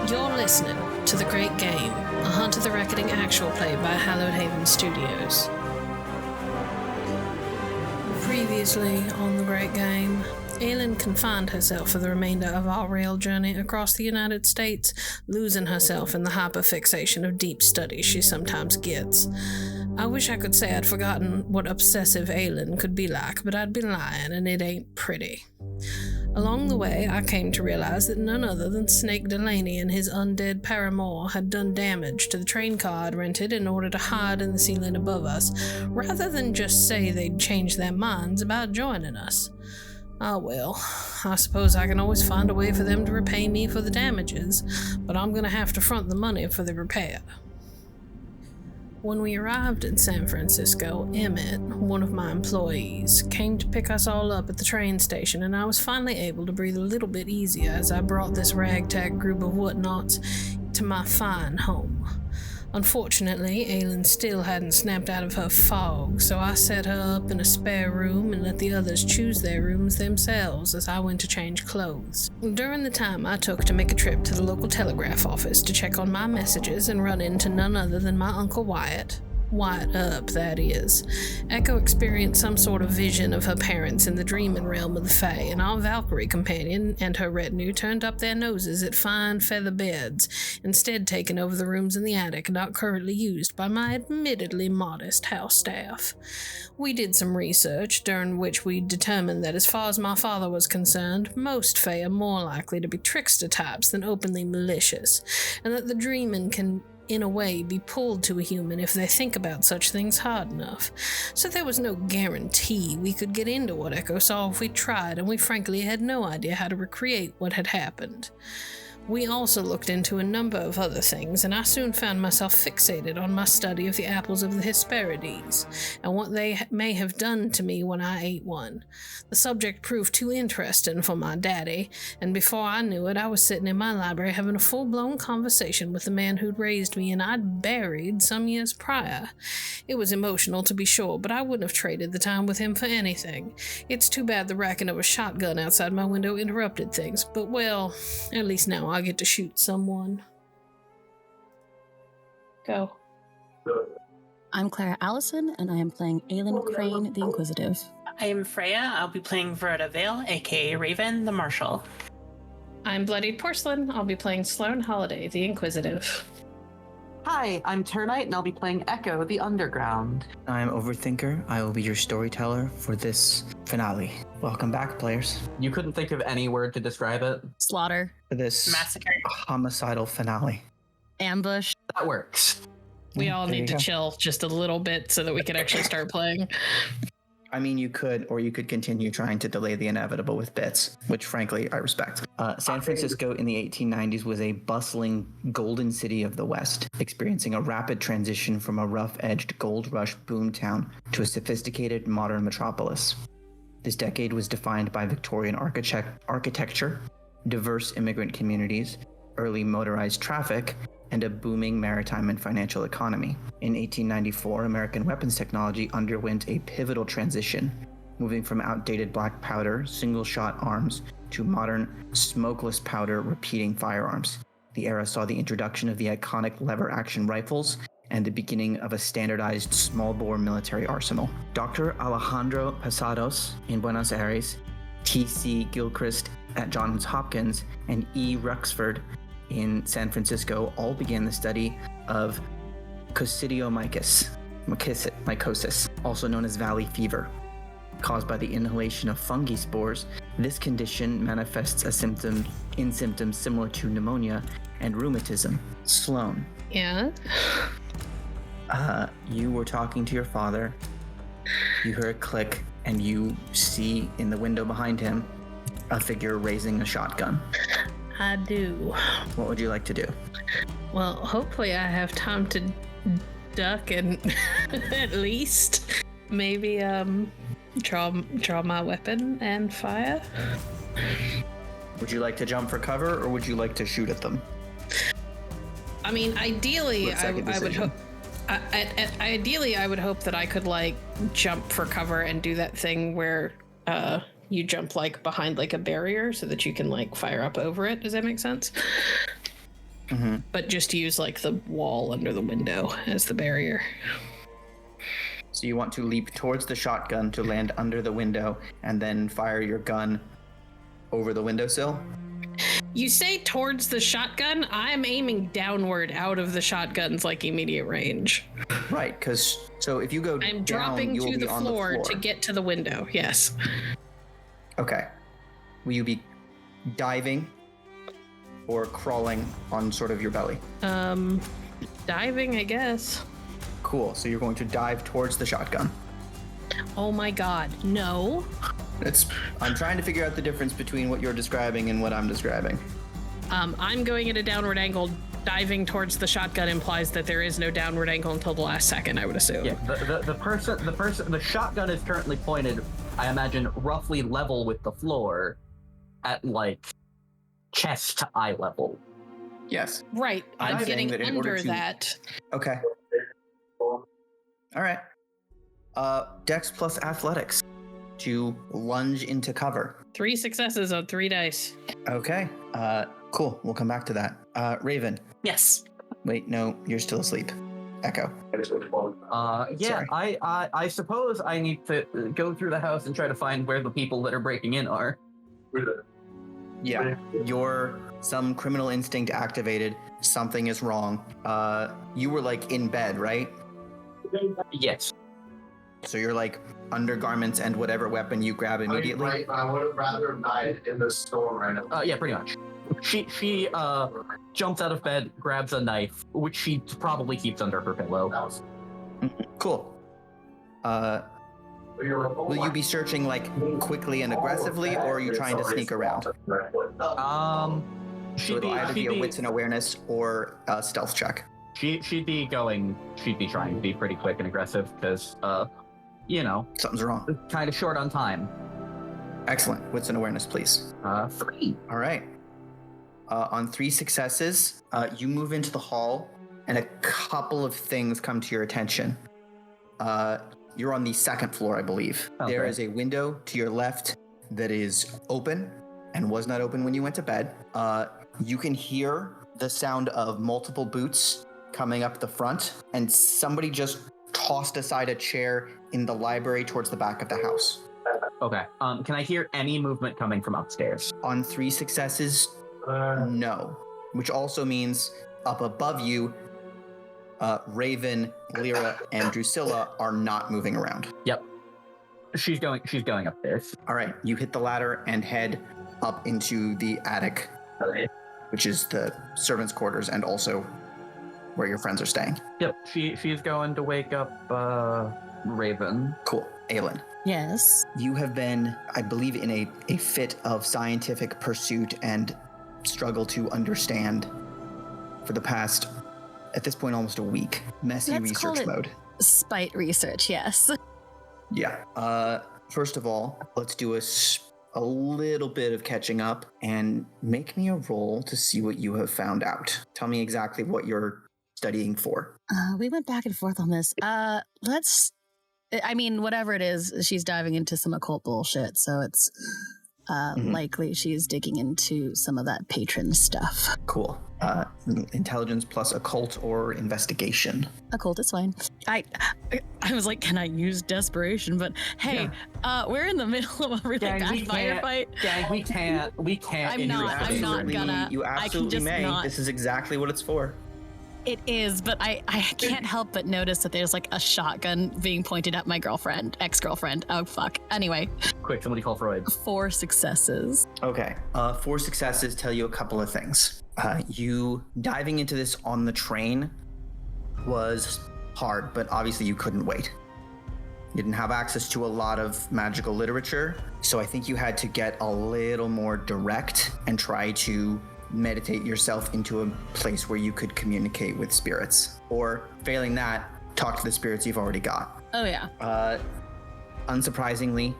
You're listening to The Great Game, a Hunt of the Reckoning actual play by Hallowed Haven Studios. Previously on The Great Game, Aylin confined herself for the remainder of our rail journey across the United States, losing herself in the hyperfixation of deep study she sometimes gets. I wish I could say I'd forgotten what obsessive Aylin could be like, but I'd be lying, and it ain't pretty. Along the way, I came to realize that none other than Snake Delaney and his undead paramour had done damage to the train car I'd rented in order to hide in the ceiling above us, rather than just say they'd changed their minds about joining us. Ah well, I suppose I can always find a way for them to repay me for the damages, but I'm gonna have to front the money for the repair. When we arrived in San Francisco, Emmett, one of my employees, came to pick us all up at the train station, and I was finally able to breathe a little bit easier as I brought this ragtag group of whatnots to my fine home. Unfortunately, Aylin still hadn't snapped out of her fog, so I set her up in a spare room and let the others choose their rooms themselves as I went to change clothes. During the time I took to make a trip to the local telegraph office to check on my messages and run into none other than my Uncle Wyatt. Wyatt Earp, that is. Echo experienced some sort of vision of her parents in the dreaming realm of the Fae, and our Valkyrie companion and her retinue turned up their noses at fine feather beds, instead taking over the rooms in the attic not currently used by my admittedly modest house staff. We did some research, during which we determined that as far as my father was concerned, most Fae are more likely to be trickster types than openly malicious, and that the dreaming can in a way, be pulled to a human if they think about such things hard enough. So there was no guarantee we could get into what Echo saw if we tried, and we frankly had no idea how to recreate what had happened. We also looked into a number of other things, and I soon found myself fixated on my study of the apples of the Hesperides, and what they may have done to me when I ate one. The subject proved too interesting for my daddy, and before I knew it, I was sitting in my library having a full-blown conversation with the man who'd raised me and I'd buried some years prior. It was emotional, to be sure, but I wouldn't have traded the time with him for anything. It's too bad the racking of a shotgun outside my window interrupted things, but well, at least now I get to shoot someone. Go. I'm Clara Allison, and I am playing Aylin Crane, the Inquisitive. I am Freya. I'll be playing Verda Vale, aka Raven, the Marshal. I'm Bloodied Porcelain. I'll be playing Sloane Holiday, the Inquisitive. Hi, I'm Turnite, and I'll be playing Echo, the Underground. I'm Overthinker. I will be your storyteller for this finale. Welcome back, players. You couldn't think of any word to describe it? Slaughter. For this Massacre. homicidal finale. Ambush. That works. We all There need you to go. chill just a little bit so that we can actually start playing. I mean, you could, or you could continue trying to delay the inevitable with bits, which frankly I respect. San Francisco in the 1890s was a bustling golden city of the West, experiencing a rapid transition from a rough-edged gold rush boomtown to a sophisticated modern metropolis. This decade was defined by Victorian architecture, diverse immigrant communities, early motorized traffic, and a booming maritime and financial economy. In 1894, American weapons technology underwent a pivotal transition, moving from outdated black powder, single-shot arms to modern, smokeless powder repeating firearms. The era saw the introduction of the iconic lever-action rifles and the beginning of a standardized small-bore military arsenal. Dr. Alejandro Posados in Buenos Aires, T.C. Gilchrist at Johns Hopkins, and E. Ruxford in San Francisco all began the study of coccidioidomycosis, also known as valley fever. Caused by the inhalation of fungi spores, this condition manifests in symptoms similar to pneumonia and rheumatism. Sloane. Yeah? You were talking to your father, you heard a click, and you see in the window behind him a figure raising a shotgun. I do. What would you like to do? Well, hopefully I have time to duck and at least maybe draw my weapon and fire. Would you like to jump for cover, or would you like to shoot at them? I mean, ideally, I would decision. hope. Ideally, I would hope that I could like jump for cover and do that thing where you jump like behind like a barrier so that you can like fire up over it. Does that make sense? but just use like the wall under the window as the barrier. So you want to leap towards the shotgun to land under the window and then fire your gun over the windowsill? You say towards the shotgun. I'm aiming downward out of the shotgun's like immediate range. Right, because so if you go I'm down, dropping you will to be the on floor, the floor to get to the window. Yes. Okay. Will you be diving or crawling on sort of your belly? Diving, I guess. Cool. So you're going to dive towards the shotgun. Oh my god, no. I'm trying to figure out the difference between what you're describing and what I'm describing. I'm going at a downward angle. Diving towards the shotgun implies that there is no downward angle until the last second, I would assume. Yeah, the shotgun is currently pointed, I imagine, roughly level with the floor at like chest to eye level. Yes. Right. I'm I'm saying getting that in order under to- that. Okay. All right. Dex plus athletics to lunge into cover. 3 successes on 3 dice. Okay. Cool. We'll come back to that. Raven. Yes. Wait, no, you're still asleep. Echo. Yeah, Sorry. I suppose I need to go through the house and try to find where the people that are breaking in are. Yeah. Some criminal instinct activated. Something is wrong. You were like in bed, right? Yes. So you're like undergarments and whatever weapon you grab immediately. Right, I would have rather died in the storm right now. Yeah, pretty much. She jumps out of bed, grabs a knife, which she probably keeps under her pillow. Cool. Will you be searching like quickly and aggressively, or are you trying to sneak around? So it'll either be a wits and awareness or a stealth check. She'd be trying to be pretty quick and aggressive because, Something's wrong. kind of short on time. Excellent. Wits and awareness, please. 3. All right. On 3 successes, you move into the hall, and a couple of things come to your attention. You're on the 2nd floor, I believe. Okay. There is a window to your left that is open and was not open when you went to bed. You can hear the sound of multiple boots coming up the front, and somebody just tossed aside a chair in the library towards the back of the house. Okay. Can I hear any movement coming from upstairs? On 3 successes, no. Which also means up above you, Raven, Lyra, and Drusilla are not moving around. Yep. She's going upstairs. All right, you hit the ladder and head up into the attic, which is the servants' quarters and also where your friends are staying. Yep. She's going to wake up Raven. Cool. Aelin, Yes. you have been, I believe, in a fit of scientific pursuit and struggle to understand for the past, at this point, almost a week. Messy Let's call research it- mode. Spite research, yes. Yeah. First of all, let's do a little bit of catching up and make me a roll to see what you have found out. Tell me exactly what you're studying for. We went back and forth on this. Whatever it is, she's diving into some occult bullshit, so it's likely she's digging into some of that patron stuff. Cool. Intelligence plus occult or investigation. Occult is fine. I was like, can I use desperation? But hey, we're in the middle of a really bad firefight. Gang, we can't. I'm not gonna. You I can absolutely just may. not. This is exactly what it's for. It is, but I can't help but notice that there's like a shotgun being pointed at my ex-girlfriend. Oh, fuck. Anyway, Quick, somebody call Freud. 4 successes. Okay. 4 successes tell you a couple of things. You diving into this on the train was hard, but obviously you couldn't wait. You didn't have access to a lot of magical literature, so I think you had to get a little more direct and try to meditate yourself into a place where you could communicate with spirits. Or failing that, talk to the spirits you've already got. Oh yeah. Unsurprisingly,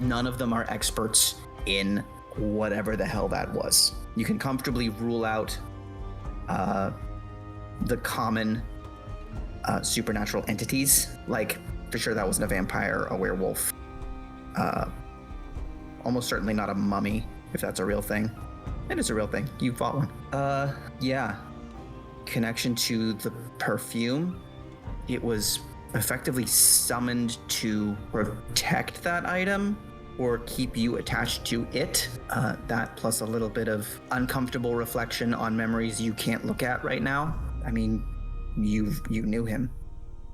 none of them are experts in whatever the hell that was. You can comfortably rule out the common supernatural entities, like for sure that wasn't a vampire, a werewolf, almost certainly not a mummy, if that's a real thing. It is a real thing. You fought one. Yeah. Connection to the perfume. It was effectively summoned to protect that item or keep you attached to it. That plus a little bit of uncomfortable reflection on memories you can't look at right now. I mean, you knew him.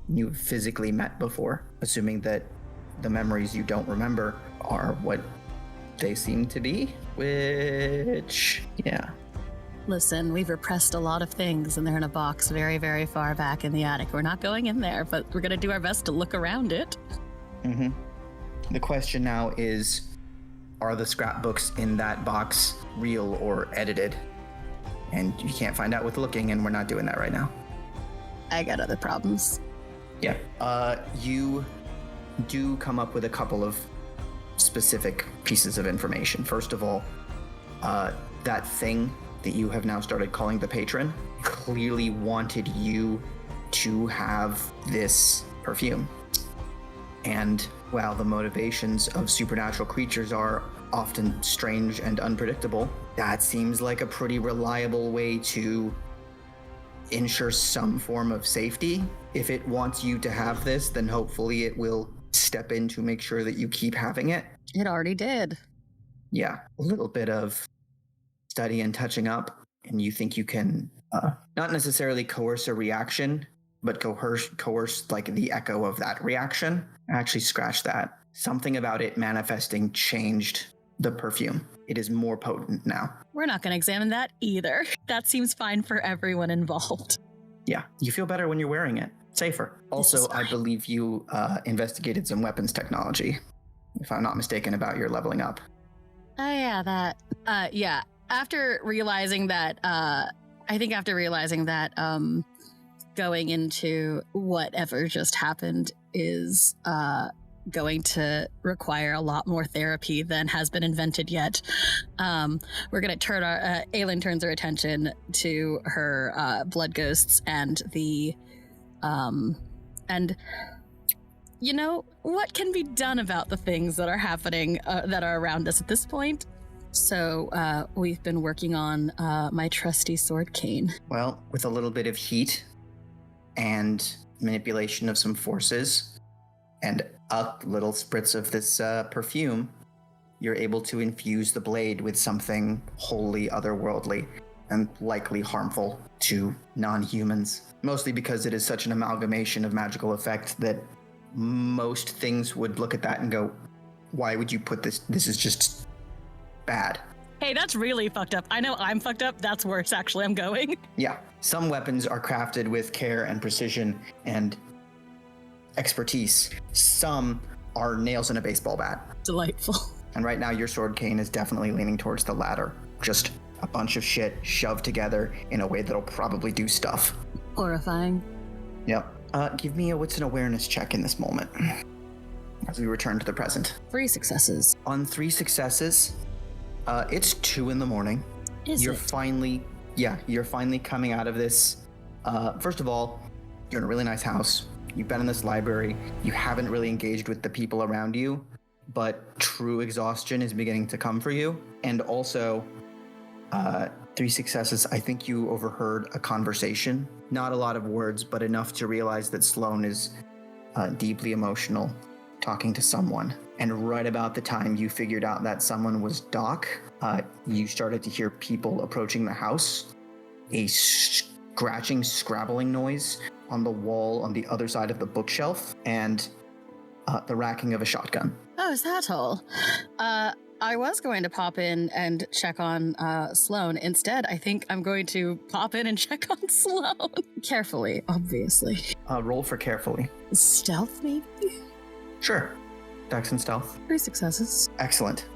You physically met before, assuming that the memories you don't remember are what they seem to be, which, yeah. Listen, we've repressed a lot of things, and they're in a box very, very far back in the attic. We're not going in there, but we're going to do our best to look around it. Mm-hmm. The question now is, are the scrapbooks in that box real or edited? And you can't find out with looking, and we're not doing that right now. I got other problems. Yeah. You do come up with a couple of specific pieces of information. First of all, that thing that you have now started calling the patron clearly wanted you to have this perfume. And while the motivations of supernatural creatures are often strange and unpredictable, that seems like a pretty reliable way to ensure some form of safety. If it wants you to have this, then hopefully it will step in to make sure that you keep having it. It already did. Yeah, a little bit of study and touching up, and you think you can not necessarily coerce a reaction, but coerce like the echo of that reaction. Actually, scratch that. Something about it manifesting changed the perfume. It is more potent now. We're not going to examine that either. That seems fine for everyone involved. Yeah, you feel better when you're wearing it. Safer. Also, I believe you investigated some weapons technology, if I'm not mistaken, about your leveling up. Oh, yeah, that. Yeah. After realizing that, going into whatever just happened is going to require a lot more therapy than has been invented yet. We're going to turn Aelin turns her attention to her blood ghosts and the, and you know, what can be done about the things that are happening, that are around us at this point? So we've been working on my trusty sword cane. Well, with a little bit of heat and manipulation of some forces and a little spritz of this perfume, you're able to infuse the blade with something wholly otherworldly and likely harmful to non-humans. Mostly because it is such an amalgamation of magical effect that most things would look at that and go, why would you put this? This is just bad. Hey, that's really fucked up. I know I'm fucked up. That's worse, actually. I'm going. Yeah. Some weapons are crafted with care and precision and expertise. Some are nails in a baseball bat. Delightful. And right now your sword cane is definitely leaning towards the latter. Just a bunch of shit shoved together in a way that'll probably do stuff. Horrifying. Yep. Give me a wits and awareness check in this moment as we return to the present. 3 successes. On 3 successes, it's 2 a.m. You're finally coming out of this. First of all, you're in a really nice house. You've been in this library. You haven't really engaged with the people around you, but true exhaustion is beginning to come for you. And also, 3 successes, I think you overheard a conversation. Not a lot of words, but enough to realize that Sloane is deeply emotional, talking to someone. And right about the time you figured out that someone was Doc, you started to hear people approaching the house. A scratching, scrabbling noise on the wall on the other side of the bookshelf, and the racking of a shotgun. Oh, is that all? I was going to pop in and check on Sloane. Instead, I think I'm going to pop in and check on Sloane. Carefully, obviously. Roll for carefully. Stealth, maybe? Sure. Dex and stealth. 3 successes. Excellent.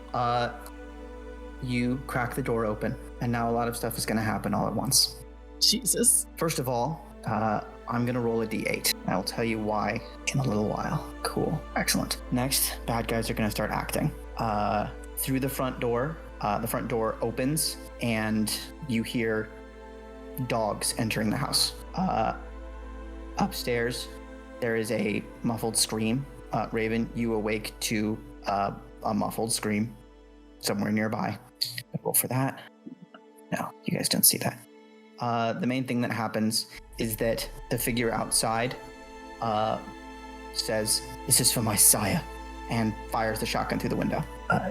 You crack the door open, and now a lot of stuff is going to happen all at once. Jesus. First of all, I'm going to roll a d8. I'll tell you why in a little while. Cool. Excellent. Next, bad guys are going to start acting. Through the front door opens, and you hear dogs entering the house. Upstairs, there is a muffled scream. Raven, you awake to a muffled scream somewhere nearby. Roll for that. No, you guys don't see that. The main thing that happens is that the figure outside says, "This is for my sire," and fires the shotgun through the window.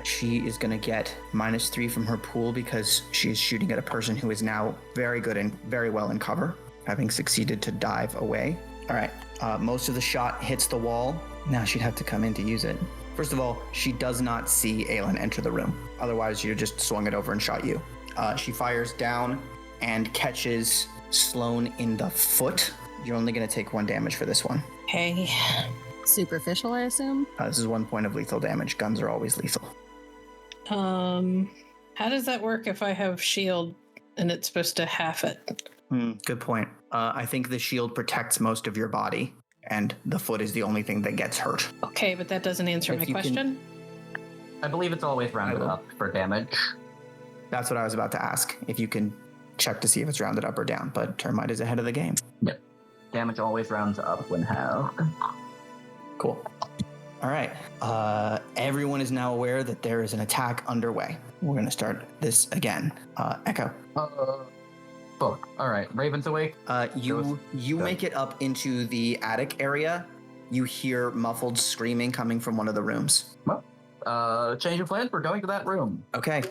She is going to get -3 from her pool because she is shooting at a person who is now very good and very well in cover, having succeeded to dive away. All right. Most of the shot hits the wall. Now she'd have to come in to use it. First of all, she does not see Aelin enter the room. Otherwise, you'd have just swung it over and shot you. She fires down and catches Sloane in the foot. You're only going to take 1 damage for this one. Okay. Superficial, I assume? This is 1 point of lethal damage. Guns are always lethal. How does that work if I have shield and it's supposed to half it? Good point. I think the shield protects most of your body, and the foot is the only thing that gets hurt. Okay, but that doesn't answer If my you can- question. I believe it's always rounded up for damage. That's what I was about to ask. If you can check to see if it's rounded up or down, but Termite is ahead of the game. Yep. Damage always rounds up when halved. Cool. All right. Everyone is now aware that there is an attack underway. We're going to start this again. Echo. Fuck. All right. Raven's awake. You Go. make it up into the attic area. You hear muffled screaming coming from one of the rooms. Change of plans. We're going to that room. Okay.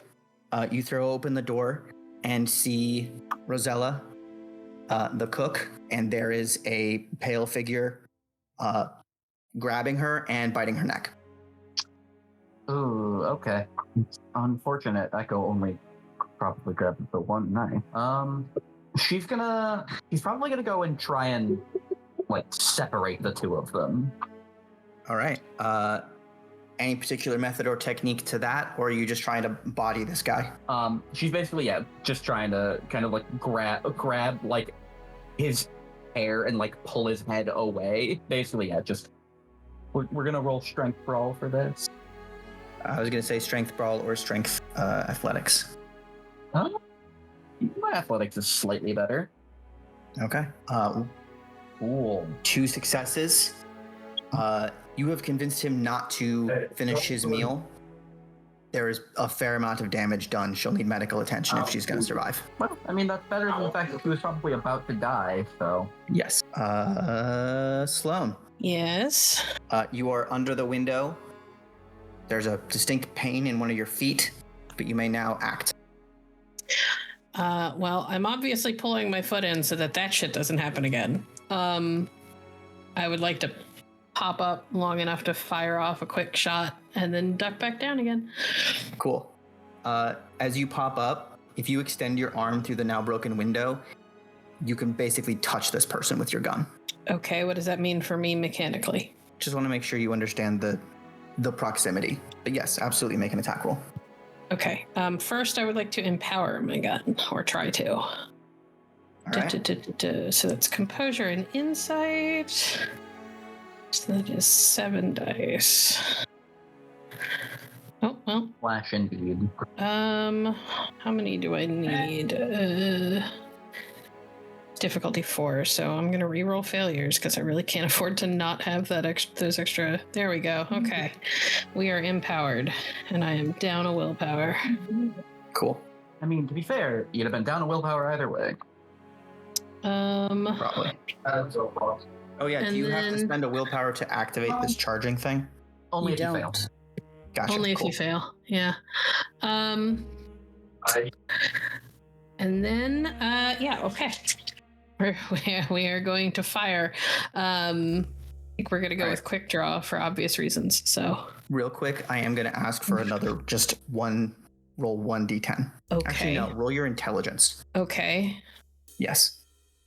You throw open the door and see Rosella, the cook, and there is a pale figure grabbing her and biting her neck. Ooh, okay. Unfortunate. Echo only probably grabbed the 1 knife. She's probably gonna go and try and separate the two of them. All right. Any particular method or technique to that, or are you just trying to body this guy? She's basically just trying to kind of grab his hair and pull his head away. Basically, just we're gonna roll strength brawl for this. I was gonna say strength brawl or strength athletics. My athletics is slightly better. Okay. Cool. 2 successes. You have convinced him not to finish his meal. There is a fair amount of damage done. She'll need medical attention if she's going to survive. Well, I mean, that's better than the fact that she was probably about to die, so. Yes. Sloane. Yes. You are under the window. There's a distinct pain in one of your feet, but you may now act. Well, I'm obviously pulling my foot in so that shit doesn't happen again. I would like to pop up long enough to fire off a quick shot and then duck back down again. Cool. As you pop up, if you extend your arm through the now broken window, you can basically touch this person with your gun. Okay, what does that mean for me mechanically? Just want to make sure you understand the proximity. But yes, absolutely make an attack roll. Okay. First, I would like to empower my gun, or try to. All right. So that's composure and insight. So that is 7 dice. Oh, well. Flash indeed. How many do I need? Difficulty 4, so I'm gonna re-roll failures because I really can't afford to not have those extra. There we go. Okay, we are empowered, and I am down a willpower. Cool. I mean, to be fair, you'd have been down a willpower either way. Probably. Oh yeah, do you have to spend a willpower to activate this charging thing? Only if you fail. don't. Gotcha. Only if cool. you fail. Yeah. And then, yeah, okay. We are going to fire. I think we're going to go with quick draw for obvious reasons. So Real quick, I am going to ask for another roll 1d10. okay. Actually, no, roll your intelligence. Okay. Yes.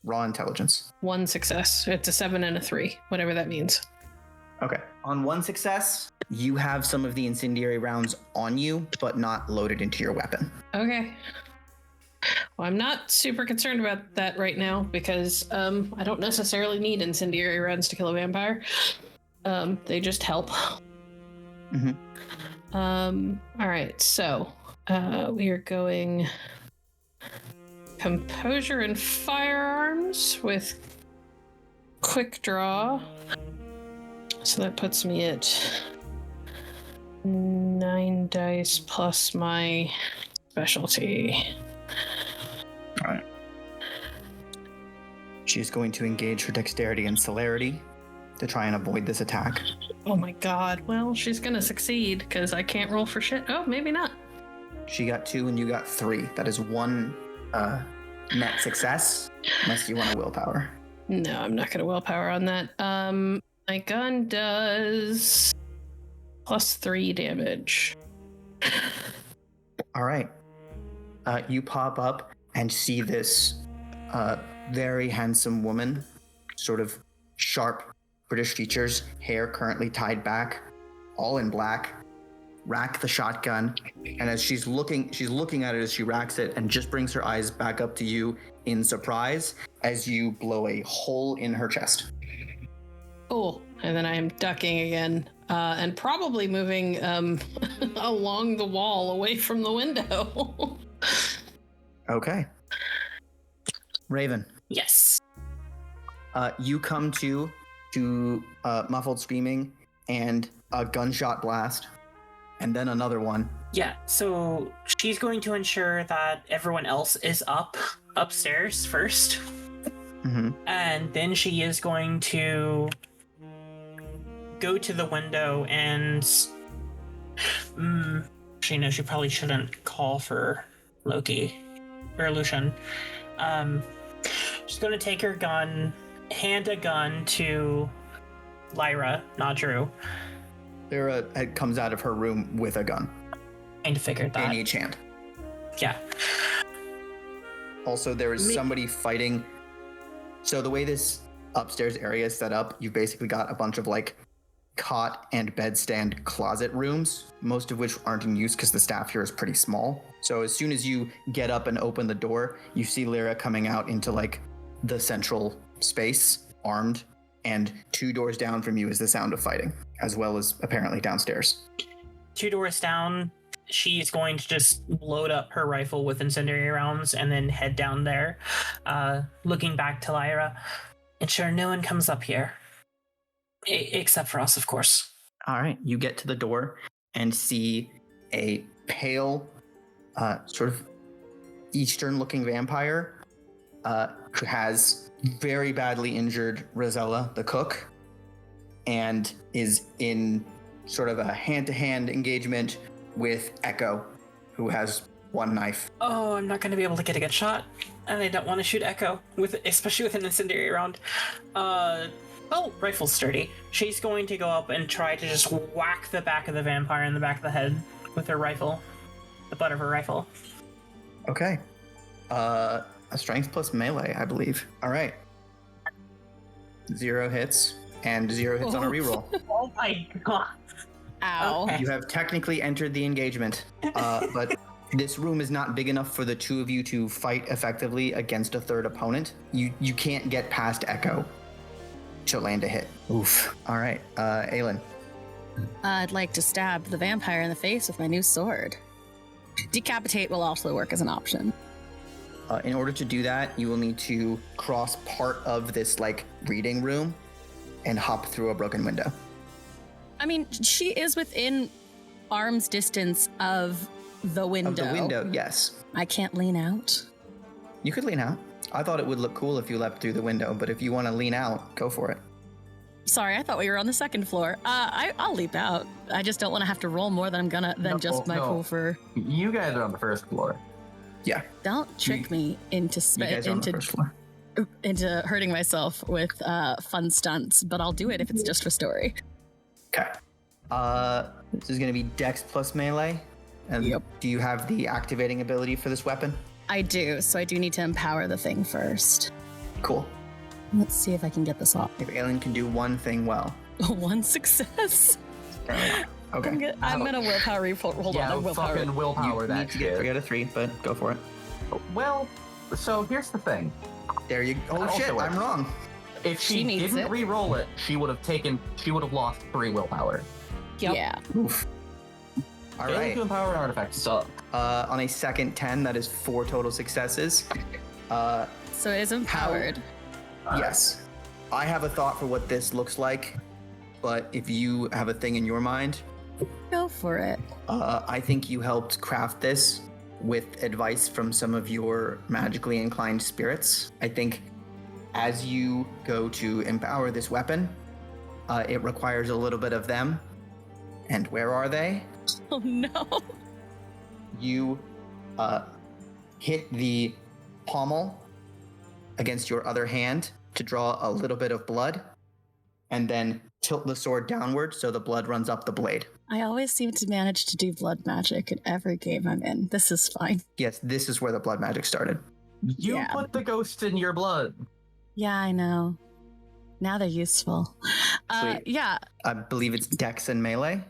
Raw intelligence. 1 success. It's a 7 and a 3, whatever that means. Okay. On 1 success, you have some of the incendiary rounds on you, but not loaded into your weapon. Okay. Well, I'm not super concerned about that right now because I don't necessarily need incendiary rounds to kill a vampire. They just help. Mm-hmm. All right, so we are going composure and firearms with quick draw. So that puts me at 9 dice plus my specialty. She's going to engage her dexterity and celerity to try and avoid this attack. Oh my god. Well, she's gonna succeed because I can't roll for shit. Oh, maybe not. She got 2 and you got 3. That is 1 net success, unless you want a willpower. No, I'm not gonna willpower on that. My gun does +3 damage. All right. You pop up and see this very handsome woman, sort of sharp British features, hair currently tied back, all in black, rack the shotgun, and as she's looking at it as she racks it and just brings her eyes back up to you in surprise as you blow a hole in her chest. Cool. And then I am ducking again, and probably moving along the wall away from the window. Okay. Raven. Yes. You come to muffled screaming and a gunshot blast, and then another one. Yeah, so she's going to ensure that everyone else is upstairs first. Mm-hmm. And then she is going to go to the window and she knows she probably shouldn't call for Loki or Lucian. She's going to take her gun, hand a gun to Lyra, not Drew. Lyra comes out of her room with a gun Kind of figured that. in each hand. Yeah. Also, there is somebody fighting. So the way this upstairs area is set up, you've basically got a bunch of like cot and bedstand closet rooms, most of which aren't in use because the staff here is pretty small. So as soon as you get up and open the door, you see Lyra coming out into like the central space, armed, and 2 doors down from you is the sound of fighting, as well as apparently downstairs. 2 doors down, she's going to just load up her rifle with incendiary rounds and then head down there, looking back to Lyra. Ensure no one comes up here. Except for us, of course. All right, you get to the door and see a pale, sort of Eastern-looking vampire who has very badly injured Rosella, the cook, and is in sort of a hand-to-hand engagement with Echo, who has 1 knife. Oh, I'm not going to be able to get a good shot, and I don't want to shoot Echo, especially with an incendiary round. Well, rifle's sturdy. She's going to go up and try to just whack the back of the vampire in the back of the head with her rifle, the butt of her rifle. Okay. A strength plus melee, I believe. All right. 0 hits and 0 hits on a reroll. Oh my god. Ow. Okay. You have technically entered the engagement, but this room is not big enough for the 2 of you to fight effectively against a third opponent. You can't get past Echo to land a hit. Oof. All right, Aelin. I'd like to stab the vampire in the face with my new sword. Decapitate will also work as an option. In order to do that, you will need to cross part of this like reading room and hop through a broken window. I mean, she is within arm's distance of the window. Of the window, yes. I can't lean out. You could lean out. I thought it would look cool if you leapt through the window, but if you want to lean out, go for it. Sorry, I thought we were on the 2nd floor. I'll leap out. I just don't want to have to roll more than pool for. You guys are on the 1st floor. Yeah. Don't trick me into You guys are on the first floor. into hurting myself with fun stunts, but I'll do it if it's just for story. Okay. This is going to be Dex plus melee. And Yep. do you have the activating ability for this weapon? I do, so I do need to empower the thing first. Cool. Let's see if I can get this off. If Aelin can do one thing well. 1 success. Okay. I'm gonna willpower roll. Hold on, willpower. Fucking willpower You that need to get shit. 3 out of 3, but go for it. Well, so here's the thing. There you go. Oh Also shit, works. I'm wrong. If She she needs didn't it. re-roll it, she would have lost 3 willpower. Yep. Yeah. Oof. All Failing right. to empower an artifact sucks. On a second 10, that is 4 total successes. So it is empowered. Yes. I have a thought for what this looks like, but if you have a thing in your mind, Go for it. I think you helped craft this with advice from some of your magically inclined spirits. I think as you go to empower this weapon, it requires a little bit of them. And where are they? Oh no. You hit the pommel against your other hand to draw a little bit of blood, and then tilt the sword downward so the blood runs up the blade. I always seem to manage to do blood magic in every game I'm in. This is fine. Yes, this is where the blood magic started. You Yeah. put the ghost in your blood. Yeah, I know. Now they're useful. Sweet. Yeah. I believe it's Dex and Melee.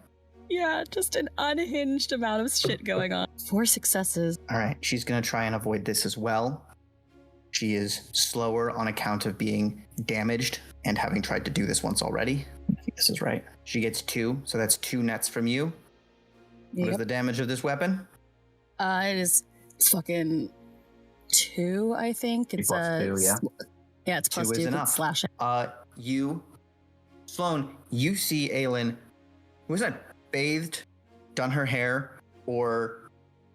Yeah, just an unhinged amount of shit going on. 4 successes. All right, she's going to try and avoid this as well. She is slower on account of being damaged and having tried to do this once already. I think this is right. She gets 2, so that's 2 nets from you. What is Yep. the damage of this weapon? It is fucking 2, I think. It's plus 2, yeah. Yeah, it's plus 2 is 2 'cause enough. it's slashing. Sloan, you see Aelin, who was that, bathed, done her hair, or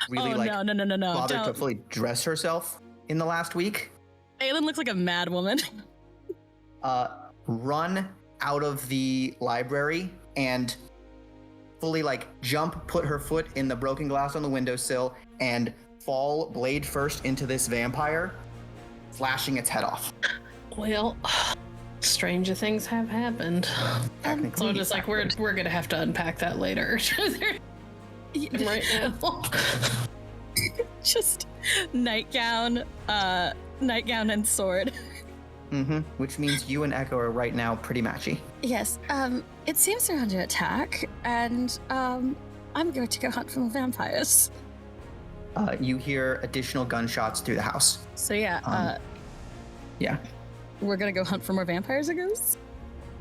really no. bothered to Don't. fully dress herself in the last week? Aelin looks like a mad woman. Run out of the library and fully jump, put her foot in the broken glass on the windowsill, and fall blade first into this vampire, slashing its head off. Well, stranger things have happened. Technically, So just we're gonna have to unpack that later. Right now. Just nightgown and sword. Which means you and Echo are right now pretty matchy. Yes, it seems they're under attack, and I'm going to go hunt for more vampires. You hear additional gunshots through the house. So yeah, Yeah, we're gonna go hunt for more vampires, I guess?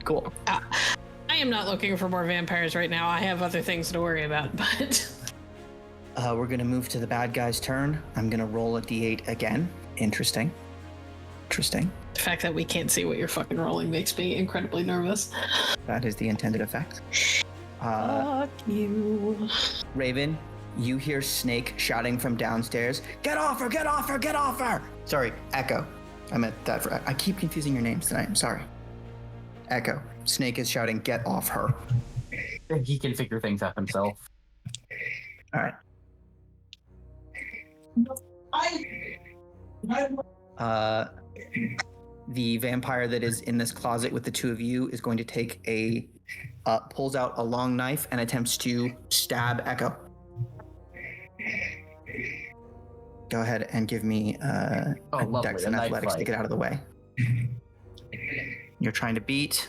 cool. I am not looking for more vampires right now. I have other things to worry about, but We're gonna move to the bad guy's turn. I'm gonna roll a d8 again. Interesting. the fact that we can't see what you're fucking rolling makes me incredibly nervous. That is the intended effect. Fuck you. Raven, you hear Snake shouting from downstairs, "Get off her! Get off her! Get off her!" Sorry, Echo. I meant that for... I keep confusing your names tonight. I'm sorry. Echo. Snake is shouting, "Get off her!" He can figure things out himself. All right. The vampire that is in this closet with the two of you is going to take pulls out a long knife and attempts to stab Echo. Go ahead and give me a lovely, Dex a and knife Athletics to fight. get out of the way. You're trying to beat.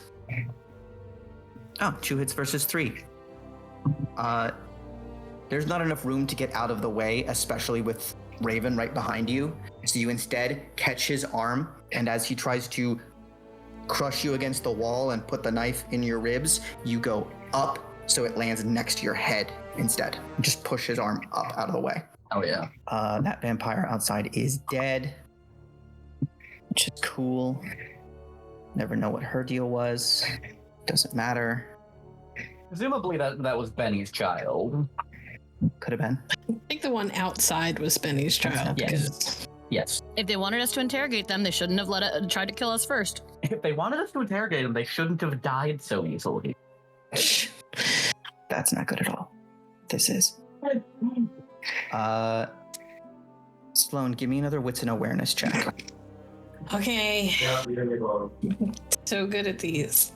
Oh, 2 hits versus 3. There's not enough room to get out of the way, especially with Raven right behind you. So you instead catch his arm, and as he tries to crush you against the wall and put the knife in your ribs, you go up so it lands next to your head instead. Just push his arm up out of the way. Oh yeah. That vampire outside is dead, which is cool. Never know what her deal was. Doesn't matter. Presumably that was Benny's child. Could have been. I think the one outside was Benny's child. Yes. Yes. If they wanted us to interrogate them, they shouldn't have tried to kill us first. If they wanted us to interrogate him, they shouldn't have died so easily. That's not good at all. This is. Sloan, give me another wits and awareness check. Okay, Yeah, we didn't go. so good at these.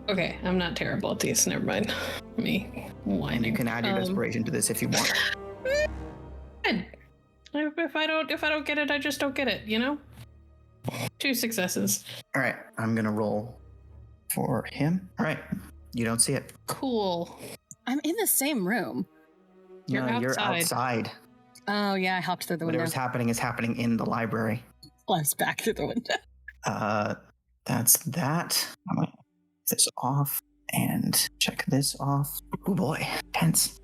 Okay, I'm not terrible at these. Never mind. Me whining. You can add your desperation to this if you want. Good. If I don't get it, I just don't get it. You know. 2 successes. All right, I'm gonna roll for him. All right, you don't see it. Cool. I'm in the same room. You're No, you're outside. outside. Oh yeah, I hopped through the window. Whatever's happening is happening in the library. Well, I was back through the window. That's that. I'm gonna take this off and check this off. Oh boy, tense.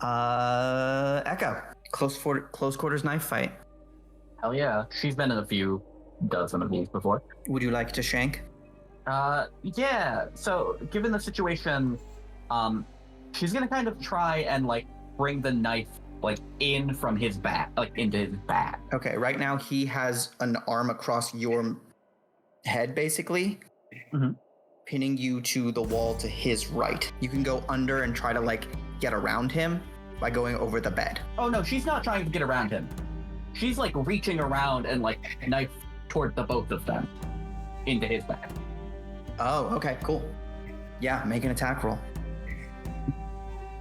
Echo, close quarters knife fight. Hell yeah. She's been in a few dozen of these before. Would you like to shank? Yeah. So, given the situation, she's gonna kind of try and bring the knife like in from his back, like into his back. Okay, right now he has an arm across your head, basically, pinning you to the wall to his right. You can go under and try to like get around him by going over the bed. Oh no, she's not trying to get around him. She's like reaching around and like knife toward the both of them into his back. Oh, okay, cool. Yeah, make an attack roll.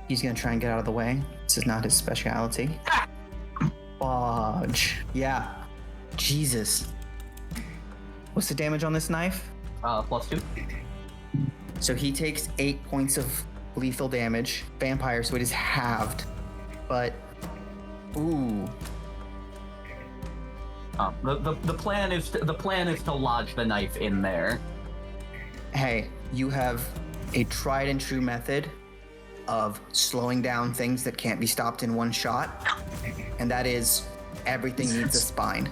He's gonna try and get out of the way. This is not his specialty. Fudge. Yeah. Jesus. What's the damage on this knife? +2. So he takes 8 points of lethal damage. Vampire, so it is halved. But, ooh. The plan is to lodge the knife in there. Hey, you have a tried and true method of slowing down things that can't be stopped in one shot, and that is everything needs a spine.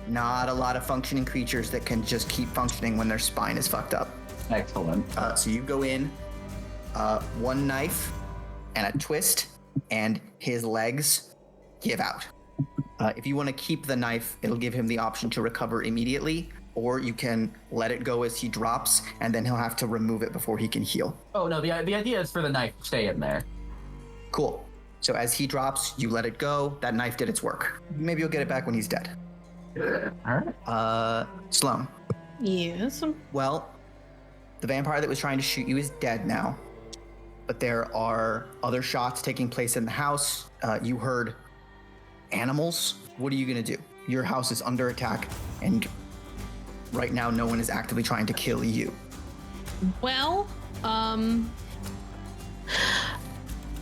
Not a lot of functioning creatures that can just keep functioning when their spine is fucked up. Excellent. So you go in, one knife and a twist, and his legs give out. If you want to keep the knife, it'll give him the option to recover immediately, or you can let it go as he drops, and then he'll have to remove it before he can heal. Oh no, the idea is for the knife to stay in there. Cool. So as he drops, you let it go. That knife did its work. Maybe you'll get it back when he's dead. All right. Sloan. Yes. Well, the vampire that was trying to shoot you is dead now, but there are other shots taking place in the house. You heard animals. What are you gonna do? Your house is under attack, and right now no one is actively trying to kill you. Well,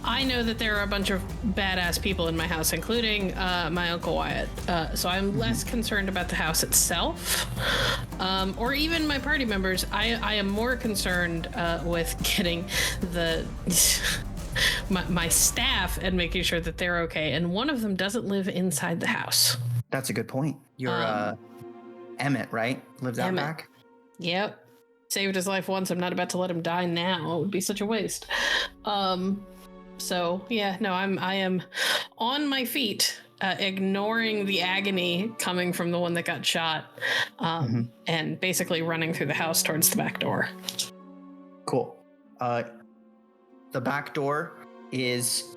I know that there are a bunch of badass people in my house, including my Uncle Wyatt. So I'm less concerned about the house itself, or even my party members. I am more concerned with getting the my staff and making sure that they're okay. And one of them doesn't live inside the house. That's a good point. You're Emmett, right? Lives out Emmett. back? Yep. Saved his life once. I'm not about to let him die now. It would be such a waste. So yeah, no, I am on my feet, ignoring the agony coming from the one that got shot, and basically running through the house towards the back door. Cool. The back door is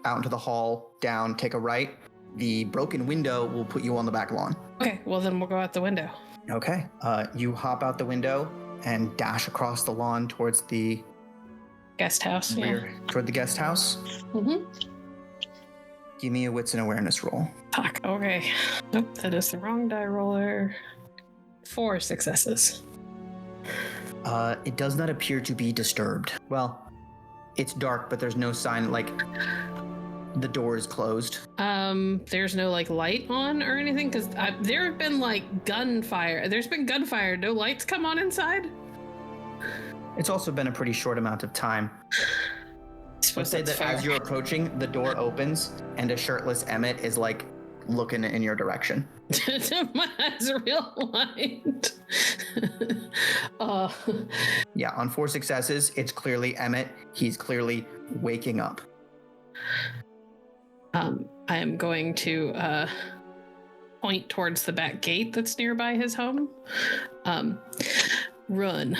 out into the hall, down, take a right. The broken window will put you on the back lawn. Okay, well then we'll go out the window. Okay. You hop out the window and dash across the lawn towards the Guest house, rear, toward the guest house. Mm-hmm. Give me a wits and awareness roll. Fuck, okay. Nope, that is the wrong die roller. 4 successes. It does not appear to be disturbed. Well, it's dark, but there's no sign, like, the door is closed. There's no, like, light on or anything? Because there have been, like, gunfire. There's been gunfire. No lights come on inside? It's also been a pretty short amount of time. Let's say that as you're approaching, the door opens, and a shirtless Emmett is, like, looking in your direction. My eyes are real wide. Yeah, on 4 successes, it's clearly Emmett. He's clearly waking up. I am going to point towards the back gate that's nearby his home. Run.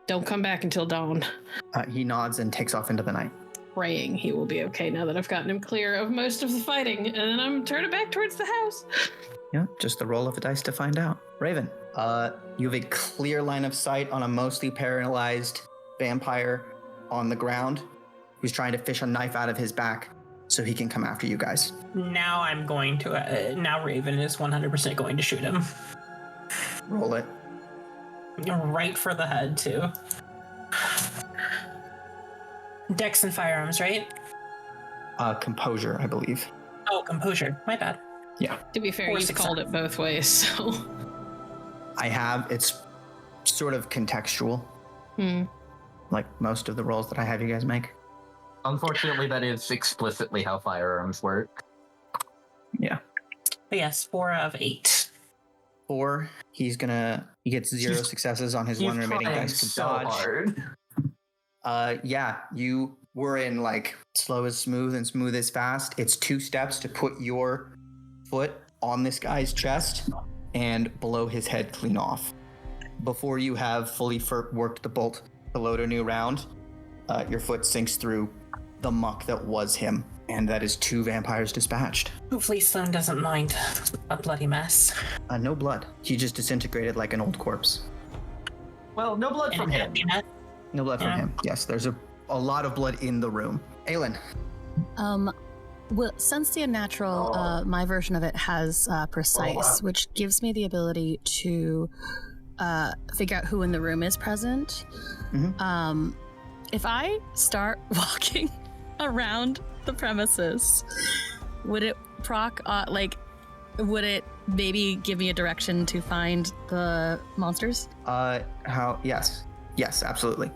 Don't come back until dawn. He nods and takes off into the night. Praying he will be okay now that I've gotten him clear of most of the fighting, and then I'm turning back towards the house. Yeah, just the roll of a dice to find out. Raven, you have a clear line of sight on a mostly paralyzed vampire on the ground who's trying to fish a knife out of his back so he can come after you guys. Now I'm going to. Now Raven is 100% going to shoot him. Roll it. Right for the head, too. Dex and firearms, right? Composure, I believe. Oh, composure. My bad. Yeah. To be fair, 4 you've called it both ways, so. It's sort of contextual. Like most of the rolls that I have you guys make. Unfortunately, that is explicitly how firearms work. Yeah. But yes, 4 of 8. 4, he gets 0 successes on his one remaining dice to so dodge. hard. Yeah, you we're in like slow is smooth and smooth is fast. It's 2 steps to put your foot on this guy's chest and blow his head clean off. Before you have fully worked the bolt to load a new round, your foot sinks through the muck that was him, and that is 2 vampires dispatched. Hopefully Sloan doesn't mind a bloody mess. No blood. He just disintegrated like an old corpse. Well, no blood from him. No blood from him. Yes, there's a lot of blood in the room. Aelin. Well, since the unnatural, my version of it has precise, which gives me the ability to figure out who in the room is present. Mm-hmm. If I start walking around the premises, would it would it maybe give me a direction to find the monsters? Yes, absolutely.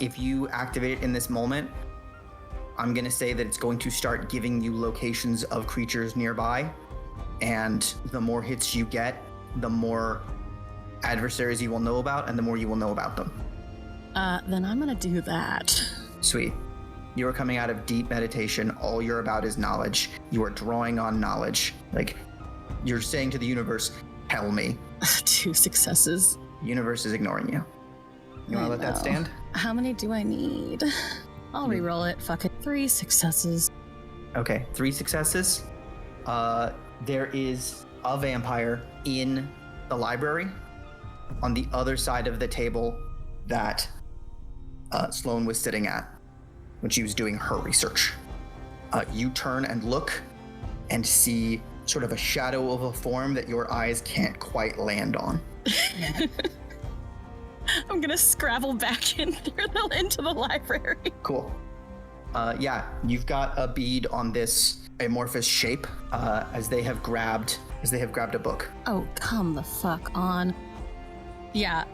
If you activate it in this moment, I'm going to say that it's going to start giving you locations of creatures nearby, and the more hits you get, the more adversaries you will know about, and the more you will know about them. Then I'm going to do that. Sweet. You are coming out of deep meditation. All you're about is knowledge. You are drawing on knowledge. Like, you're saying to the universe, tell me. 2 successes. Universe is ignoring you. You want to let that stand? How many do I need? I'll re-roll it. Fuck it. 3 successes. Okay, 3 successes. There is a vampire in the library on the other side of the table that Sloan was sitting at when she was doing her research. You turn and look and see sort of a shadow of a form that your eyes can't quite land on. I'm gonna scrabble back into the library. Cool. Yeah, you've got a bead on this amorphous shape as they have grabbed a book. Oh, come the fuck on. Yeah,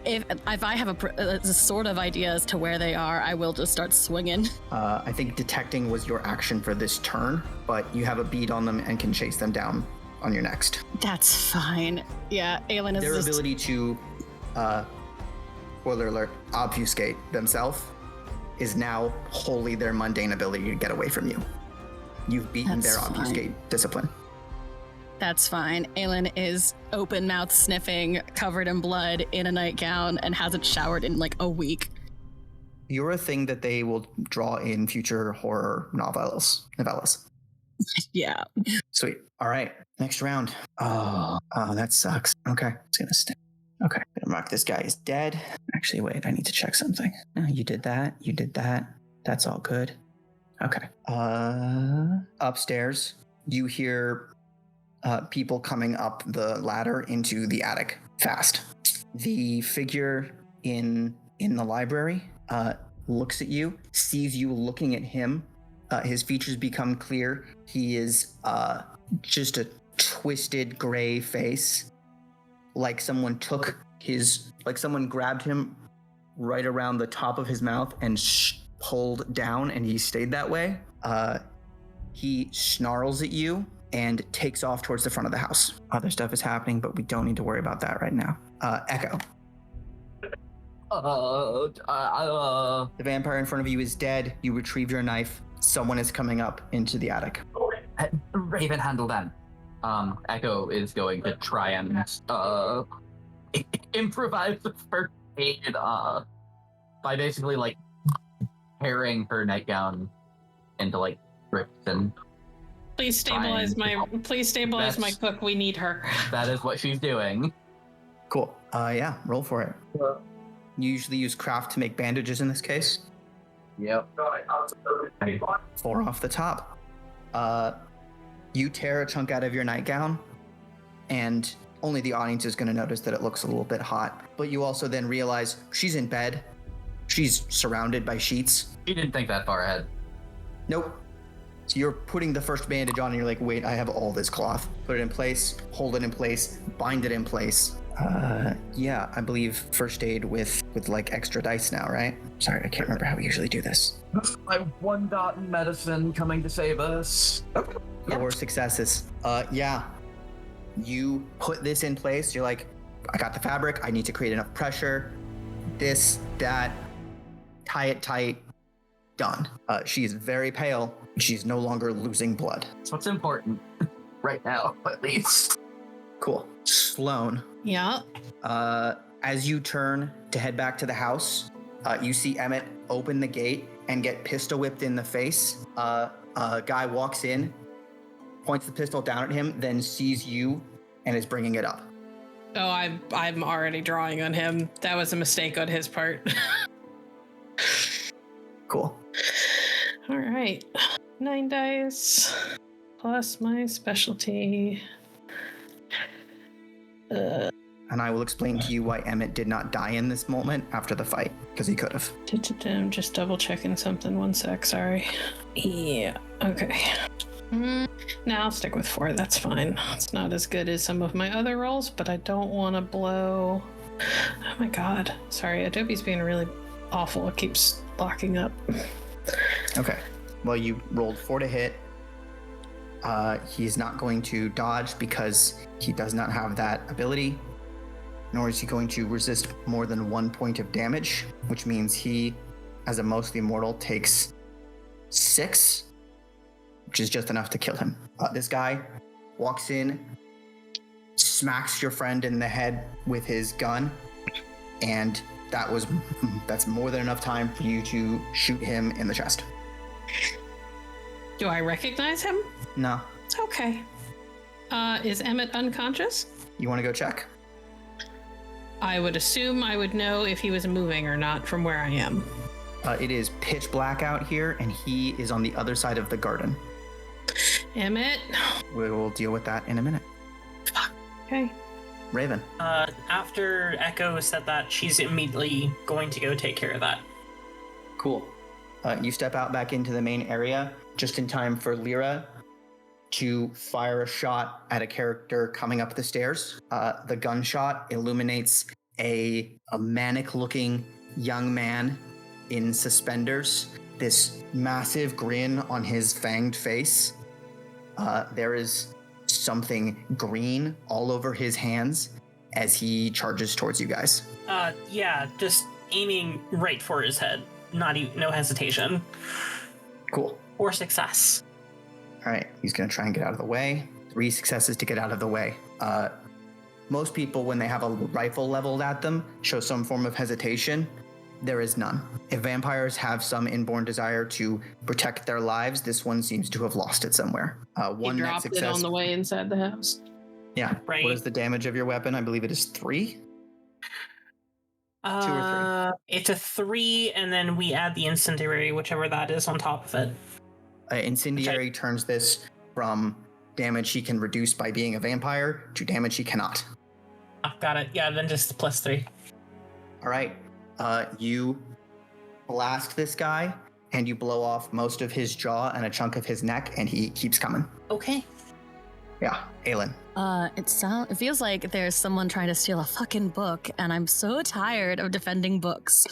if I have a sort of idea as to where they are, I will just start swinging. I think detecting was your action for this turn, but you have a bead on them and can chase them down on your next. That's fine. Yeah, Aelin is their ability to, spoiler alert, obfuscate themselves is now wholly their mundane ability to get away from you. You've beaten their obfuscate discipline. That's fine. Aelin is open mouth sniffing, covered in blood, in a nightgown, and hasn't showered in like a week. You're a thing that they will draw in future horror novellas. Yeah. Sweet. All right. Next round. Oh, that sucks. Okay. It's gonna stay. Okay. Gonna mark this guy as dead. Actually, wait. I need to check something. No, you did that. You did that. That's all good. Okay. Upstairs, you hear people coming up the ladder into the attic fast. The figure in the library looks at you, sees you looking at him. His features become clear. He is just a twisted gray face, like someone grabbed him right around the top of his mouth and pulled down, and he stayed that way. He snarls at you and takes off towards the front of the house. Other stuff is happening, but we don't need to worry about that right now. Echo. The vampire in front of you is dead. You retrieve your knife. Someone is coming up into the attic. Raven, handle them. Echo is going to try and improvise the first aid by basically like tearing her nightgown into like strips and. Please stabilize my cook. We need her. That is what she's doing. Cool. Yeah, roll for it. You usually use craft to make bandages in this case. Yep. 4 off the top. You tear a chunk out of your nightgown, and only the audience is going to notice that it looks a little bit hot. But you also then realize she's in bed. She's surrounded by sheets. She didn't think that far ahead. Nope. So you're putting the first bandage on and you're like, wait, I have all this cloth. Put it in place, hold it in place, bind it in place. Yeah, I believe first aid with like extra dice now, right? Sorry, I can't remember how we usually do this. My 1 dot in medicine coming to save us. 4 successes. Yeah. You put this in place. You're like, I got the fabric. I need to create enough pressure. This, that. tie it tight, done. She is very pale. She's no longer losing blood. That's what's important. Right now, at least. Cool. Sloane, Yeah. as you turn to head back to the house, you see Emmett open the gate and get pistol whipped in the face. A guy walks in, points the pistol down at him, then sees you and is bringing it up. Oh, I'm already drawing on him. That was a mistake on his part. Cool. All right. 9 dice plus my specialty. And I will explain to you why Emmett did not die in this moment after the fight, because he could have. I'm just double checking something. 1 sec, sorry. Yeah, okay. Now I'll stick with 4, that's fine. It's not as good as some of my other rolls, but I don't want to blow... Oh my god. Sorry, Adobe's being really awful. It keeps locking up. Okay. Well, you rolled 4 to hit. He's not going to dodge because he does not have that ability, nor is he going to resist more than 1 point of damage, which means he, as a mostly mortal, takes 6, which is just enough to kill him. This guy walks in, smacks your friend in the head with his gun, and that's more than enough time for you to shoot him in the chest. Do I recognize him? No. Okay. Is Emmett unconscious? You want to go check? I would assume I would know if he was moving or not from where I am. It is pitch black out here, and he is on the other side of the garden. Emmett? We will deal with that in a minute. Okay. Raven. After Echo said that, she's immediately going to go take care of that. Cool. You step out back into the main area just in time for Lyra to fire a shot at a character coming up the stairs. The gunshot illuminates a manic-looking young man in suspenders, this massive grin on his fanged face. There is something green all over his hands as he charges towards you guys. Yeah, just aiming right for his head. No hesitation. Cool. Or success. All right, he's going to try and get out of the way. 3 successes to get out of the way. Most people, when they have a rifle leveled at them, show some form of hesitation. There is none. If vampires have some inborn desire to protect their lives, this one seems to have lost it somewhere. One He net dropped success. it on the way inside the house. Yeah. Right. What is the damage of your weapon? I believe it is 3. 2 or 3. It's a 3, and then we add the incendiary, whichever that is, on top of it. Incendiary turns this from damage he can reduce by being a vampire to damage he cannot. Got it. Yeah, then just plus 3. All right. You blast this guy, and you blow off most of his jaw and a chunk of his neck, and he keeps coming. Okay. Yeah, Aelin. It feels like there's someone trying to steal a fucking book, and I'm so tired of defending books.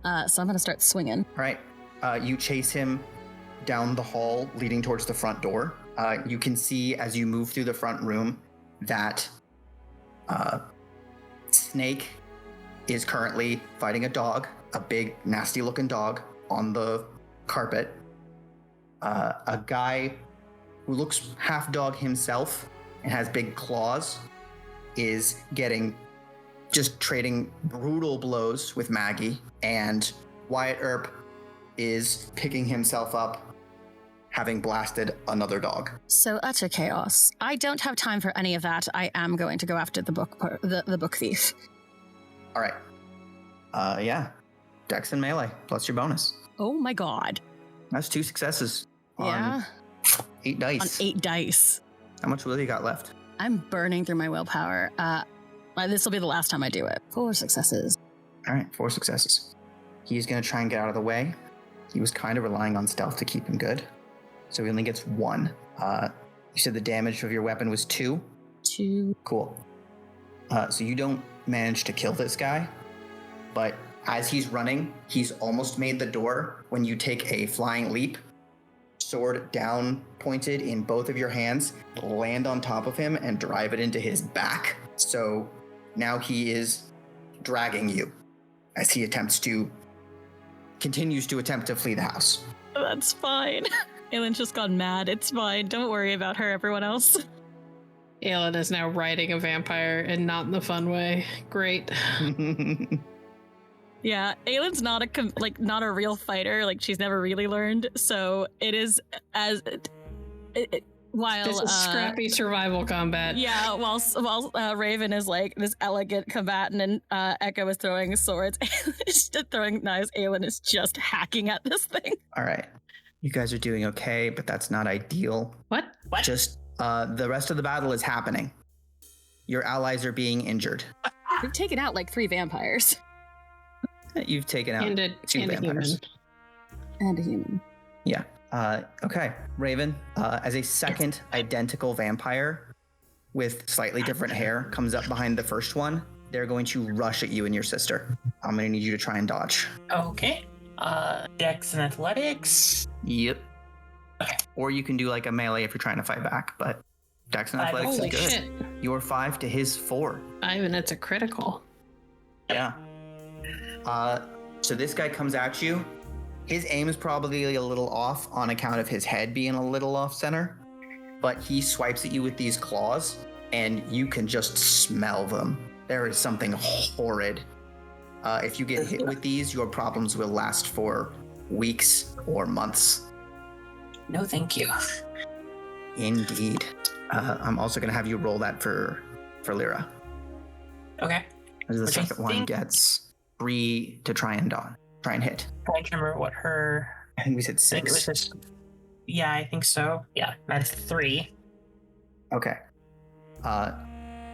So I'm gonna start swinging. All right. You chase him down the hall leading towards the front door. You can see as you move through the front room that Snake is currently fighting a dog, a big, nasty-looking dog on the carpet. A guy who looks half dog himself and has big claws is trading brutal blows with Maggie, and Wyatt Earp is picking himself up, having blasted another dog. So utter chaos. I don't have time for any of that. I am going to go after the book thief. All right. Yeah. Dex and melee, plus your bonus. Oh my god. That's 2 successes on Yeah. 8 dice. On 8 dice. How much will you got left? I'm burning through my willpower. This will be the last time I do it. 4 successes. All right, 4 successes. He's going to try and get out of the way. He was kind of relying on stealth to keep him good, so he only gets 1. You said the damage of your weapon was 2? 2. Cool. So you don't manage to kill this guy, but as he's running, he's almost made the door when you take a flying leap, sword down pointed in both of your hands, land on top of him and drive it into his back. So now he is dragging you as he attempts to continues to attempt to flee the house. That's fine. Aylin's just gone mad. It's fine. Don't worry about her, everyone else. Aelin is now riding a vampire and not in the fun way. Great. Yeah, Aylin's not not a real fighter. Like, she's never really learned. So it is as while This is scrappy survival combat. Yeah, while Raven is like this elegant combatant and Echo is throwing swords, is throwing knives. Aelin is just hacking at this thing. All right. You guys are doing okay, but that's not ideal. What? Just the rest of the battle is happening. Your allies are being injured. We've taken out like 3 vampires. You've taken out And a 2 vampires. And a human. Yeah. Okay. Raven, as a second identical vampire with slightly different hair comes up behind the first one, they're going to rush at you and your sister. I'm going to need you to try and dodge. Okay. Dex and athletics. Yep. Okay. Or you can do like a melee if you're trying to fight back, but Dex and athletics Holy is good. shit. You're 5 to his 4. 5 and it's a critical. Yeah. So this guy comes at you. His aim is probably a little off on account of his head being a little off center, but he swipes at you with these claws and you can just smell them. There is something horrid. If you get hit with these, your problems will last for weeks or months. No, thank you. Indeed. I'm also going to have you roll that for Lyra. Okay. The Which I second one think- gets 3 to try and hit. Trying to remember what her. I think we said I think it was 6. just. Yeah, I think so. Yeah, that's 3. Okay.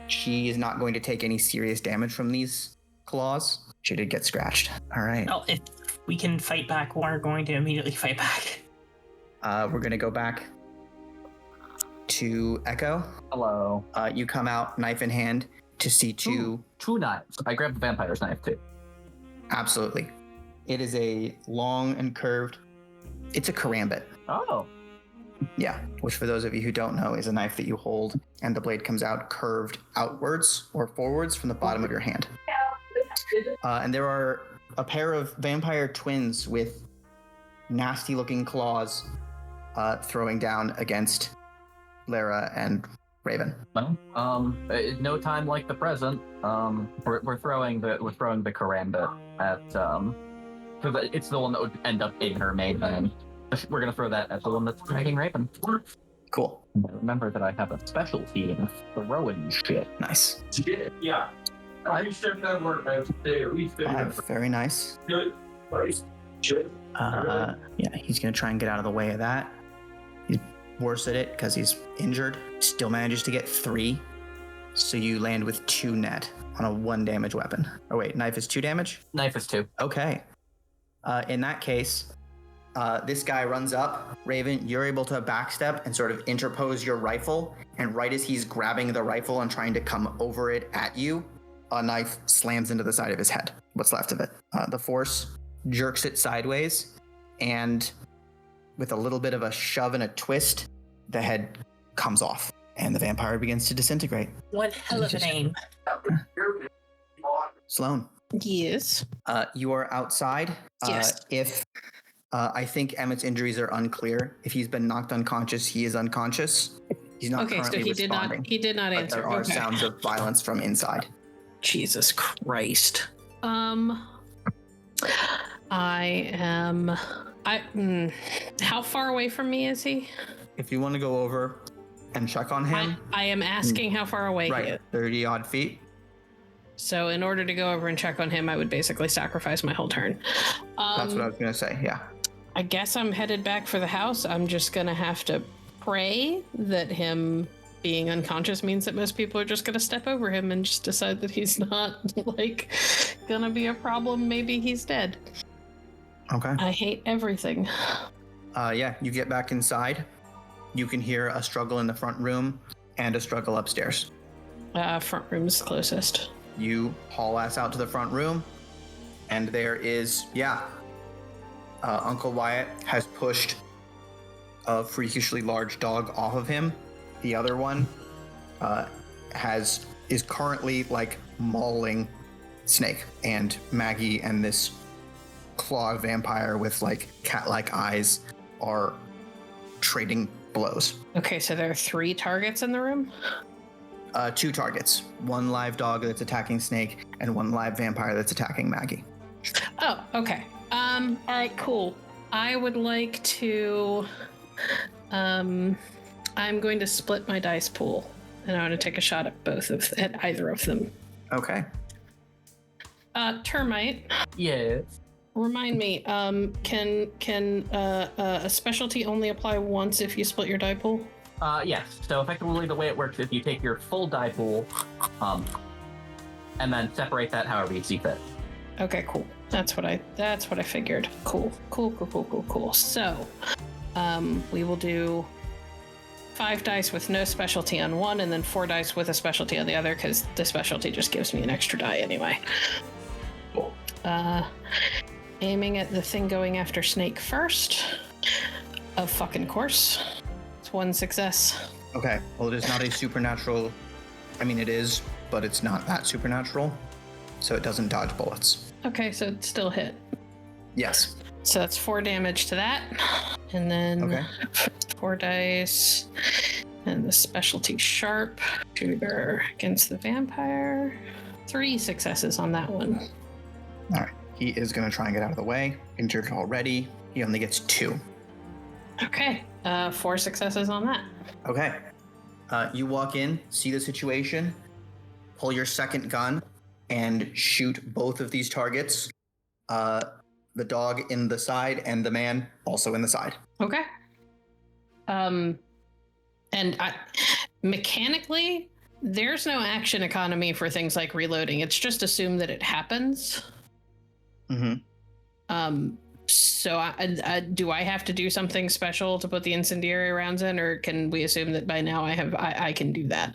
She is not going to take any serious damage from these claws. She did get scratched. All right. Well, if we can fight back, we're going to immediately fight back. We're going to go back to Echo. Hello. You come out, knife in hand, to see 2. 2 knives. I grabbed the vampire's knife too. Absolutely. It is a long and curved. It's a karambit. Oh. Yeah, which for those of you who don't know is a knife that you hold and the blade comes out curved outwards or forwards from the bottom of your hand. And there are a pair of vampire twins with nasty looking claws throwing down against Lara and Raven. Well, no time like the present. We're throwing the karambit at because it's the one that would end up in her main man. We're gonna throw that at the one that's dragging Raven. Cool. Remember that I have a specialty in throwing shit. Nice. Yeah. I should that work. Very nice. Good. Yeah, he's gonna try and get out of the way of that. He's worse at it because he's injured. Still manages to get 3. So you land with 2 net on a 1 damage weapon. Oh wait, knife is 2 damage? Knife is 2. Okay. In that case, this guy runs up. Raven, you're able to backstep and sort of interpose your rifle. And right as he's grabbing the rifle and trying to come over it at you, a knife slams into the side of his head. What's left of it. The force jerks it sideways, and with a little bit of a shove and a twist, the head comes off, and the vampire begins to disintegrate. One hell of an aim. Sloan, Yes. you are outside. Yes. If I think Emmett's injuries are unclear. If he's been knocked unconscious, he is unconscious. He's not Okay, so currently he did responding. not. He did not But answer. there are Okay. sounds of violence from inside. Jesus Christ. I am. How far away from me is he? If you want to go over and check on him, I am asking how far away he right, is. 30 odd feet. So in order to go over and check on him, I would basically sacrifice my whole turn. That's what I was going to say. Yeah. I guess I'm headed back for the house. I'm just gonna have to pray that him being unconscious means that most people are just gonna step over him and just decide that he's not like gonna be a problem. Maybe he's dead. Okay. I hate everything. Yeah, you get back inside. You can hear a struggle in the front room and a struggle upstairs. Front room is closest. You haul ass out to the front room, and there is, Uncle Wyatt has pushed a freakishly large dog off of him. The other one is currently like mauling Snake, and Maggie and this claw vampire with like cat-like eyes are trading blows. Okay, so there are 3 targets in the room? 2 targets. 1 live dog that's attacking Snake, and 1 live vampire that's attacking Maggie. Oh, okay. All right, cool. I would like to, I'm going to split my dice pool, and I want to take a shot at either of them. Okay. Termite, Yes. remind me, can a specialty only apply once if you split your die pool? Yes. So effectively, the way it works is you take your full die pool, and then separate that however you see fit. Okay, cool. That's what I figured. Cool. So, we will do 5 dice with no specialty on one, and then 4 dice with a specialty on the other, because the specialty just gives me an extra die anyway. Cool. Aiming at the thing going after Snake first. Of fucking course. It's 1 success. Okay. Well, it is not a supernatural. I mean, it is, but it's not that supernatural, so it doesn't dodge bullets. Okay, so it's still hit. Yes. So that's 4 damage to that. And then Okay. 4 dice. And the specialty sharp shooter against the vampire. 3 successes on that one. All right. He is going to try and get out of the way. Injured already. He only gets 2. Okay. 4 successes on that. Okay. You walk in, see the situation, pull your second gun, and shoot both of these targets. The dog in the side and the man also in the side. Okay. And mechanically, there's no action economy for things like reloading. It's just assumed that it happens. Mm-hmm. So do I have to do something special to put the incendiary rounds in, or can we assume that by now I can do that?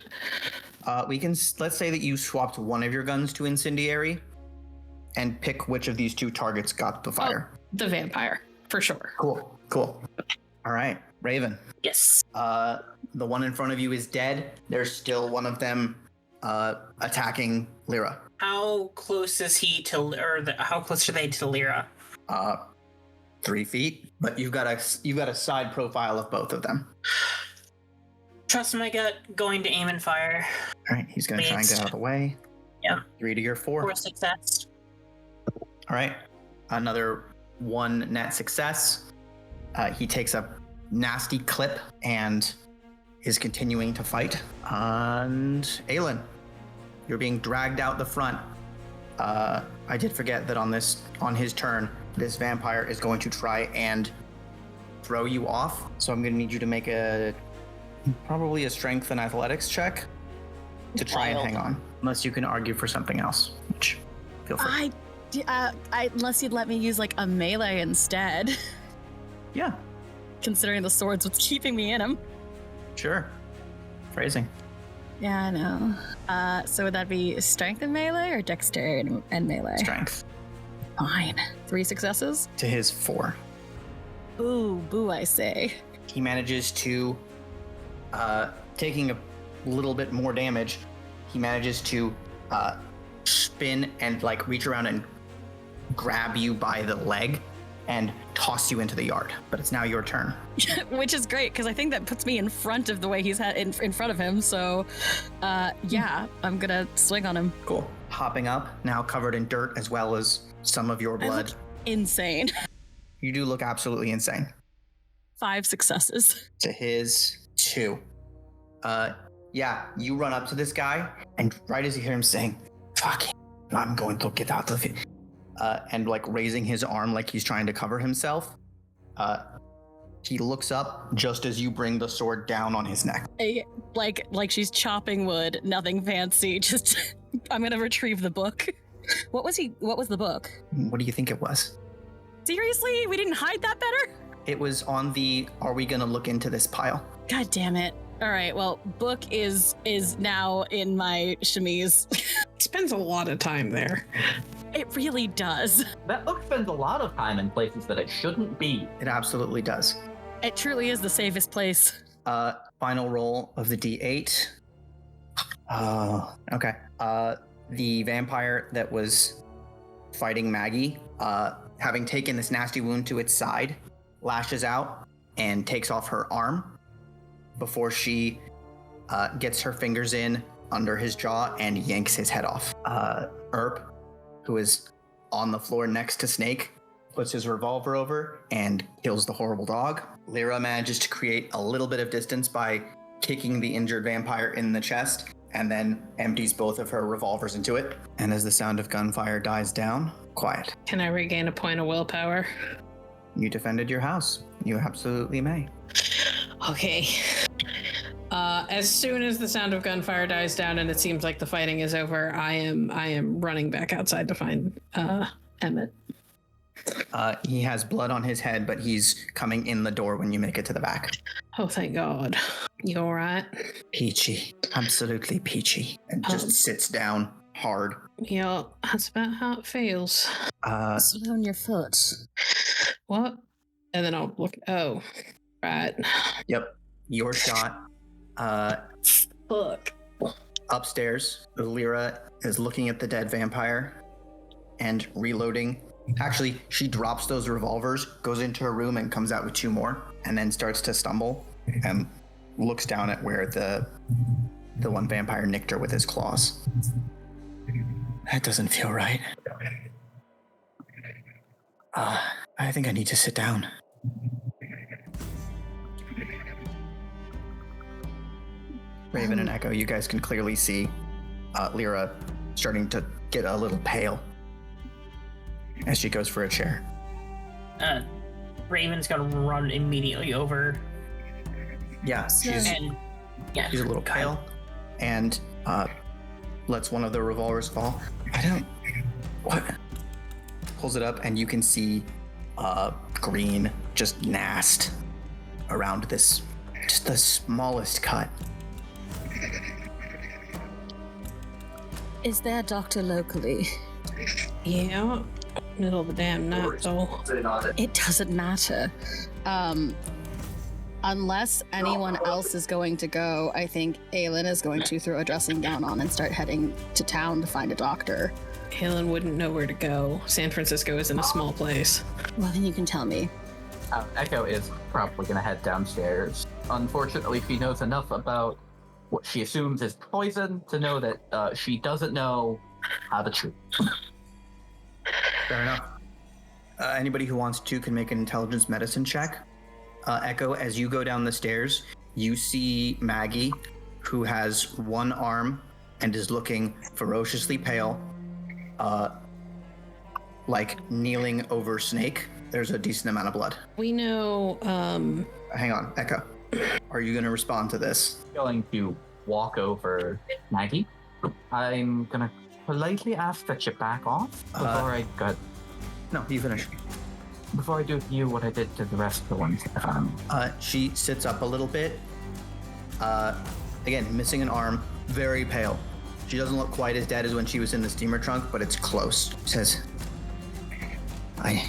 Let's say that you swapped one of your guns to incendiary and pick which of these 2 targets got the fire. Oh, the vampire, for sure. Cool. All right, Raven. Yes. The one in front of you is dead. There's still one of them attacking Lyra. How close is he to, how close are they to Lyra? 3 feet, but you've got a side profile of both of them. Trust my gut, going to aim and fire. All right, he's going to try and get out of the way. Yeah. 3 to your 4. 4 success. All right, another 1 net success. He takes a nasty clip and is continuing to fight. And Aelin, you're being dragged out the front. I did forget that on his turn, this vampire is going to try and throw you off. So I'm going to need you to make probably a strength and athletics check to try and hang on. Unless you can argue for something else, which feel free. Unless you'd let me use like a melee instead, Yeah, considering the sword's what's keeping me in him. sure. Phrasing. Yeah, I know. So would that be strength and melee or dexterity and melee? Strength. Fine. 3 successes? To his 4. Ooh, boo, I say. He manages to, taking a little bit more damage, he manages to spin and like reach around and grab you by the leg and toss you into the yard. But it's now your turn. Which is great, because I think that puts me in front of the way he's in front of him. So, yeah, I'm gonna swing on him. Cool. Hopping up, now covered in dirt as well as some of your I blood. look insane. You do look absolutely insane. 5 successes. To his 2. Yeah, you run up to this guy, and right as you hear him saying, "Fuck, I'm going to get out of it," and like raising his arm like he's trying to cover himself, he looks up just as you bring the sword down on his neck. Like she's chopping wood, nothing fancy. Just, I'm gonna retrieve the book. What was the book? What do you think it was? Seriously? We didn't hide that better? It was on the "Are we gonna look into this" pile. God damn it. All right, well, book is now in my chemise. Spends a lot of time there. It really does. That book spends a lot of time in places that it shouldn't be. It absolutely does. It truly is the safest place. Final roll of the D8. Okay. The vampire that was fighting Maggie having taken this nasty wound to its side, lashes out and takes off her arm before she gets her fingers in under his jaw and yanks his head off. Erp, who is on the floor next to Snake, puts his revolver over and kills the horrible dog. Lyra manages to create a little bit of distance by kicking the injured vampire in the chest and then empties both of her revolvers into it. And as the sound of gunfire dies down, quiet. Can I regain a point of willpower? You defended your house. You absolutely may. Okay. As soon as the sound of gunfire dies down and it seems like the fighting is over, I am running back outside to find Emmett. He has blood on his head, but he's coming in the door when you make it to the back. Oh, thank God. You all right? Peachy. Absolutely peachy. And just sits down hard. Yeah, that's about how it feels. Sit on your foot. What? And then I'll look. Oh, right. Yep. Your shot. Fuck. Upstairs, Lyra is looking at the dead vampire and reloading. Actually, she drops those revolvers, goes into her room and comes out with 2 more, and then starts to stumble and looks down at where the one vampire nicked her with his claws. That doesn't feel right. I think I need to sit down. Raven and Echo, you guys can clearly see Lyra starting to get a little pale as she goes for a chair. Raven's gonna run immediately over. Yeah, she's And yeah, a little pale and lets one of the revolvers fall. What? Pulls it up and you can see green, just nast around this, just the smallest cut. Is there a doctor locally? Yeah. Middle of the damn night, though. It doesn't matter. Unless anyone else is going to go, I think Aelin is going to throw a dressing gown on and start heading to town to find a doctor. Helen wouldn't know where to go. San Francisco isn't a small place. Well, then you can tell me. Echo is probably going to head downstairs. Unfortunately, she knows enough about what she assumes is poison to know that she doesn't know how to treat. Fair enough. Anybody who wants to can make an intelligence medicine check. Echo, as you go down the stairs, you see Maggie, who has one arm and is looking ferociously pale, like kneeling over Snake. There's a decent amount of blood. We know, Hang on, Echo. Are you going to respond to this? Going to walk over Maggie. I'm going to politely ask that you back off No, you finish. before I do to you what I did to the rest of the ones. She sits up a little bit. Again, missing an arm, very pale. She doesn't look quite as dead as when she was in the steamer trunk, but it's close. Says, I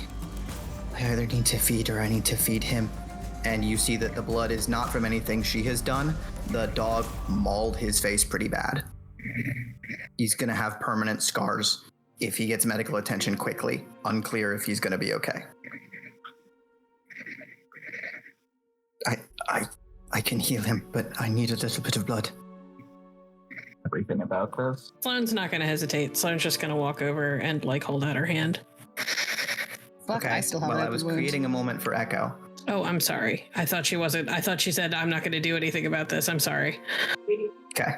either need to feed or I need to feed him. And you see that the blood is not from anything she has done. The dog mauled his face pretty bad. He's gonna have permanent scars if he gets medical attention quickly. Unclear if he's gonna be okay. I can heal him, but I need a little bit of blood. Everything about this. Sloane's not going to hesitate. Sloane's just going to walk over and, like, hold out her hand. Fuck, I still have well, an I was open wound. creating a moment for Echo. Oh, I'm sorry. I thought she wasn't. I thought she said, I'm not going to do anything about this. I'm sorry. Okay.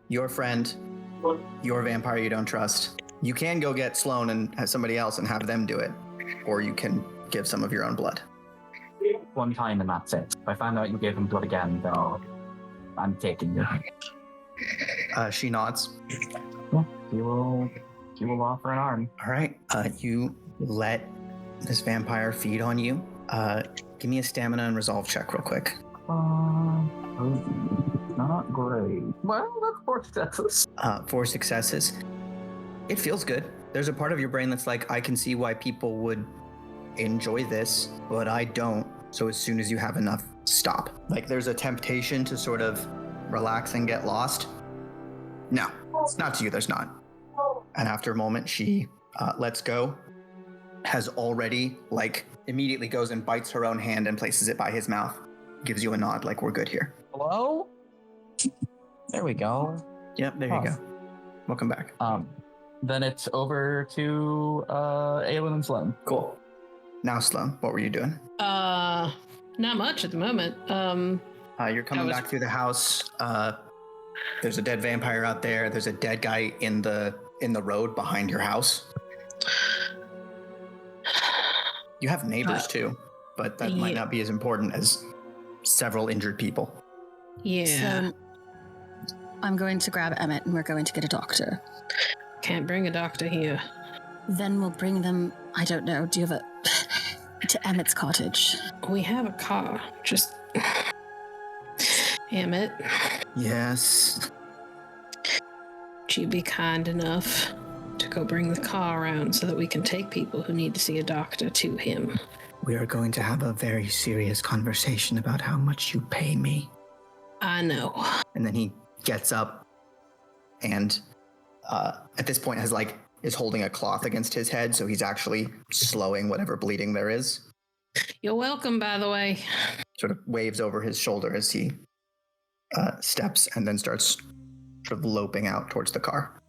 Your friend, your vampire you don't trust. You can go get Sloane and have somebody else and have them do it. Or you can give some of your own blood. One time and that's it. If I find out you gave him blood again, then I'm taking you. She nods. Yeah, she will offer an arm. All right. You let this vampire feed on you. Give me a stamina and resolve check real quick. Not great. Well, that's 4 successes. 4 successes. It feels good. There's a part of your brain that's like, I can see why people would enjoy this, but I don't. So as soon as you have enough, stop. Like there's a temptation to sort of relax and get lost. No, it's not to you, there's not. And after a moment, she lets go has already, like, immediately goes and bites her own hand and places it by his mouth. Gives you a nod, like, we're good here. Hello? There we go. Yep, there you go. Welcome back. Then it's over to Aelin and Sloan. Cool. Now, Sloan, what were you doing? Not much at the moment. You're coming back through the house. There's a dead vampire out there. There's a dead guy in the road behind your house. You have neighbors too, but that might not be as important as several injured people. Yeah. So I'm going to grab Emmett and we're going to get a doctor. Can't bring a doctor here. Then we'll bring them, I don't know, do you have to Emmett's cottage? We have a car. Just... Emmett, Yes. would you be kind enough to go bring the car around so that we can take people who need to see a doctor to him? We are going to have a very serious conversation about how much you pay me. I know. And then he gets up and at this point is holding a cloth against his head, so he's actually slowing whatever bleeding there is. You're welcome, by the way. Sort of waves over his shoulder as he steps and then starts sort of loping out towards the car.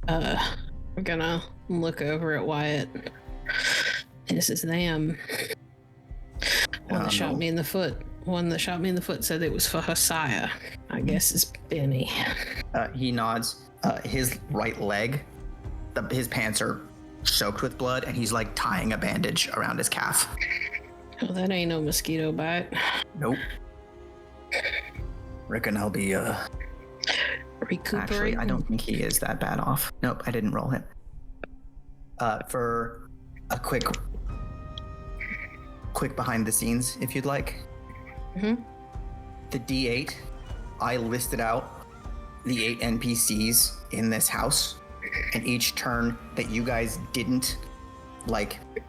We're gonna look over at Wyatt. This is them. One that shot me in the foot. One that shot me in the foot said it was for her sire. I guess it's Benny. He nods. His right leg, his pants are soaked with blood, and he's like tying a bandage around his calf. Oh, that ain't no mosquito bite. Nope. Reckon I'll be Recuperating. Actually, I don't think he is that bad off. Nope, I didn't roll him. For a quick behind the scenes, if you'd like. Mm-hmm. The D8, I listed out the 8 NPCs in this house, and each turn that you guys didn't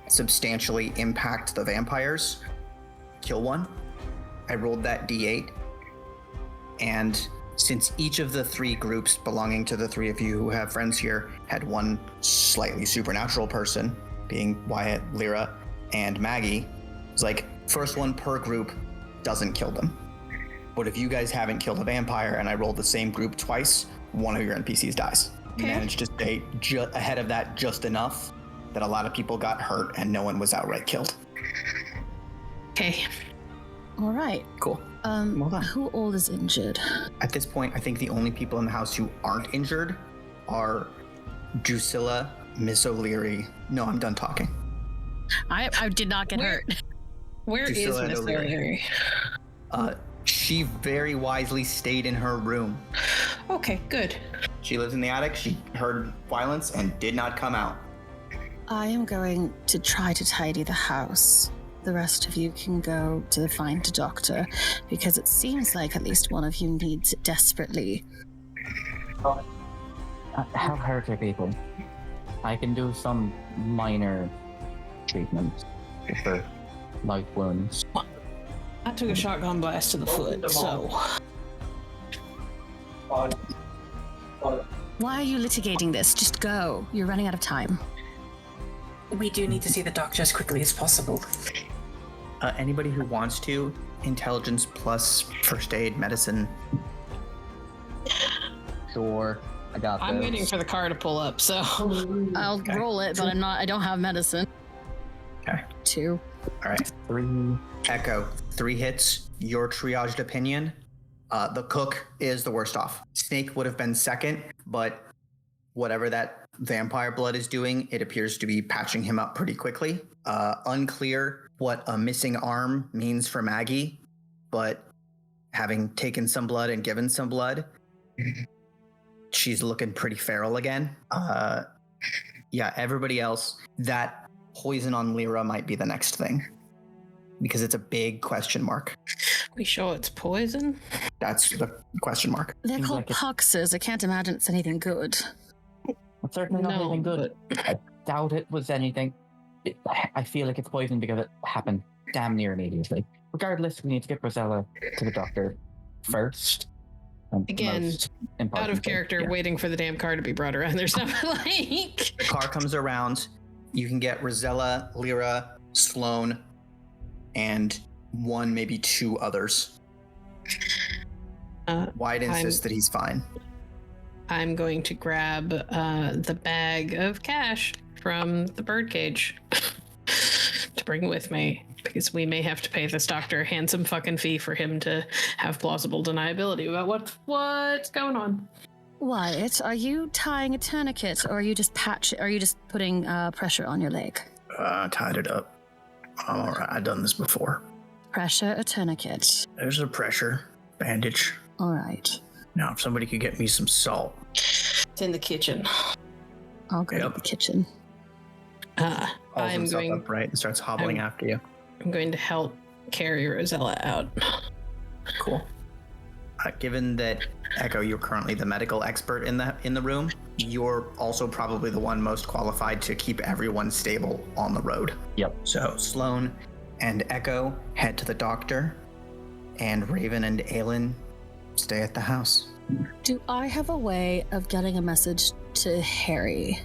substantially impact the vampires, kill one. I rolled that D8, and since each of the 3 groups belonging to the 3 of you who have friends here had one slightly supernatural person, being Wyatt, Lyra, and Maggie, it's like first one per group doesn't kill them. But if you guys haven't killed a vampire and I roll the same group twice, one of your NPCs dies. You managed to stay ahead of that just enough that a lot of people got hurt and no one was outright killed. Okay. All right. Cool. Well done. Who all is injured? At this point, I think the only people in the house who aren't injured are Drusilla, Miss O'Leary. No, I'm done talking. I did not get hurt. Where is Drusilla Miss O'Leary? She very wisely stayed in her room. Okay, good. She lives in the attic. She heard violence and did not come out. I am going to try to tidy the house. The rest of you can go to find a doctor, because it seems like at least one of you needs it desperately. How hurt are people? I can do some minor treatments for light wounds. I took a shotgun blast to the foot, so... Why are you litigating this? Just go. You're running out of time. We do need to see the doctor as quickly as possible. Anybody who wants to, intelligence plus first aid, medicine. Sure, I got this. I'm waiting for the car to pull up, so... I'll roll it, but I don't have medicine. Okay. 2. All right. 3. Echo, 3 hits. Your triaged opinion. The cook is the worst off. Snake would have been second, but whatever that vampire blood is doing, it appears to be patching him up pretty quickly. Unclear what a missing arm means for Maggie, but having taken some blood and given some blood, she's looking pretty feral again. Yeah, everybody else, that poison on Lyra might be the next thing, because it's a big question mark. We sure it's poison? That's the question mark. They're Seems called like it- poxes. I can't imagine it's anything good. It's certainly not No, anything good. I doubt it was anything. I feel like it's poison because it happened damn near immediately. Regardless, we need to get Rosella to the doctor first. Again, Most Out important of thing. character, Yeah. waiting for the damn car to be brought around. There's nothing like... The car comes around. You can get Rosella, Lyra, Sloane, and one, maybe two others. Wyatt insists that he's fine. I'm going to grab the bag of cash from the birdcage to bring with me, because we may have to pay this doctor a handsome fucking fee for him to have plausible deniability about what's going on. Wyatt, are you tying a tourniquet, or are you just putting pressure on your leg? I tied it up. I'm all right. I've done this before. Pressure or tourniquet? There's a pressure bandage. All right. Now, if somebody could get me some salt. It's in the kitchen. I'll go to the kitchen. Hauls I'm himself going. upright and starts hobbling after you. I'm going to help carry Rosella out. Cool. Given that, Echo, you're currently the medical expert in the room, you're also probably the one most qualified to keep everyone stable on the road. Yep. So Sloane and Echo head to the doctor, and Raven and Aelin stay at the house. Do I have a way of getting a message to Harry?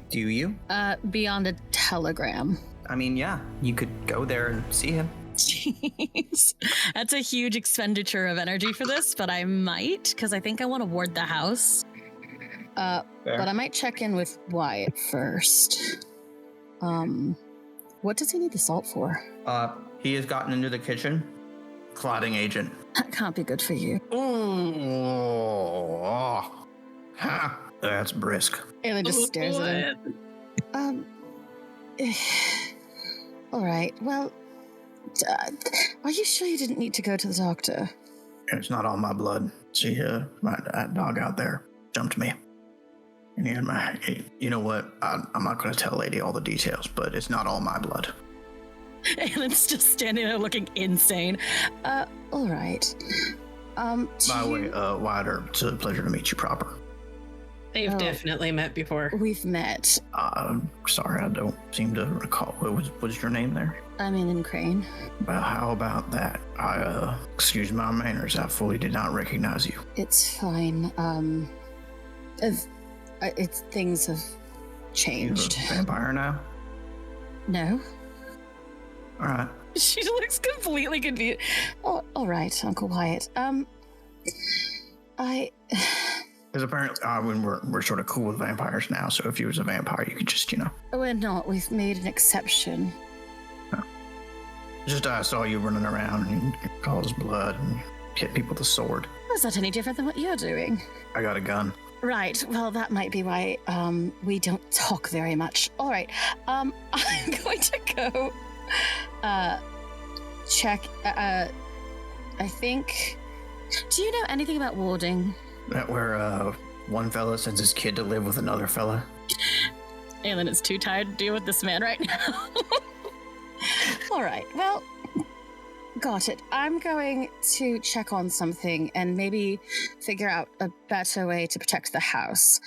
Do you? Beyond a telegram. I mean, yeah, you could go there and see him. Jeez. That's a huge expenditure of energy for this, but I might, because I think I want to ward the house. But I might check in with Wyatt first. What does he need the salt for? He has gotten into the kitchen. Clotting agent. That can't be good for you. Oh, ha, that's brisk. Aelin just stares at him. All right, well, are you sure you didn't need to go to the doctor? It's not all my blood. See, that dog out there jumped me. And you know what? I'm not going to tell Lady all the details, but it's not all my blood. Aelin's just standing there looking insane. All right. By the way, Wyatt, it's a pleasure to meet you proper. They've definitely met before. We've met. Sorry, I don't seem to recall. What was your name there? I'm Aelin Crane. Well, how about that? Excuse my manners, I fully did not recognize you. It's fine. Things have changed. You're a vampire now? No. All right. She looks completely confused. Oh, all right, Uncle Wyatt. Because apparently, we're sort of cool with vampires now, so if you was a vampire, you could just, We're not. We've made an exception. Just I saw you running around and you cause blood and hit people with a sword. Is that any different than what you're doing? I got a gun. Right. Well, that might be why we don't talk very much. All right. I'm going to go check. I think. Do you know anything about warding? That where one fella sends his kid to live with another fella. Aelin is too tired to deal with this man right now. All right. Well, got it. I'm going to check on something and maybe figure out a better way to protect the house.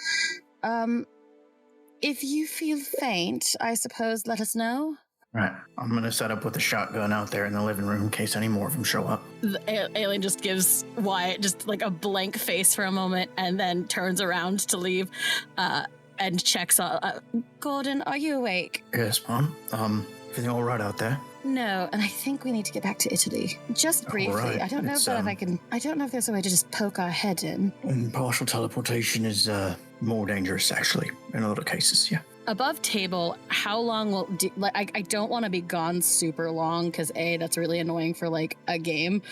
If you feel faint, I suppose let us know. Right. I'm going to set up with a shotgun out there in the living room in case any more of them show up. Aelin just gives Wyatt just like a blank face for a moment and then turns around to leave and checks on. Gordon, are you awake? Yes, Mom. Everything all right out there? No, and I think we need to get back to Italy. Just briefly. Right. I don't know if I can. I don't know if there's a way to just poke our head in. Partial teleportation is more dangerous, actually, in a lot of cases. Yeah. Above table, how long will? I don't want to be gone super long because that's really annoying for like a game,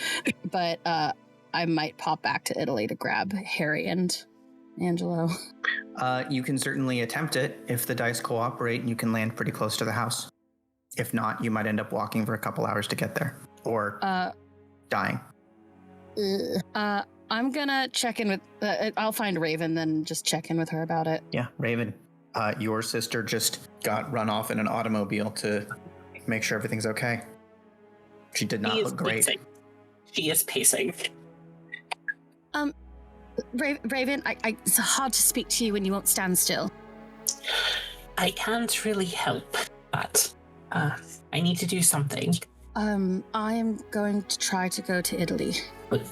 but I might pop back to Italy to grab Harry and Angelo. You can certainly attempt it if the dice cooperate, and you can land pretty close to the house. If not, you might end up walking for a couple hours to get there, or dying. I'm gonna check in with. I'll find Raven, then just check in with her about it. Yeah, Raven. Your sister just got run off in an automobile to make sure everything's okay. She did not look great. Pacing. She is pacing. Raven, it's hard to speak to you when you won't stand still. I can't really help, but I need to do something. I am going to try to go to Italy. But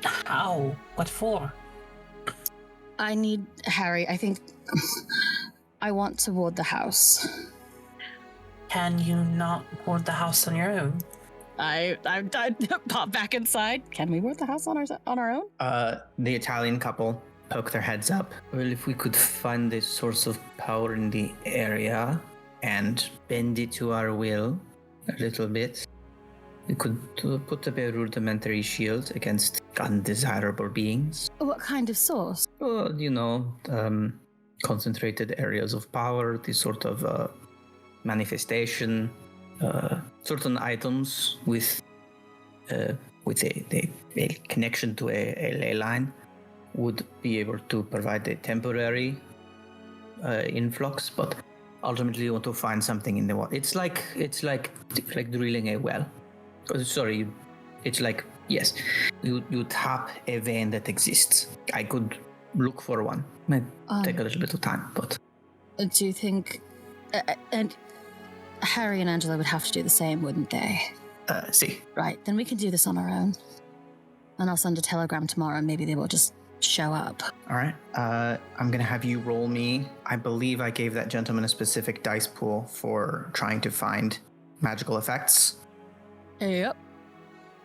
how? What for? I need Harry. I think I want to ward the house. Can you not ward the house on your own? I pop back inside. Can we ward the house on our own? The Italian couple poke their heads up. Well, if we could find a source of power in the area and bend it to our will a little bit, we could put up a rudimentary shield against undesirable beings. What kind of source? Well, concentrated areas of power, this sort of manifestation, certain items with a connection to a ley line would be able to provide a temporary influx, but ultimately you want to find something in the water. It's like drilling a well. Sorry, it's like, yes, you tap a vein that exists. I could look for one. Might take a little bit of time, but... Do you think... and Harry and Angela would have to do the same, wouldn't they? See. Right, then we can do this on our own. And I'll send a telegram tomorrow and maybe they will just show up. All right. I'm going to have you roll me. I believe I gave that gentleman a specific dice pool for trying to find magical effects. Yep.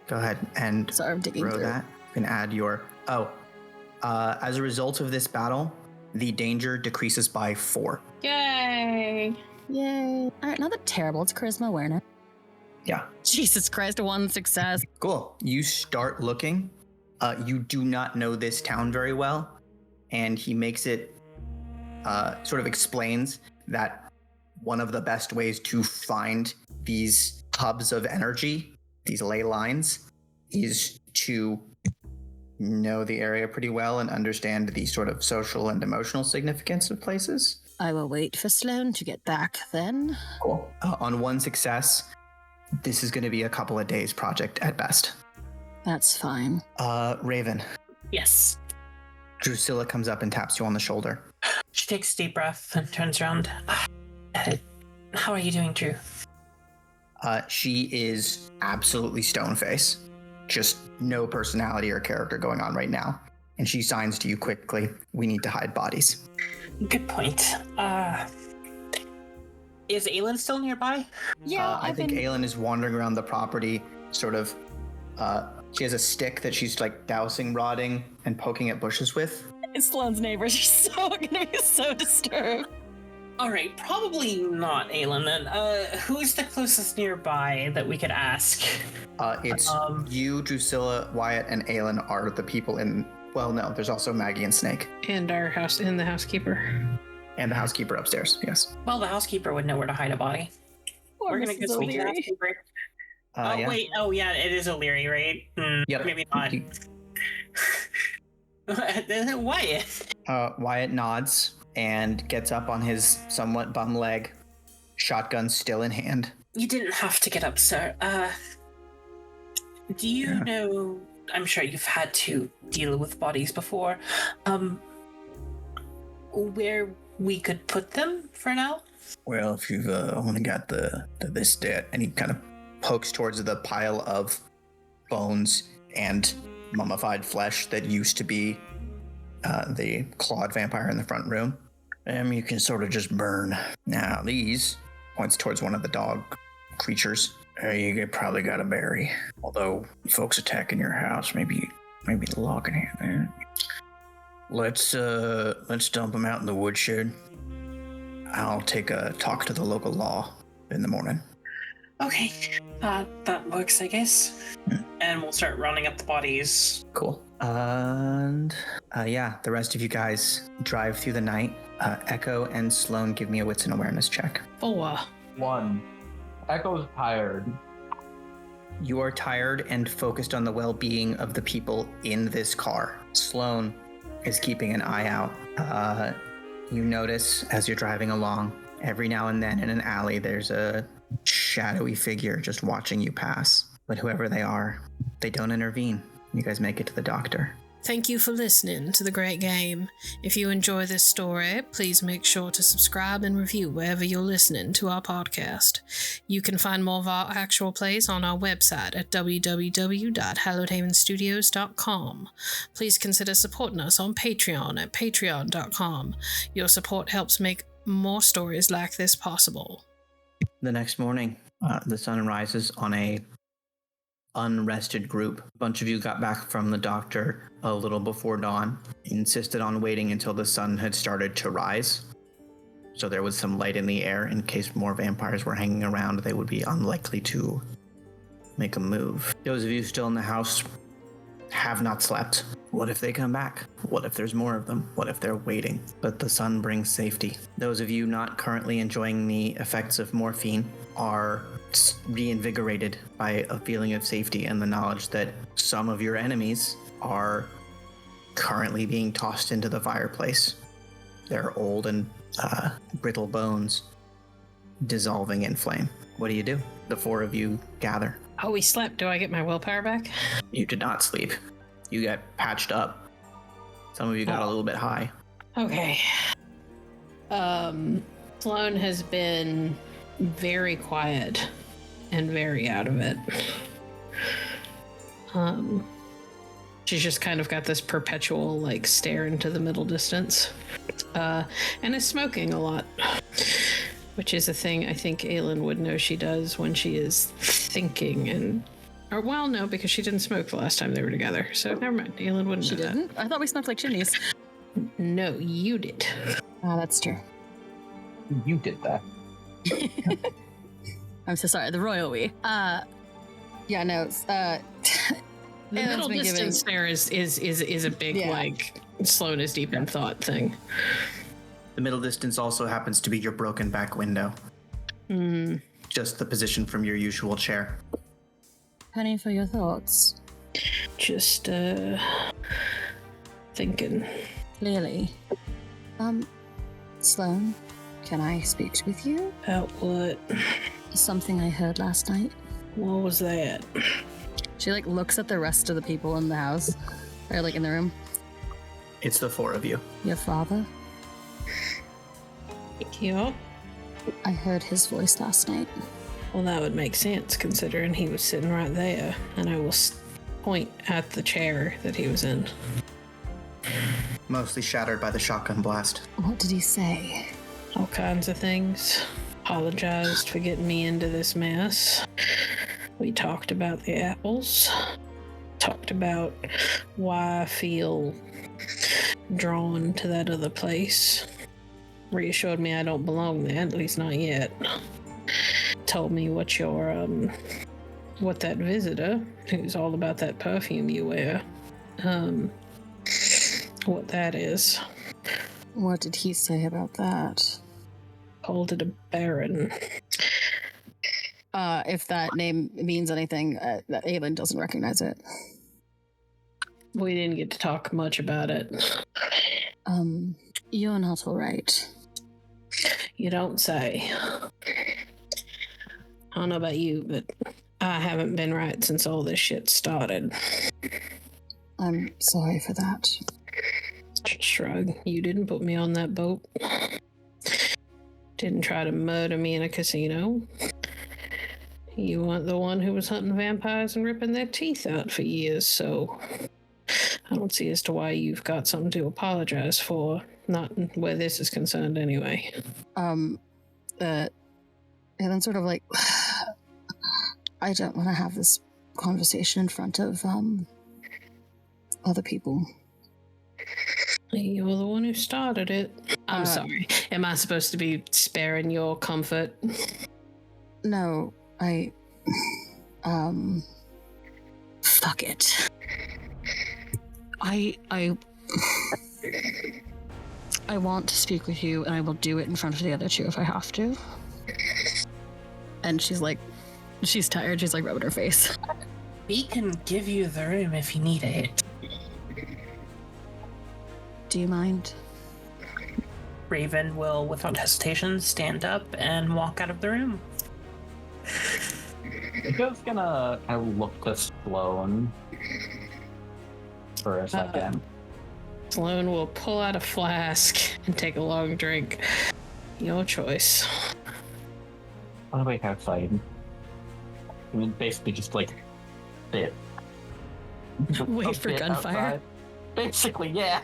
Go ahead and Sorry, I'm digging roll through. that. And add your... as a result of this battle, the danger decreases by 4. Yay! Yay. All right, not that terrible. It's charisma awareness. Yeah. Jesus Christ, 1 success. Cool. You start looking. You do not know this town very well. And he makes it, sort of explains that one of the best ways to find these hubs of energy, these ley lines, is to know the area pretty well and understand the sort of social and emotional significance of places. I will wait for Sloane to get back then. Cool. On 1 success, this is going to be a couple of days project at best. That's fine. Raven. Yes. Drusilla comes up and taps you on the shoulder. She takes a deep breath and turns around. How are you doing, Drew? She is absolutely stone face. Just no personality or character going on right now. And she signs to you quickly. We need to hide bodies. Good point. Is Aelin still nearby? Yeah, I think Aelin is wandering around the property, sort of. She has a stick that she's like dousing rotting and poking at bushes with. Sloane's neighbors are so gonna be so disturbed. All right, probably not Aelin then. Who's the closest nearby that we could ask? It's you, Drusilla, Wyatt, and Aelin are the people in... Well, no, there's also Maggie and Snake. And the housekeeper. And the housekeeper upstairs, yes. Well, the housekeeper would know where to hide a body. We're gonna go speak to the housekeeper. Yeah. Wait. Oh, yeah, it is O'Leary, right? Yep. Maybe not. Wyatt. Wyatt nods and gets up on his somewhat bum leg, shotgun still in hand. You didn't have to get up, sir. Do you know... I'm sure you've had to deal with bodies before. Where we could put them for now? Well, if you've only got this debt, and he kind of pokes towards the pile of bones and mummified flesh that used to be the clawed vampire in the front room. You can sort of just burn. Now these points towards one of the dog creatures. You probably got to bury. Although folks attacking your house, maybe logging it there. Let's dump them out in the woodshed. I'll take a talk to the local law in the morning. Okay, that works, I guess. And we'll start rounding up the bodies. Cool. And the rest of you guys drive through the night. Echo and Sloane, give me a wits and awareness check. 4. 1. Echo's tired. You are tired and focused on the well-being of the people in this car. Sloane is keeping an eye out. You notice as you're driving along, every now and then in an alley, there's a shadowy figure just watching you pass. But whoever they are, they don't intervene. You guys make it to the doctor. Thank you for listening to The Great Game. If you enjoy this story, please make sure to subscribe and review wherever you're listening to our podcast. You can find more of our actual plays on our website at www.hallowedhavenstudios.com. Please consider supporting us on Patreon at patreon.com. Your support helps make more stories like this possible. The next morning, the sun rises on a unrested group. A bunch of you got back from the doctor a little before dawn, insisted on waiting until the sun had started to rise. So there was some light in the air in case more vampires were hanging around. They would be unlikely to make a move. Those of you still in the house have not slept. What if they come back? What if there's more of them? What if they're waiting? But the sun brings safety. Those of you not currently enjoying the effects of morphine are reinvigorated by a feeling of safety and the knowledge that some of your enemies are currently being tossed into the fireplace. Their old and brittle bones dissolving in flame. What do you do? The four of you gather. Oh, we slept. Do I get my willpower back? You did not sleep. You got patched up. Some of you got a little bit high. Okay. Sloane has been very quiet and very out of it. She's just kind of got this perpetual, like, stare into the middle distance. And is smoking a lot. Which is a thing I think Aelin would know she does when she is thinking or well, no, because she didn't smoke the last time they were together. So never mind. Aelin wouldn't She know that. didn't? I thought we smoked like chimneys. No, you did. Oh, that's true. You did that. I'm so sorry. The royal we. Yeah, no. The middle distance there is a big, like, Sloane is deep in thought thing. The middle distance also happens to be your broken back window. Just the position from your usual chair. Penny, for your thoughts. Just, thinking. Clearly. Sloane, can I speak with you? About what? Something I heard last night. What was that? She, like, looks at the rest of the people in the house. Or, like, in the room. It's the four of you. Your father? Yup. I heard his voice last night. Well, that would make sense, considering he was sitting right there. And I will point at the chair that he was in. Mostly shattered by the shotgun blast. What did he say? All kinds of things. Apologized for getting me into this mess. We talked about the apples. Talked about why I feel drawn to that other place. Reassured me I don't belong there, at least not yet. Told me what that visitor, who's all about that perfume you wear, what that is. What did he say about that? Called it a baron. If that name means anything, that Aelin doesn't recognize it. We didn't get to talk much about it. You're not all right. You don't say. I don't know about you, but I haven't been right since all this shit started. I'm sorry for that. Shrug. You didn't put me on that boat. Didn't try to murder me in a casino. You weren't the one who was hunting vampires and ripping their teeth out for years, so I don't see as to why you've got something to apologize for. Not where this is concerned, anyway. Aelin sort of like, I don't want to have this conversation in front of, other people. You're the one who started it. I'm sorry. Am I supposed to be sparing your comfort? No, fuck it. I want to speak with you, and I will do it in front of the other two if I have to. And she's tired. She's like rubbing her face. We can give you the room if you need it. Do you mind? Raven will, without hesitation, stand up and walk out of the room. Just gonna look to Sloane for a second. Sloane will pull out a flask and take a long drink. Your choice. What do we have outside? I mean, basically just like bit. Wait for gunfire. Outside. Basically, yeah.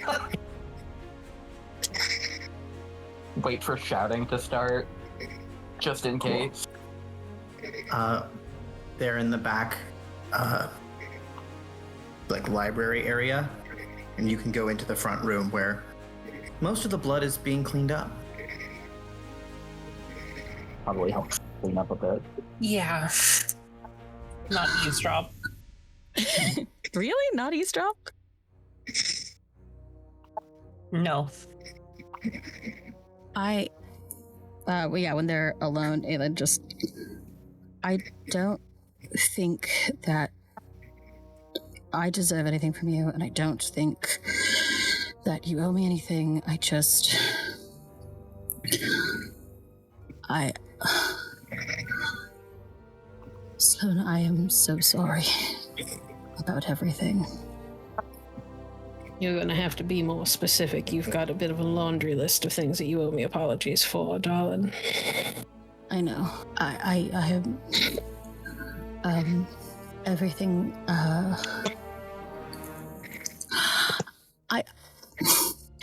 wait for shouting to start, just in case. They're in the back, like library area, and you can go into the front room where most of the blood is being cleaned up. Probably helps clean up a bit. Yeah. Not eavesdrop. Really? Not eavesdrop? No. When they're alone, Aelin I don't think that I deserve anything from you, and I don't think that you owe me anything. Sloan, I am so sorry about everything. You're gonna have to be more specific. You've got a bit of a laundry list of things that you owe me apologies for, darling. I know. I am everything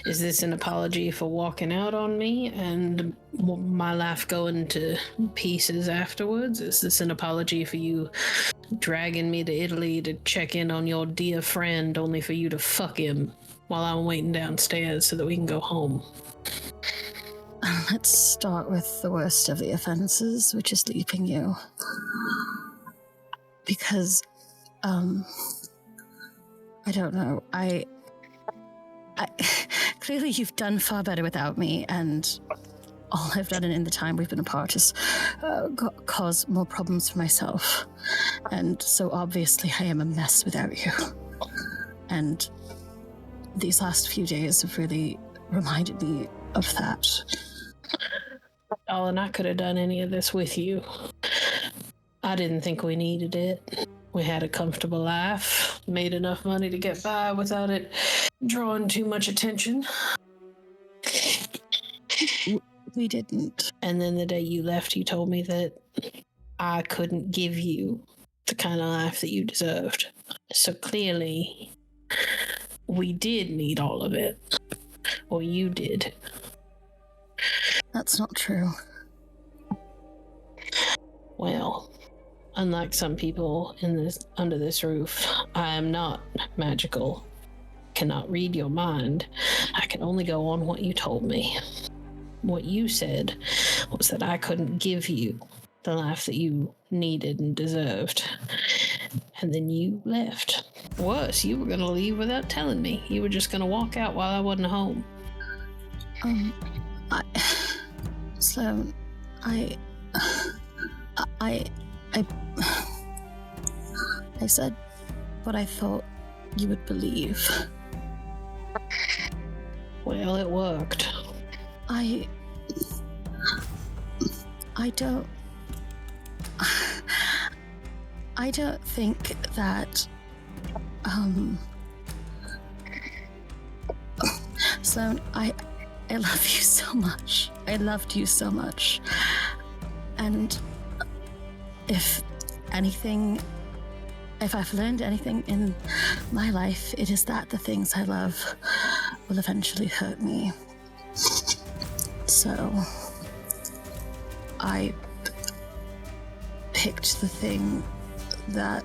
Is this an apology for walking out on me and my life going to pieces afterwards? Is this an apology for you dragging me to Italy to check in on your dear friend only for you to fuck him while I'm waiting downstairs so that we can go home? Let's start with the worst of the offenses, which is leaving you. Because, I don't know, I clearly you've done far better without me, and all I've done in the time we've been apart is cause more problems for myself. And so obviously I am a mess without you. And these last few days have really reminded me of that. Darling, I could have done any of this with you. I didn't think we needed it. We had a comfortable life, made enough money to get by without it drawing too much attention. We didn't. And then the day you left, you told me that I couldn't give you the kind of life that you deserved. So clearly, we did need all of it. Or you did. That's not true. Well, unlike some people under this roof, I am not magical. Cannot read your mind. I can only go on what you told me. What you said was that I couldn't give you the life that you needed and deserved. And then you left. Worse, you were going to leave without telling me. You were just going to walk out while I wasn't home. Sloan, I said what I thought you would believe. Well, it worked. I don't think that, Sloan, I love you so much. I loved you so much. And if I've learned anything in my life, it is that the things I love will eventually hurt me. So I picked the thing that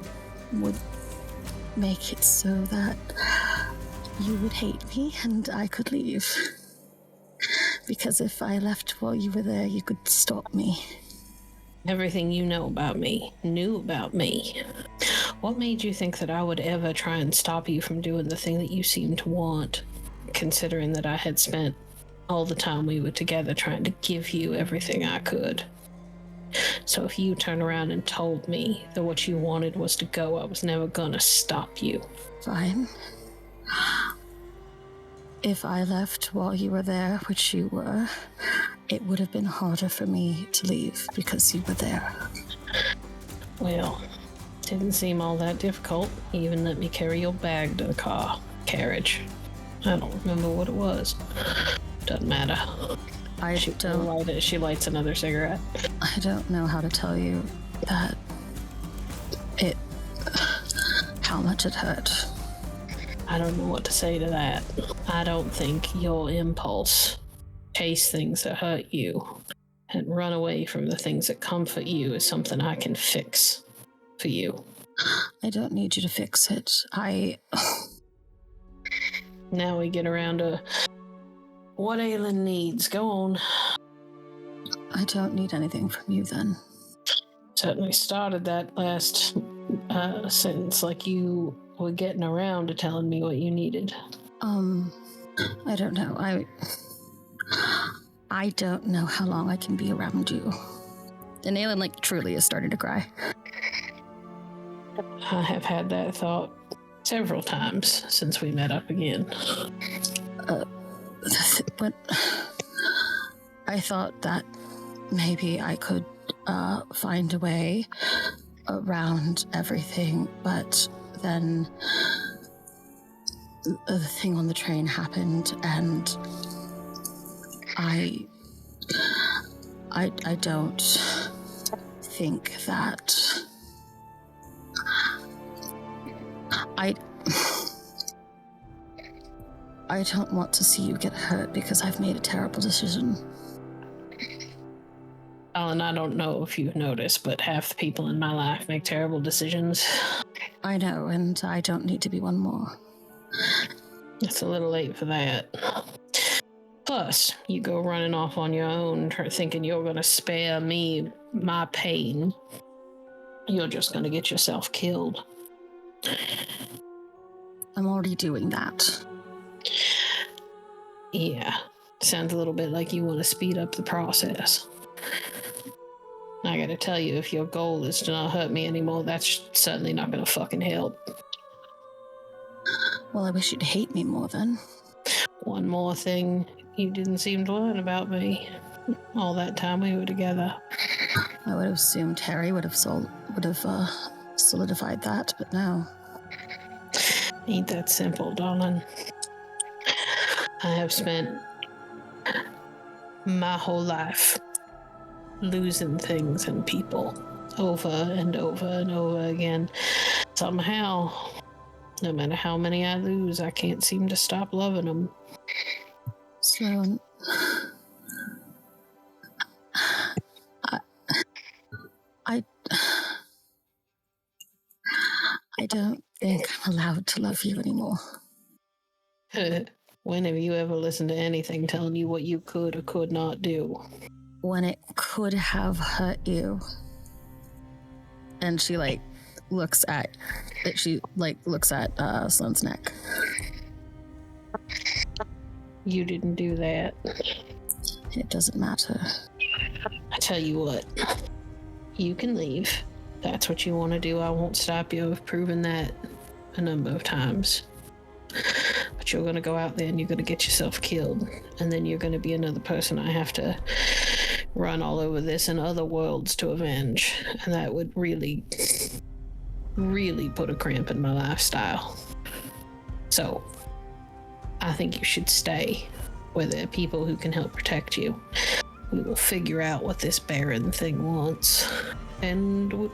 would make it so that you would hate me and I could leave. Because if I left while you were there, you could stop me. Everything you knew about me. What made you think that I would ever try and stop you from doing the thing that you seemed to want, considering that I had spent all the time we were together trying to give you everything I could? So if you turned around and told me that what you wanted was to go, I was never gonna stop you. Fine. If I left while you were there, which you were, it would have been harder for me to leave because you were there. Well, didn't seem all that difficult. You even let me carry your bag to the carriage. I don't remember what it was. Doesn't matter. She lights another cigarette. I don't know how to tell you that how much it hurt. I don't know what to say to that. I don't think your impulse chase things that hurt you and run away from the things that comfort you is something I can fix for you. I don't need you to fix it. Now we get around to what Aelin needs. Go on. I don't need anything from you then. Certainly started that last sentence like you were getting around to telling me what you needed. I don't know. I don't know how long I can be around you. And Aelin, truly is starting to cry. I have had that thought several times since we met up again. But I thought that maybe I could find a way around everything, but then the thing on the train happened, and I don't think that I don't want to see you get hurt because I've made a terrible decision. Alan, I don't know if you've noticed, but half the people in my life make terrible decisions. I know, and I don't need to be one more. It's a little late for that. Plus, you go running off on your own, thinking you're going to spare me my pain. You're just going to get yourself killed. I'm already doing that. Yeah, sounds a little bit like you want to speed up the process. I gotta tell you, if your goal is to not hurt me anymore, that's certainly not gonna fucking help. Well, I wish you'd hate me more then. One more thing you didn't seem to learn about me all that time we were together. I would have assumed Harry would have solidified that, but no. Ain't that simple, darling. I have spent my whole life losing things and people over and over and over again. Somehow, no matter how many I lose, I can't seem to stop loving them. Sloan, I don't think I'm allowed to love you anymore. When have you ever listened to anything telling you what you could or could not do? When it could have hurt you. And she looks at Sloane's neck. You didn't do that. It doesn't matter. I tell you what, you can leave. That's what you want to do. I won't stop you. I've proven that a number of times. But you're going to go out there and you're going to get yourself killed. And then you're going to be another person I have to run all over this and other worlds to avenge. And that would really, really put a cramp in my lifestyle. So, I think you should stay where there are people who can help protect you. We will figure out what this Baron thing wants. And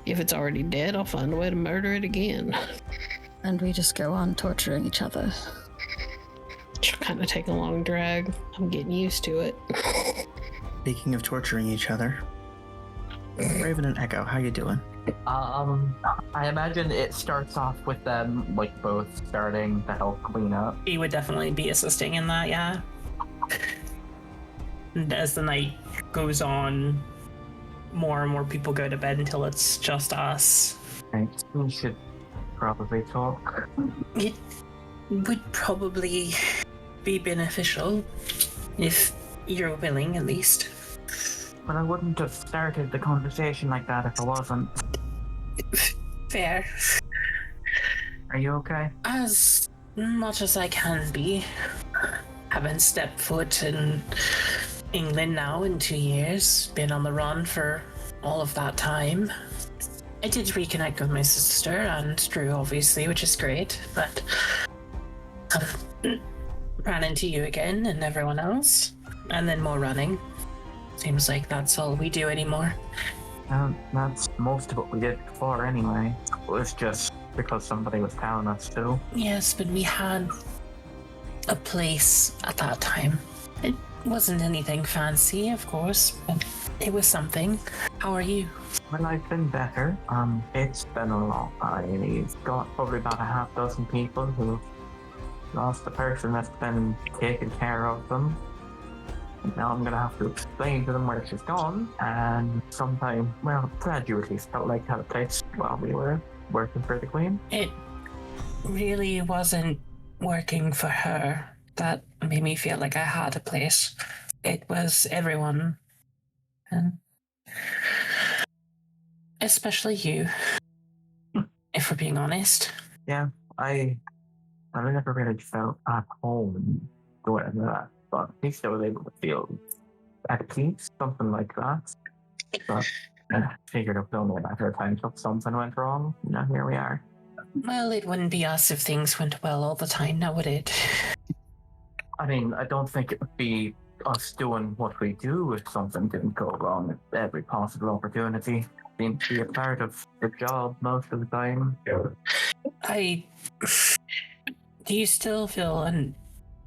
if it's already dead, I'll find a way to murder it again. And we just go on torturing each other. It's kind of taking a long drag. I'm getting used to it. Speaking of torturing each other, Raven and Echo, how you doing? I imagine it starts off with them both starting to help clean up. He would definitely be assisting in that, yeah. And as the night goes on, more and more people go to bed until it's just us. Right. We should probably talk. It would probably be beneficial if you're willing, at least. But I wouldn't have started the conversation like that if I wasn't. Fair. Are you okay? As much as I can be. Haven't stepped foot in England now in 2 years. Been on the run for all of that time. I did reconnect with my sister and Drew, obviously, which is great, but ran into you again and everyone else, and then more running. Seems like that's all we do anymore. That's most of what we did before anyway. It was just because somebody was telling us to. Yes, but we had a place at that time. Wasn't anything fancy, of course, but it was something. How are you? Well, I've been better. It's been a long time. He's got probably about a half dozen people who lost the person that's been taking care of them. And now I'm gonna have to explain to them where she's gone. And sometime, well, glad you at least felt like you had a place while we were working for the Queen. It really wasn't working for her. That made me feel like I had a place. It was everyone. And especially you, if we're being honest. Yeah, I never really felt at home doing that, but at least I was able to feel at peace, something like that. But I figured it was only a matter of time till something went wrong. Now here we are. Well, it wouldn't be us if things went well all the time, now would it? I mean, I don't think it would be us doing what we do if something didn't go wrong at every possible opportunity. Seem to be a part of the job most of the time. Do you still feel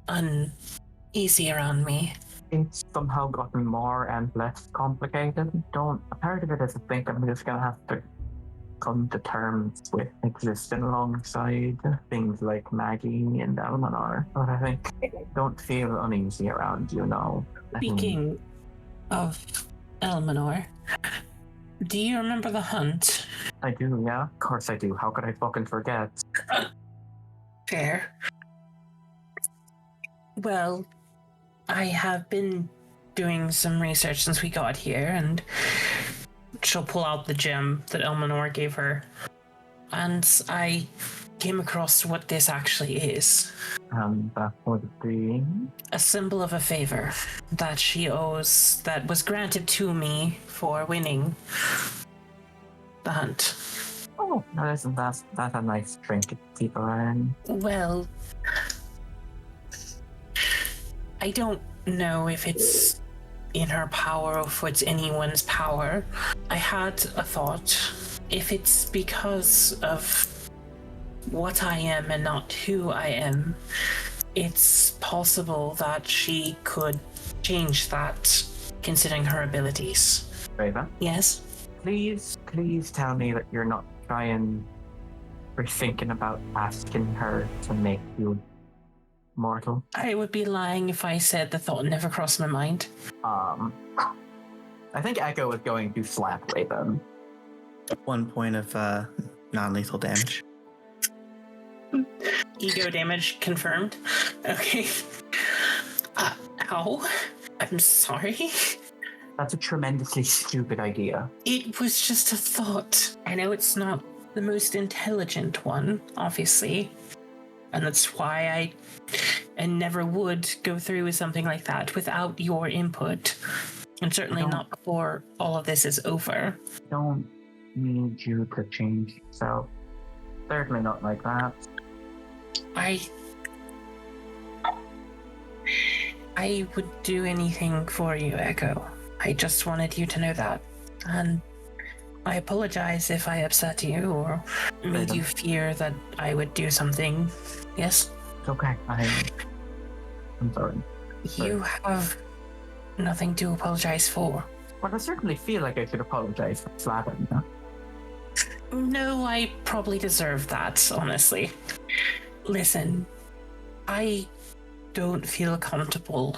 uneasy around me? It's somehow gotten more and less complicated. A part of it is I think I'm just gonna have to come to terms with existing alongside things like Maggie and Elmanor. But I think don't feel uneasy around you now. Speaking of Elmanor, do you remember the hunt? I do, yeah. Of course I do. How could I fucking forget? Fair. Well, I have been doing some research since we got here, and she'll pull out the gem that Elmanor gave her. And I came across what this actually is. That would be... A symbol of a favor that she owes, that was granted to me for winning the hunt. Oh, now isn't that a nice trinket to keep around? Well, I don't know if it's in her power or if it's anyone's power. I had a thought. If it's because of what I am and not who I am, it's possible that she could change that, considering her abilities. Raven? Yes? Please tell me that you're not trying or thinking about asking her to make you mortal. I would be lying if I said the thought never crossed my mind. I think Echo is going to slap Raven. 1 point of non-lethal damage. Ego damage confirmed. Okay. Ow. I'm sorry. That's a tremendously stupid idea. It was just a thought. I know it's not the most intelligent one, obviously. And that's why I never would go through with something like that without your input. And certainly not before all of this is over. I don't need you to change yourself. Certainly not like that. I would do anything for you, Echo. I just wanted you to know that. And I apologize if I upset you or made you fear that I would do something. Yes? It's okay. I'm sorry. You have nothing to apologize for. Well, I certainly feel like I should apologize for slapping you. No, I probably deserve that, honestly. Listen, I don't feel comfortable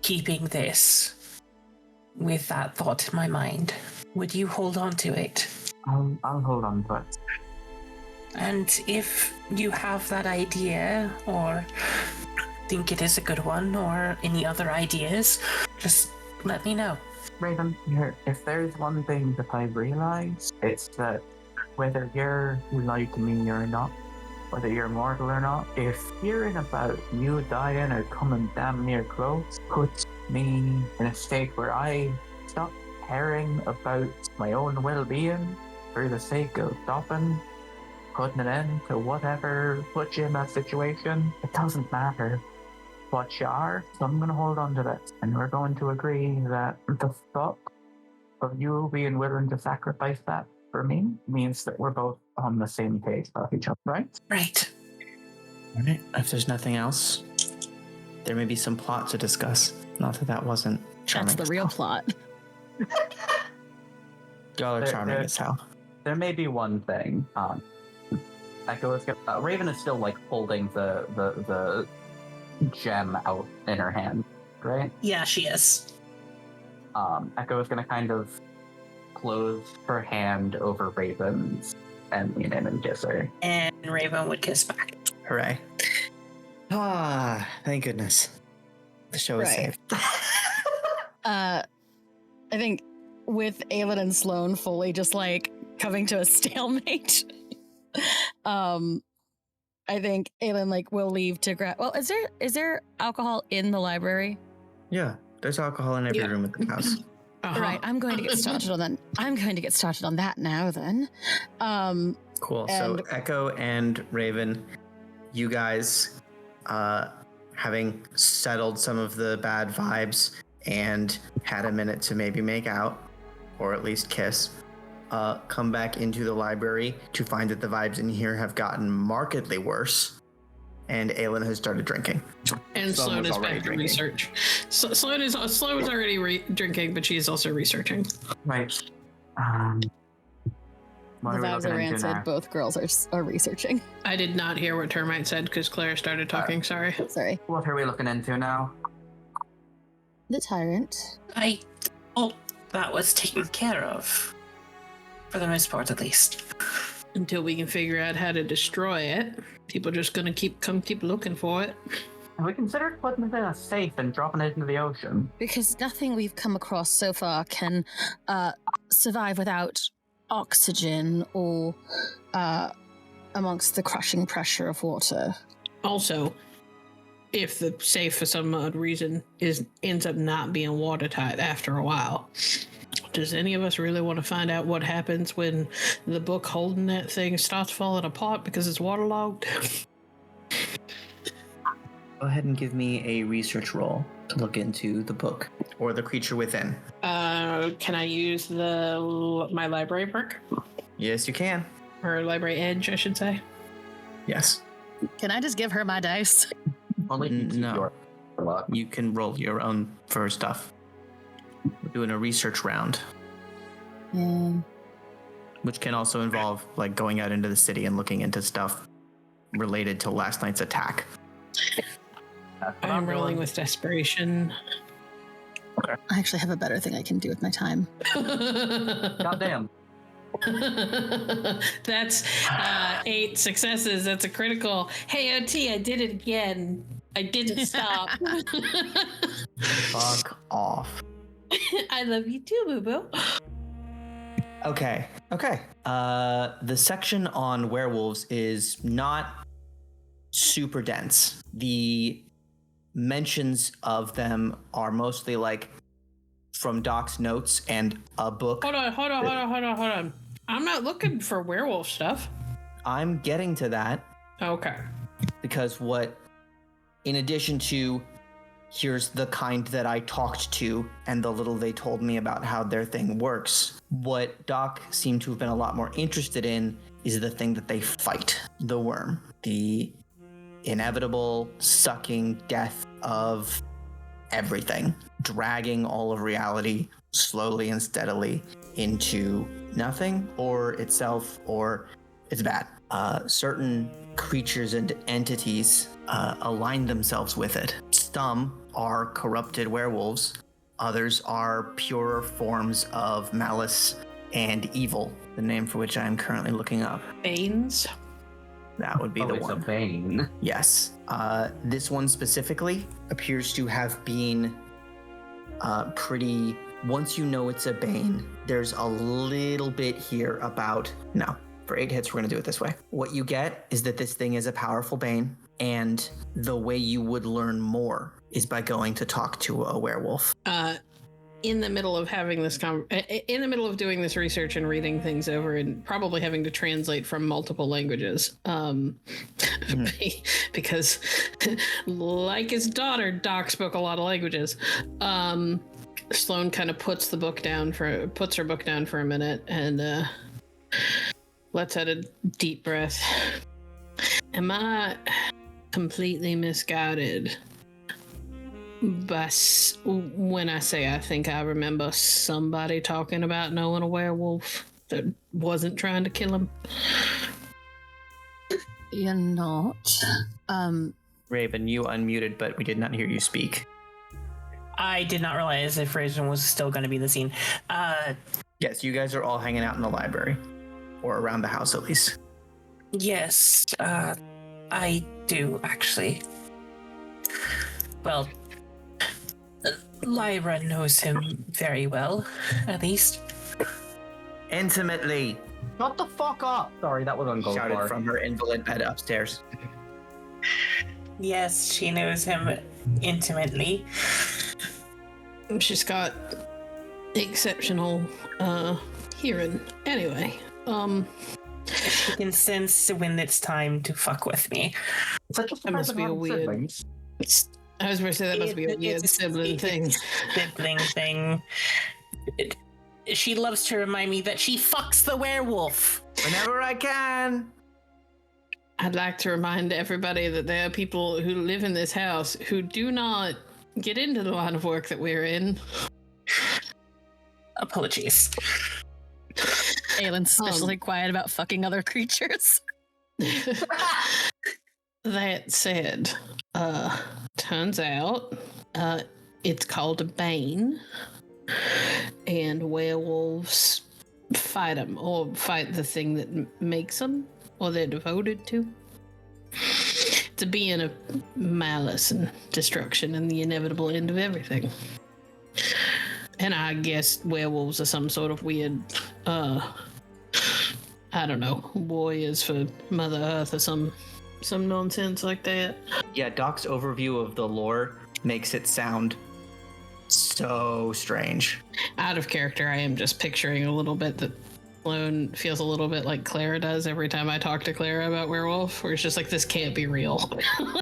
keeping this with that thought in my mind. Would you hold on to it? I'll hold on to it. And if you have that idea, or think it is a good one, or any other ideas, just let me know. Raven, if there's one thing that I've realized, it's that whether you're lied to me or not, whether you're mortal or not, if hearing about you dying or coming damn near close puts me in a state where I stop caring about my own well-being for the sake of stopping, putting an end to whatever put you in that situation, it doesn't matter what you are. So I'm going to hold on to that, and we're going to agree that the thought of you being willing to sacrifice that for me means that we're both on the same page about each other, right? Right. All right. If there's nothing else, there may be some plot to discuss. Not that that wasn't charming. That's the real plot. Y'all are There- charming there- as hell. There may be one thing. Echo is Raven is still like holding the gem out in her hand, right? Yeah, she is. Echo is gonna kind of close her hand over Raven's and lean in and kiss her. And Raven would kiss back. Hooray. Ah, thank goodness. The show is Right. saved. I think with Aelin and Sloane fully just like coming to a stalemate, I think Aelin like will leave to grab. Well, is there alcohol in the library? Yeah, there's alcohol in every Yeah. room at the house. Uh-huh. Right. I'm going to get started on that. I'm going to get started on that now. Then, Cool. And- So Echo and Raven, you guys, having settled some of the bad vibes and had a minute to maybe make out, or at least kiss, come back into the library to find that the vibes in here have gotten markedly worse, and Aelin has started drinking. And Sloane Sloane was is already back to drinking. research. So, Sloane is already drinking, but she's also researching. Right. What the are we vibes looking are into rancid. now? Both girls are researching. I did not hear what Termite said because Claire started talking. Sorry. Sorry. What are we looking into now? The tyrant. I hope that was taken care of. For the most part, at least. Until we can figure out how to destroy it, people are just gonna keep looking for it. Have we considered putting it in a safe and dropping it into the ocean? Because nothing we've come across so far can survive without oxygen or amongst the crushing pressure of water. Also, if the safe for some odd reason ends up not being watertight after a while, does any of us really want to find out what happens when the book holding that thing starts falling apart because it's waterlogged? Go ahead and give me a research roll to look into the book or the creature within. Can I use my library perk? Yes, you can. Or library edge, I should say. Yes. Can I just give her my dice? Only if you keep No. your luck. You can roll your own for stuff. We're doing a research round, which can also involve like going out into the city and looking into stuff related to last night's attack. I'm rolling with desperation. I actually have a better thing I can do with my time. Goddamn. That's 8 successes. That's a critical. Hey, OT, I did it again. I didn't stop. Fuck off. I love you too, boo boo. Okay. The section on werewolves is not super dense. The mentions of them are mostly like from Doc's notes and a book. Hold on. I'm not looking for werewolf stuff. I'm getting to that Okay. because in addition to here's the kind that I talked to and the little they told me about how their thing works, what Doc seemed to have been a lot more interested in is the thing that they fight, the worm, the inevitable sucking death of everything, dragging all of reality slowly and steadily into nothing or itself or it's bad. Certain creatures and entities align themselves with it. Some are corrupted werewolves, others are purer forms of malice and evil, the name for which I am currently looking up. Banes. That would be the It's a one. bane. Yes. This one specifically appears to have been pretty. Once you know it's a bane, there's a little bit here about. No, for 8 hits, we're going to do it this way. What you get is that this thing is a powerful bane, and the way you would learn more is by going to talk to a werewolf. In the middle of having this in the middle of doing this research and reading things over and probably having to translate from multiple languages, because like his daughter, Doc spoke a lot of languages. Sloane kind of puts her book down for a minute and lets out a deep breath. Am I completely misguided When I say I think I remember somebody talking about knowing a werewolf that wasn't trying to kill him. You're not. Raven, you unmuted, but we did not hear you speak. I did not realize if Raven was still going to be the scene. Yes, you guys are all hanging out in the library, or around the house at least. Yes, I do, actually. Well, Lyra knows him very well, at least. Intimately, Shut the fuck up! Sorry, that was uncalled shouted for. from her invalid bed upstairs. Yes, she knows him intimately. She's got exceptional hearing. Anyway, She can sense when it's time to fuck with me. Is that just That must be a about weird- siblings? I was going to say that must be a weird It's- sibling thing. Sibling thing. She loves to remind me that she fucks the werewolf. Whenever I can. I'd like to remind everybody that there are people who live in this house who do not get into the line of work that we're in. Apologies. Aylin's especially quiet about fucking other creatures. That said, turns out it's called a bane, and werewolves fight them, or fight the thing that makes them, or they're devoted to. It's a being of malice and destruction and the inevitable end of everything. And I guess werewolves are some sort of weird, I don't know, warriors for Mother Earth or some nonsense like that. Yeah, Doc's overview of the lore makes it sound so strange. Out of character, I am just picturing a little bit that Sloan feels a little bit like Clara does every time I talk to Clara about werewolf, where it's just like, this can't be real.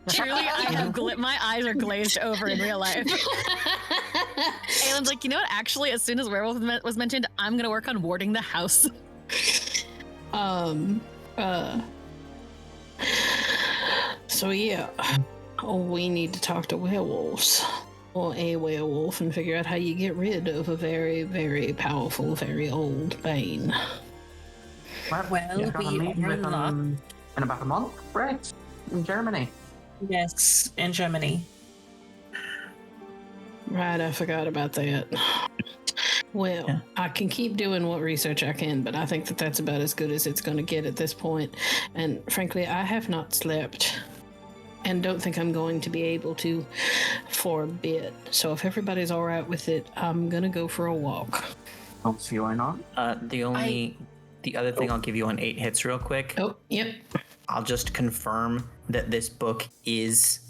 Truly, I have my eyes are glazed over in real life. Aylin's like, you know what? Actually, as soon as werewolf was mentioned, I'm gonna work on warding the house. So yeah, we need to talk to werewolves, or a werewolf, and figure out how you get rid of a very, very powerful, very old bane. Well, We're gonna we meet are with not. them in about a month, right? In Germany. Yes, in Germany. Right, I forgot about that. Well, Yeah. I can keep doing what research I can, but I think that that's about as good as it's going to get at this point. And frankly, I have not slept, and don't think I'm going to be able to for a bit. So if everybody's all right with it, I'm going to go for a walk. Don't see why not. The other thing I'll give you on 8 hits real quick. Oh, yep. I'll just confirm that this book is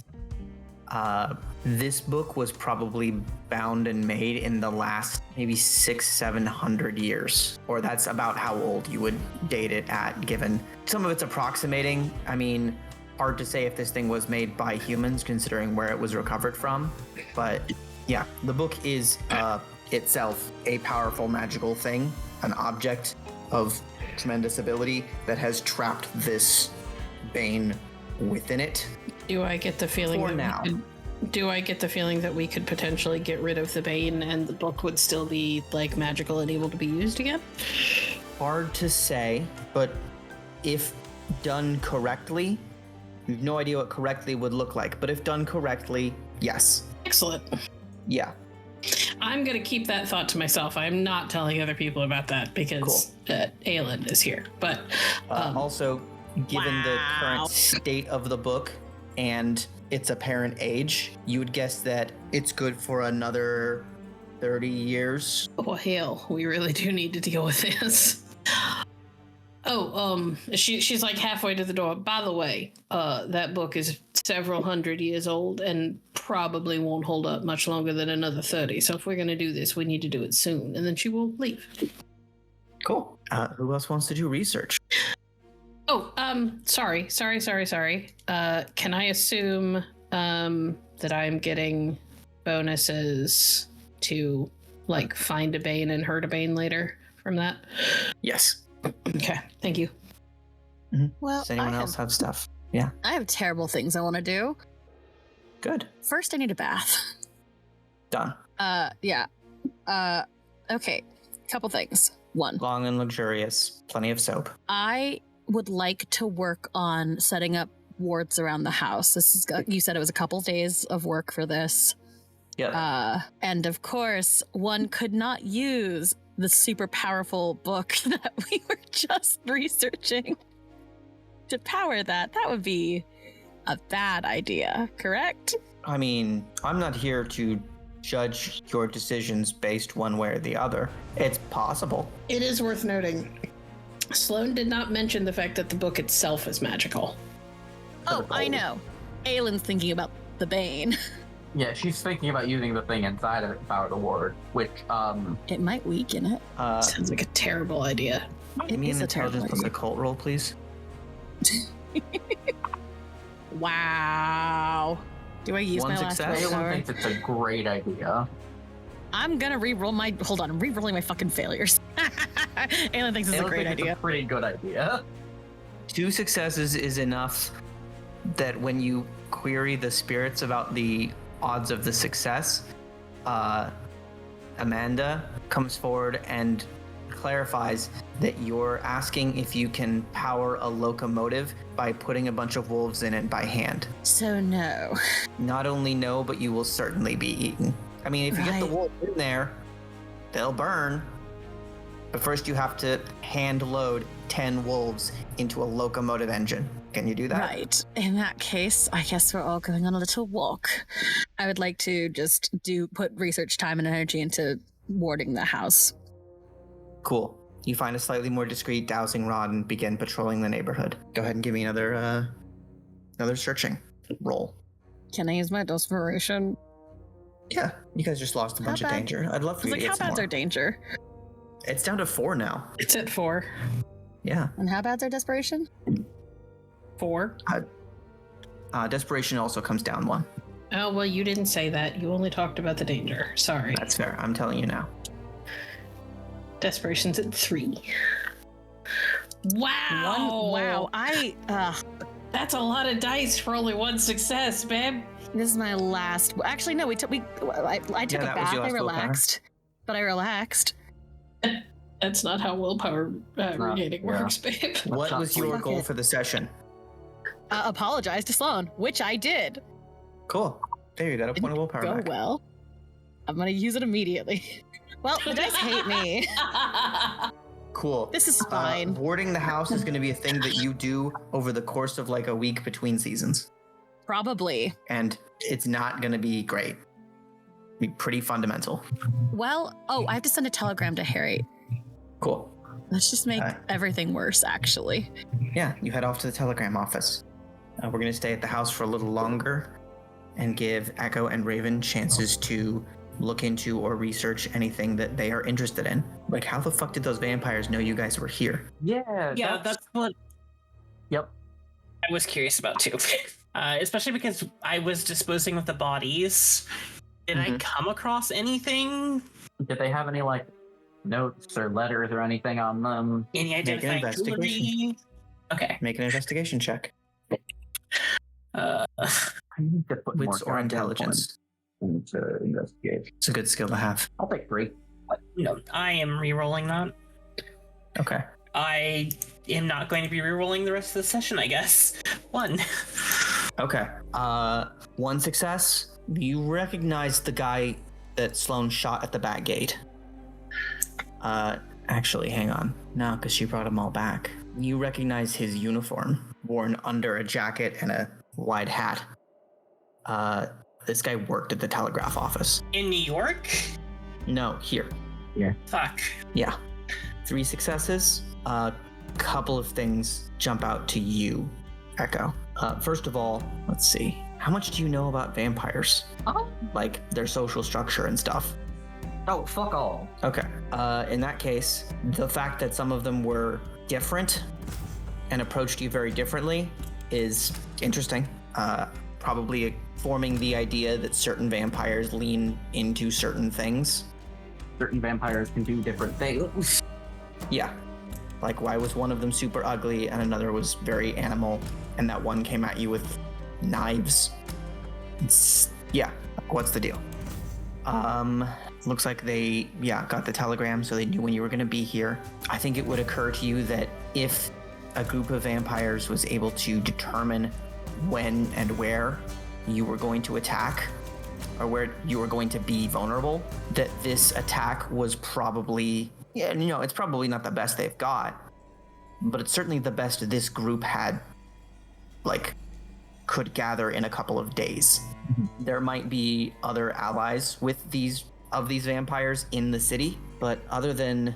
this book was probably bound and made in the last maybe 600-700 years, or that's about how old you would date it at, given some of it's approximating. I mean, hard to say if this thing was made by humans considering where it was recovered from, but yeah, the book is itself a powerful magical thing, an object of tremendous ability that has trapped this bane within it. Do I get the feeling For that now. do I get the feeling that we could potentially get rid of the bane and the book would still be like magical and able to be used again? Hard to say, but if done correctly, you have no idea what correctly would look like, but if done correctly, yes. Excellent. Yeah. I'm going to keep that thought to myself. I'm not telling other people about that because Aelin is here. But Also, given the current state of the book and its apparent age, you would guess that it's good for another 30 years. oh hell, we really do need to deal with this. She's like halfway to the door. By the way, that book is several hundred years old and probably won't hold up much longer than another 30. So if we're going to do this, we need to do it soon. And then she will leave. Cool. Who else wants to do research? Oh, sorry. Can I assume, that I'm getting bonuses to, like, find a bane and hurt a bane later from that? Yes. Okay, thank you. Well, Does anyone else have stuff? Yeah. I have terrible things I want to do. Good. First, I need a bath. Done. Yeah. Okay. Couple things. One, Long and luxurious. Plenty of soap. I would like to work on setting up wards around the house. This is, you said it was a couple days of work for this. Yeah. And of course, one could not use the super powerful book that we were just researching to power that. That would be a bad idea, correct? I mean, I'm not here to judge your decisions based one way or the other. It's possible. It is worth noting, Sloane did not mention the fact that the book itself is magical. Oh, I know. Aylin's thinking about the Bane. Yeah, she's thinking about using the thing inside of it to power the ward, which, It might weaken it. Sounds like a terrible idea. Give me is an a terrible intelligence plus idea. occult roll, please. Wow. Do I use One my last success. willpower? Aylin thinks it's a great idea. I'm gonna re-roll my. Hold on, I'm re-rolling my fucking failures. Aylin thinks it's a Aylin great thinks idea. It's a pretty good idea. 2 successes is enough that when you query the spirits about the odds of the success, Amanda comes forward and clarifies that you're asking if you can power a locomotive by putting a bunch of wolves in it by hand. So no. Not only no, but you will certainly be eaten. I mean, if you get the Right. wolves in there, they'll burn. But first you have to hand load 10 wolves into a locomotive engine. Can you do that? Right. In that case, I guess we're all going on a little walk. I would like to just put research time and energy into warding the house. Cool. You find a slightly more discreet dowsing rod and begin patrolling the neighborhood. Go ahead and give me another searching roll. Can I use my desperation? Yeah, you guys just lost a bunch of bad- danger. I'd love for It's you like, to how get some bad's more. our danger? It's down to 4 now. It's at 4. Yeah. And how bad's our desperation? 4? Desperation also comes down 1. Oh, well, you didn't say that. You only talked about the danger. Sorry. That's fair. I'm telling you now. Desperation's at 3. Wow. Wow. That's a lot of dice for only 1 success, babe. This is my last. Actually, no. I took Yeah, a that was bath. your I last willpower. relaxed. But I relaxed. That's not how willpower regaining yeah. works, babe. What was your Fuck goal it. for the session? Apologize to Sloane, which I did. Cool. There you got a point of willpower Go back. well. I'm gonna use it immediately. Well, the dice hate me. Cool. This is fine. Warding the house is going to be a thing that you do over the course of like a week between seasons. Probably. And it's not going to be great. Be pretty fundamental. Well, I have to send a telegram to Harry. Cool. Let's just make everything worse, actually. Yeah, you head off to the telegram office. We're going to stay at the house for a little longer and give Echo and Raven chances to look into or research anything that they are interested in. Like, how the fuck did those vampires know you guys were here? Yeah, Yeah, that's what Yep. I was curious about too. Especially because I was disposing of the bodies. Did I Mhm. come across anything? Did they have any, like, notes or letters or anything on them? Any an identifying investigation. jewelry? Okay. Make an investigation check. Uh, I need to put more Wits or intelligence. points into investigation. It's a good skill to have. I'll take 3. no, I am re-rolling that. Okay. I am not going to be re-rolling the rest of the session, I guess. 1. Okay. 1 success. You recognize the guy that Sloane shot at the back gate. Actually, hang on. No, because she brought them all back. You recognize his uniform, worn under a jacket and a wide hat. This guy worked at the telegraph office. In New York? No, here. Fuck. Yeah. 3 successes. A couple of things jump out to you, Echo. First of all, let's see. How much do you know about vampires? Like their social structure and stuff? Oh, fuck all. Okay. In that case, the fact that some of them were different and approached you very differently is interesting. Probably forming the idea that certain vampires lean into certain things. Certain vampires can do different things. Yeah. Like, why was one of them super ugly and another was very animal, and that one came at you with knives? Yeah. What's the deal? Looks like they, got the telegram, so they knew when you were going to be here. I think it would occur to you that if a group of vampires was able to determine when and where you were going to attack, or where you were going to be vulnerable, that this attack was probably, it's probably not the best they've got, but it's certainly the best this group had, could gather in a couple of days. There might be other allies with these vampires in the city, but other than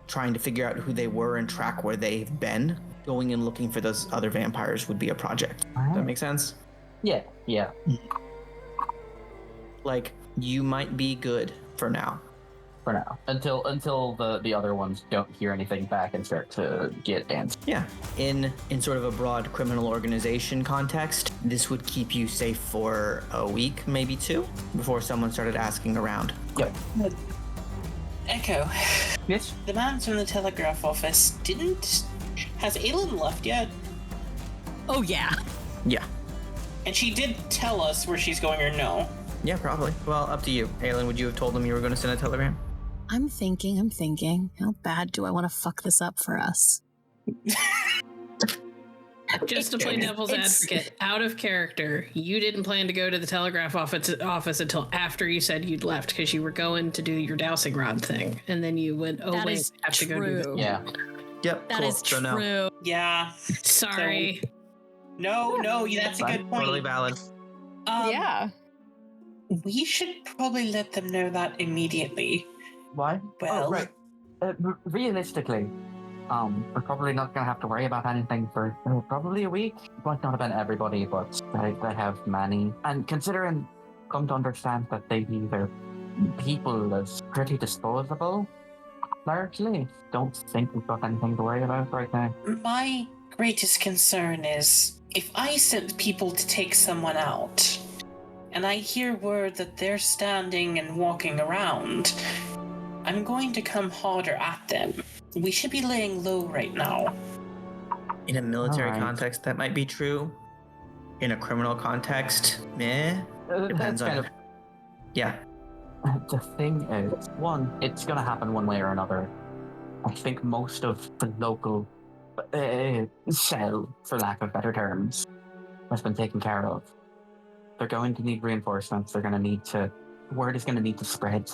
trying to figure out who they were and track where they've been, going and looking for those other vampires would be a project. Does that make sense? Yeah. You might be good for now. For now, until the other ones don't hear anything back and start to get danced. Yeah. In sort of a broad criminal organization context, this would keep you safe for a week, maybe 2, before someone started asking around. Yep. Echo. Yes. The man from the telegraph office has Aelin left yet? Oh, yeah. Yeah. And she did tell us where she's going or no? Yeah, probably. Well, up to you. Aelin, would you have told them you were going to send a telegram? I'm thinking. How bad do I want to fuck this up for us? Just to play devil's advocate, out of character, you didn't plan to go to the telegraph office until after you said you'd left because you were going to do your dowsing rod thing, and then you went, "Oh That wait, is I have to go true. do Yeah. Yep. That cool. is So no. true. Yeah. Sorry. No, that's a Fine. good point. Totally valid. Yeah. We should probably let them know that immediately. Why? Well- right. Realistically, we're probably not gonna have to worry about anything for probably a week. Might not have been everybody, but they have many. And considering, come to understand that they view their people as pretty disposable, largely, don't think we've got anything to worry about right now. My greatest concern is if I sent people to take someone out, and I hear word that they're standing and walking around, I'm going to come harder at them. We should be laying low right now. In a military Alright. context, that might be true. In a criminal context, meh. Depends That's kind on. of Yeah. the thing is, one, it's gonna happen one way or another. I think most of the local cell, for lack of better terms, has been taken care of. They're going to need reinforcements. They're going to need to. Word is going to need to spread.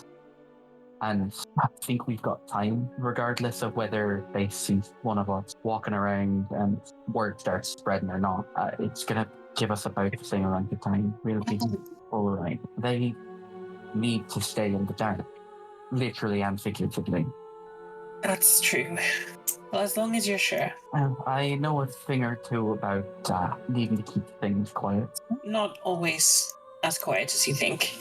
And I think we've got time, regardless of whether they see one of us walking around and word starts spreading or not. It's going to give us about the same amount of time. We'll be all right. They need to stay in the dark, literally and figuratively. That's true. Well, as long as you're sure. I know a thing or two about needing to keep things quiet. Not always as quiet as you think.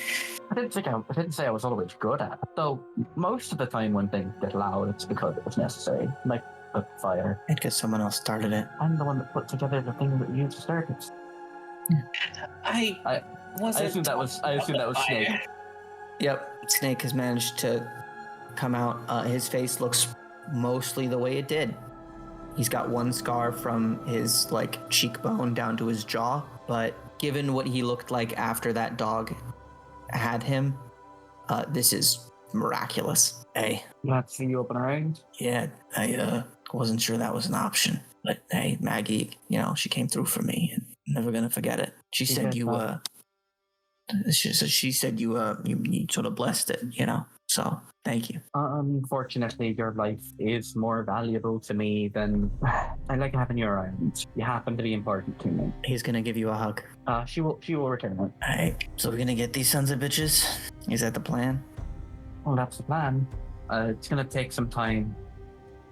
I didn't say I was always good at it. Though most of the time when things get loud, it's because it was necessary. Like the fire. Because someone else started it. I'm the one that put together the thing that used to start it. I wasn't. I assume that was Snake. Yep. Snake has managed to come out. His face looks mostly the way it did. He's got one scar from his cheekbone down to his jaw, but given what he looked like after that dog had him, this is miraculous. Hey, Glad to see you up and around. yeah, I wasn't sure that was an option, but hey, Maggie, she came through for me, and I'm never gonna forget it. She said you she said you sort of blessed it, So thank you. Unfortunately, your life is more valuable to me than I like having you around. You happen to be important to me. He's gonna give you a hug. She will return it. All right, so we're gonna get these sons of bitches. Is that the plan? Well, that's the plan. It's gonna take some time.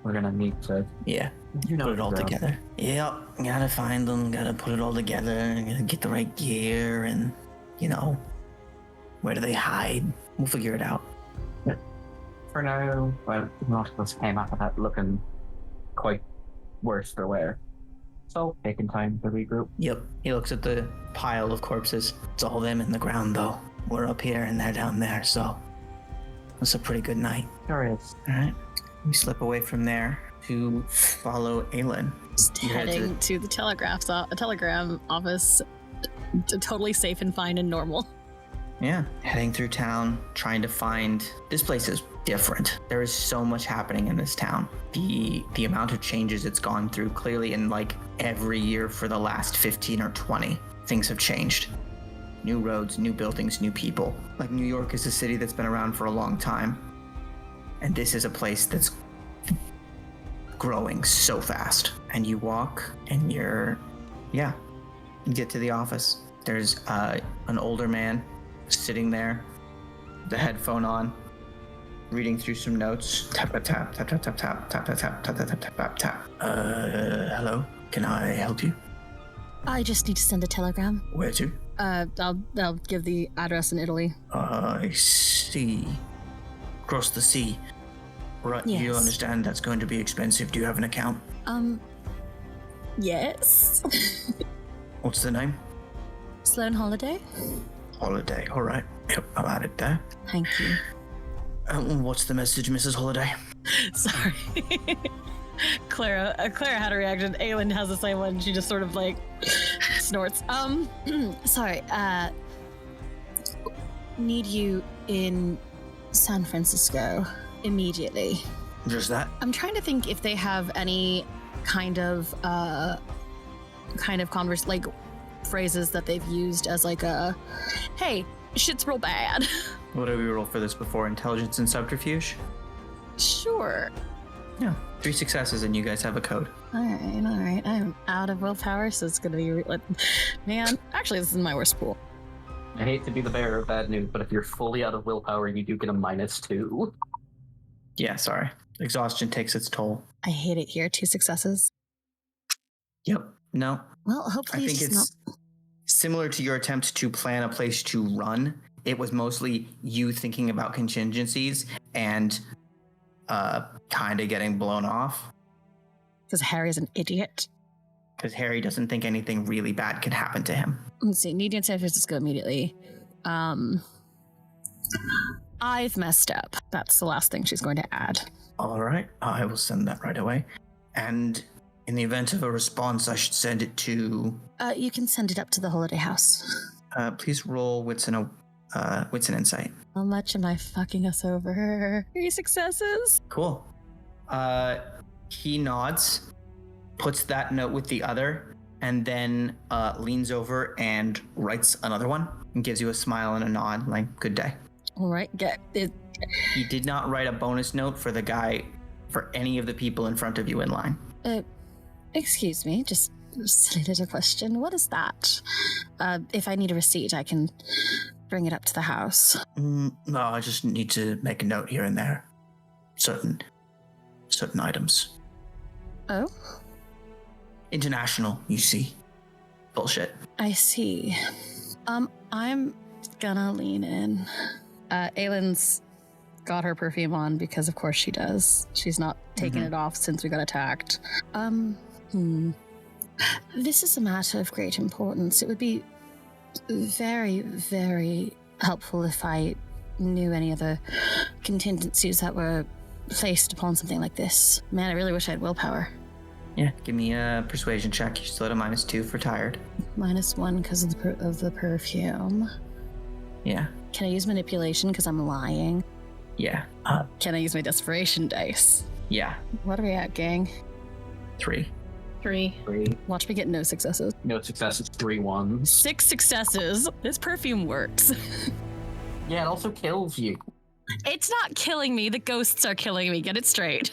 We're gonna need to, Yeah. put Put it all together. Yep. Gotta find them. Gotta put it all together. Gotta get the right gear, and where do they hide? We'll figure it out. For now, well, most of us came out of that looking quite worse for wear. So, taking time to regroup. Yep. He looks at the pile of corpses. It's all them in the ground, though. We're up here and they're down there, so it's a pretty good night. Sure is. All right. We slip away from there to follow Aelin. Just You're headed heading to the telegram office, totally safe and fine and normal. Yeah, heading through town, trying to find... This place is different. There is so much happening in this town. The amount of changes it's gone through, clearly in like every year for the last 15 or 20, things have changed. New roads, new buildings, new people. Like New York is a city that's been around for a long time. And this is a place that's growing so fast. And you walk and you get to the office. There's an older man sitting there, the headphone on, reading through some notes. Tap, tap, tap, tap, tap, tap, tap, tap, tap, tap, tap, tap, tap, tap. Hello, can I help you? I just need to send a telegram. Where to? I'll give the address in Italy. I see. Across the sea. Right, Yes. you understand that's going to be expensive. Do you have an account? Yes. What's the name? Sloan Holiday? Holiday. All right. Yep, I'll add it there. Thank you. What's the message, Mrs. Holiday? Sorry. Clara had a reaction. Aelin has the same one. She just sort of like snorts. Sorry. Need you in San Francisco immediately. Just that? I'm trying to think if they have any kind of like phrases that they've used as like a, hey, shit's real bad. What did we roll for this before? Intelligence and subterfuge? Sure. Yeah. 3 successes and you guys have a code. All right. I'm out of willpower, so it's gonna be man. Actually, this is my worst pool. I hate to be the bearer of bad news, but if you're fully out of willpower, you do get a -2. Yeah, sorry. Exhaustion takes its toll. I hate it here. 2 successes. Yep. No. Well, hopefully I think it's similar to your attempt to plan a place to run. It was mostly you thinking about contingencies and kind of getting blown off. Because Harry's an idiot. Because Harry doesn't think anything really bad can happen to him. Let's see. Need you in San Francisco immediately. I've messed up. That's the last thing she's going to add. All right. I will send that right away. And in the event of a response, I should send it to... You can send it up to the Holiday House. Please roll Wits and Insight. How much am I fucking us over? 3 successes? Cool. He nods, puts that note with the other, and then leans over and writes another one and gives you a smile and a nod, like, good day. All right, get it. He did not write a bonus note for any of the people in front of you in line. Excuse me, just a silly little question. What is that? If I need a receipt, I can bring it up to the house. No, I just need to make a note here and there. Certain items. Oh? International, you see. Bullshit. I see. I'm gonna lean in. Aylin's got her perfume on because of course she does. She's not taken it off since we got attacked. This is a matter of great importance. It would be very, very helpful if I knew any other contingencies that were placed upon something like this. Man, I really wish I had willpower. Yeah, give me a persuasion check. You still at a -2 for tired. -1 because of the perfume. Yeah. Can I use manipulation because I'm lying? Yeah. Can I use my desperation dice? Yeah. What are we at, gang? 3. 3. Watch me get no successes. No successes, 3 ones. 6 successes. This perfume works. Yeah, it also kills you. It's not killing me. The ghosts are killing me. Get it straight.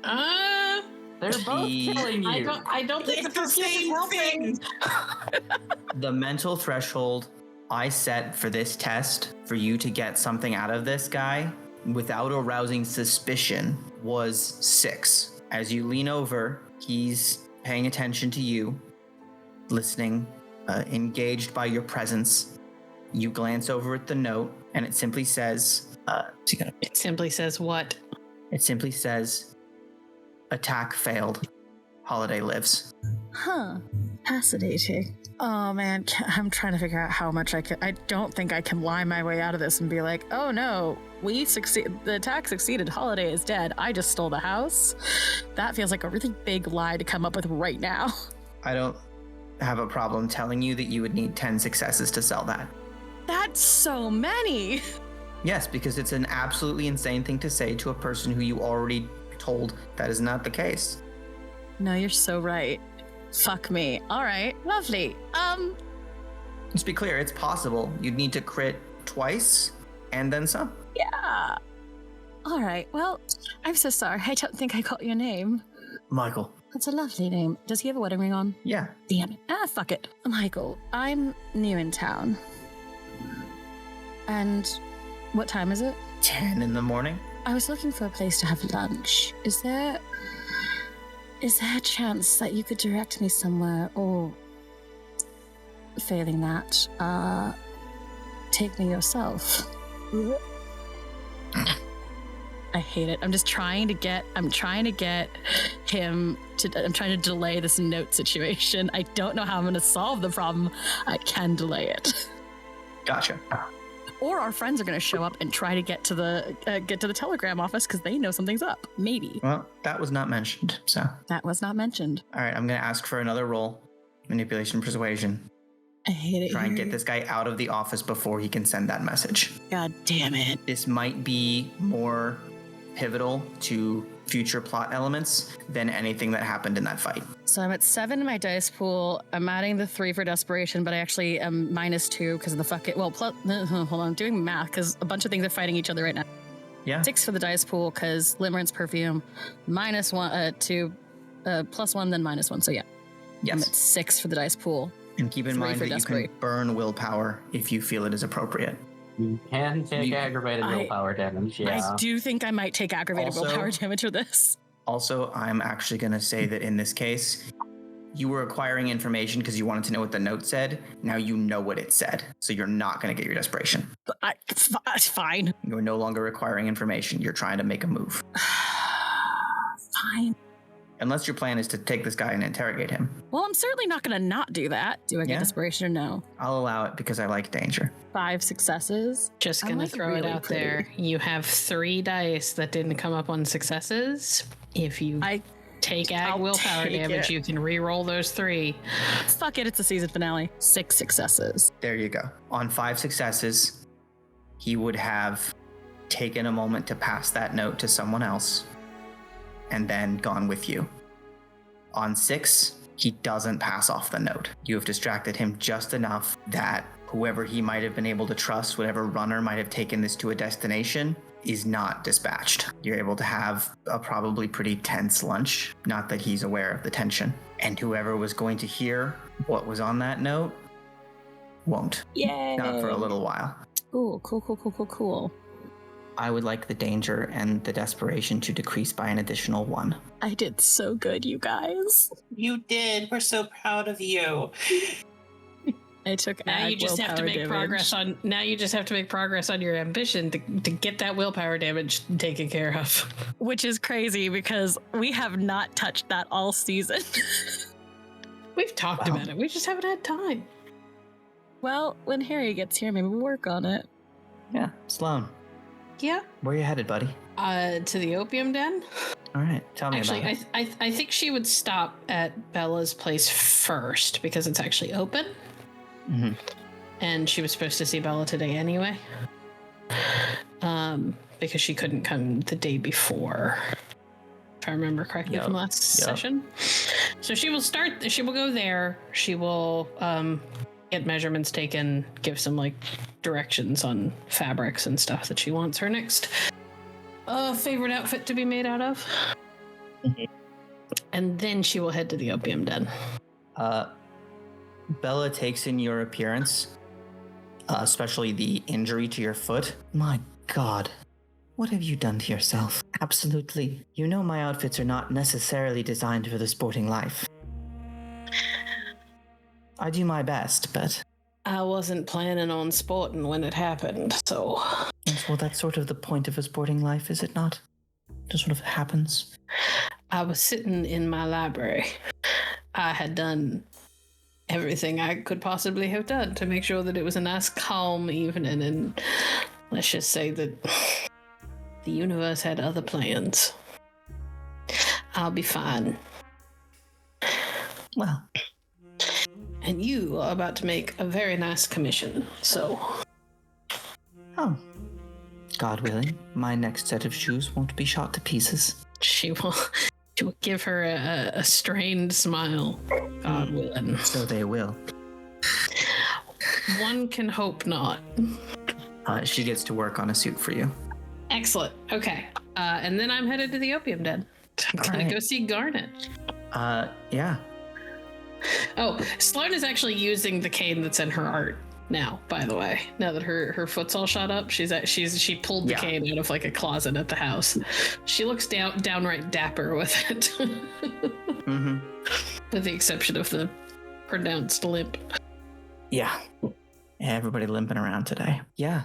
They're both killing you. I don't think the perfume is helping. The mental threshold I set for this test for you to get something out of this guy without arousing suspicion was 6. As you lean over, he's paying attention to you, listening, engaged by your presence. You glance over at the note, and it simply says, It simply says what? It simply says, attack failed. Holiday lives. Huh. Fascinating. Oh man, I'm trying to figure out how much I don't think I can lie my way out of this and be like, oh no, the attack succeeded, Holiday is dead, I just stole the house. That feels like a really big lie to come up with right now. I don't have a problem telling you that you would need 10 successes to sell that. That's so many. Yes, because it's an absolutely insane thing to say to a person who you already told that is not the case. No, you're so right. Fuck me. All right, lovely. Let's be clear, it's possible. You'd need to crit twice and then some. Yeah. All right, well, I'm so sorry. I don't think I got your name. Michael. That's a lovely name. Does he have a wedding ring on? Yeah. Damn it. Fuck it. Michael, I'm new in town. And what time is it? 10 in the morning. I was looking for a place to have lunch. Is there a chance that you could direct me somewhere, or failing that, take me yourself? I hate it. I'm trying to get him to, I'm trying to delay this note situation. I don't know how I'm going to solve the problem. I can delay it. Gotcha. Or our friends are going to show up and try to get to the telegram office because they know something's up. Maybe. Well, that was not mentioned, so. That was not mentioned. All right, I'm going to ask for another roll. Manipulation, persuasion. I hate it. Try and get this guy out of the office before he can send that message. God damn it. This might be more pivotal to future plot elements than anything that happened in that fight. So I'm at 7 in my dice pool. I'm adding the 3 for desperation, but I actually am -2 because of the fuck it. Well, plus, hold on, I'm doing math because a bunch of things are fighting each other right now. Yeah. 6 for the dice pool because Limerence perfume, -1, 2, +1, then -1. So yeah. I'm Yes. at 6 for the dice pool. And keep in 3 mind for that you desperate. can burn willpower if you feel it is appropriate. You can take You- aggravated willpower damage, yeah. I do think I might take aggravated Also- willpower damage for this. Also, I'm actually going to say that in this case, you were acquiring information because you wanted to know what the note said. Now you know what it said, so you're not going to get your desperation. But fine. You're no longer acquiring information. You're trying to make a move. Fine. Unless your plan is to take this guy and interrogate him. Well, I'm certainly not going to not do that. Do I get Yeah? desperation or no? I'll allow it because I like danger. 5 successes. Just I gonna like it throw it really out pretty. there. You have 3 dice that didn't come up on successes. If you take I'll willpower take damage, it. you can re-roll those 3. Fuck it, it's a season finale. 6 successes. There you go. On 5 successes, he would have taken a moment to pass that note to someone else and then gone with you. On 6, he doesn't pass off the note. You have distracted him just enough that whoever he might have been able to trust, whatever runner might have taken this to a destination, is not dispatched. You're able to have a probably pretty tense lunch, not that he's aware of the tension. And whoever was going to hear what was on that note won't. Yay! Not for a little while. Ooh, cool. I would like the danger and the desperation to decrease by an additional 1. I did so good, you guys. You did. We're so proud of you. I took Now you just have to willpower make damage. progress on. Now you just have to make progress on your ambition to get that willpower damage taken care of. Which is crazy because we have not touched that all season. We've talked about it. We just haven't had time. Well, when Harry gets here, maybe we'll work on it. Yeah, Sloan, Yeah. where you headed, buddy? To the opium den. All right, tell me Actually, about it. I think she would stop at Bella's place first because it's actually open, Mm-hmm. and she was supposed to see Bella today anyway. Because she couldn't come the day before, if I remember correctly from last session. So she will start. She will go there. She will get measurements taken, give some like directions on fabrics and stuff that she wants her next favorite outfit to be made out of. And then she will head to the opium den. Bella takes in your appearance, especially the injury to your foot. My God, what have you done to yourself? Absolutely. You know my outfits are not necessarily designed for the sporting life. I do my best, but... I wasn't planning on sporting when it happened, so... Yes, well, that's sort of the point of a sporting life, is it not? Just sort of happens. I was sitting in my library. I had done everything I could possibly have done to make sure that it was a nice, calm evening, and let's just say that the universe had other plans. I'll be fine. Well, And you are about to make a very nice commission, so Well, God willing, my next set of shoes won't be shot to pieces. She will give her a strained smile. God willing. So they will. One can hope not. She gets to work on a suit for you. Excellent. Okay. And then I'm headed to the opium den. I'm gonna right. go see Garnet. Yeah. Oh, Sloane is actually using the cane that's in her art now, by the way. Now that her foot's all shot up, she pulled the cane out of like a closet at the house. She looks downright dapper with it. Mm-hmm. With the exception of the pronounced limp. Yeah. Everybody limping around today. Yeah.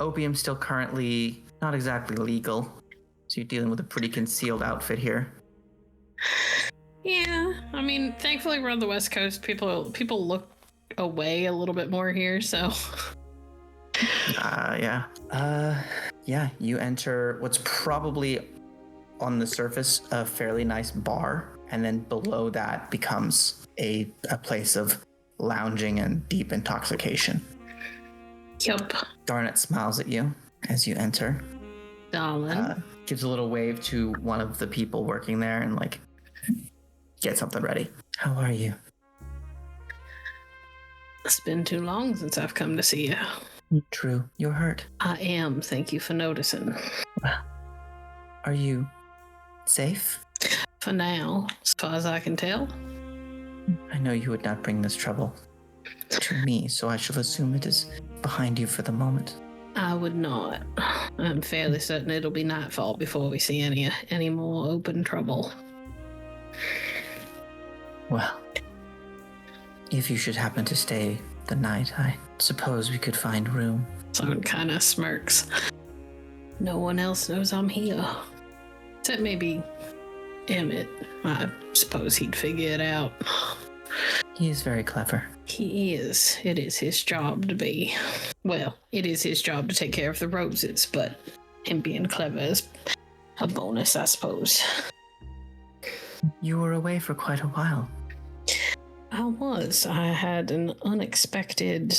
Opium's still currently not exactly legal. So you're dealing with a pretty concealed outfit here. Yeah, I mean, thankfully we're on the West Coast. People look away a little bit more here, so. Yeah. Yeah, you enter what's probably on the surface a fairly nice bar, and then below that becomes a place of lounging and deep intoxication. Yup. Garnet smiles at you as you enter. Darling. Gives a little wave to one of the people working there and like get something ready. How are you? It's been too long since I've come to see you. True. You're hurt. I am. Thank you for noticing. Well, are you safe? For now, as far as I can tell. I know you would not bring this trouble to me, so I shall assume it is behind you for the moment. I would not. I'm fairly certain it'll be nightfall before we see any more open trouble. Well, if you should happen to stay the night, I suppose we could find room. Someone kind of smirks. No one else knows I'm here. Except maybe Emmett. I suppose he'd figure it out. He is very clever. He is. It is his job to be. Well, it is his job to take care of the roses, but him being clever is a bonus, I suppose. You were away for quite a while. I was. I had an unexpected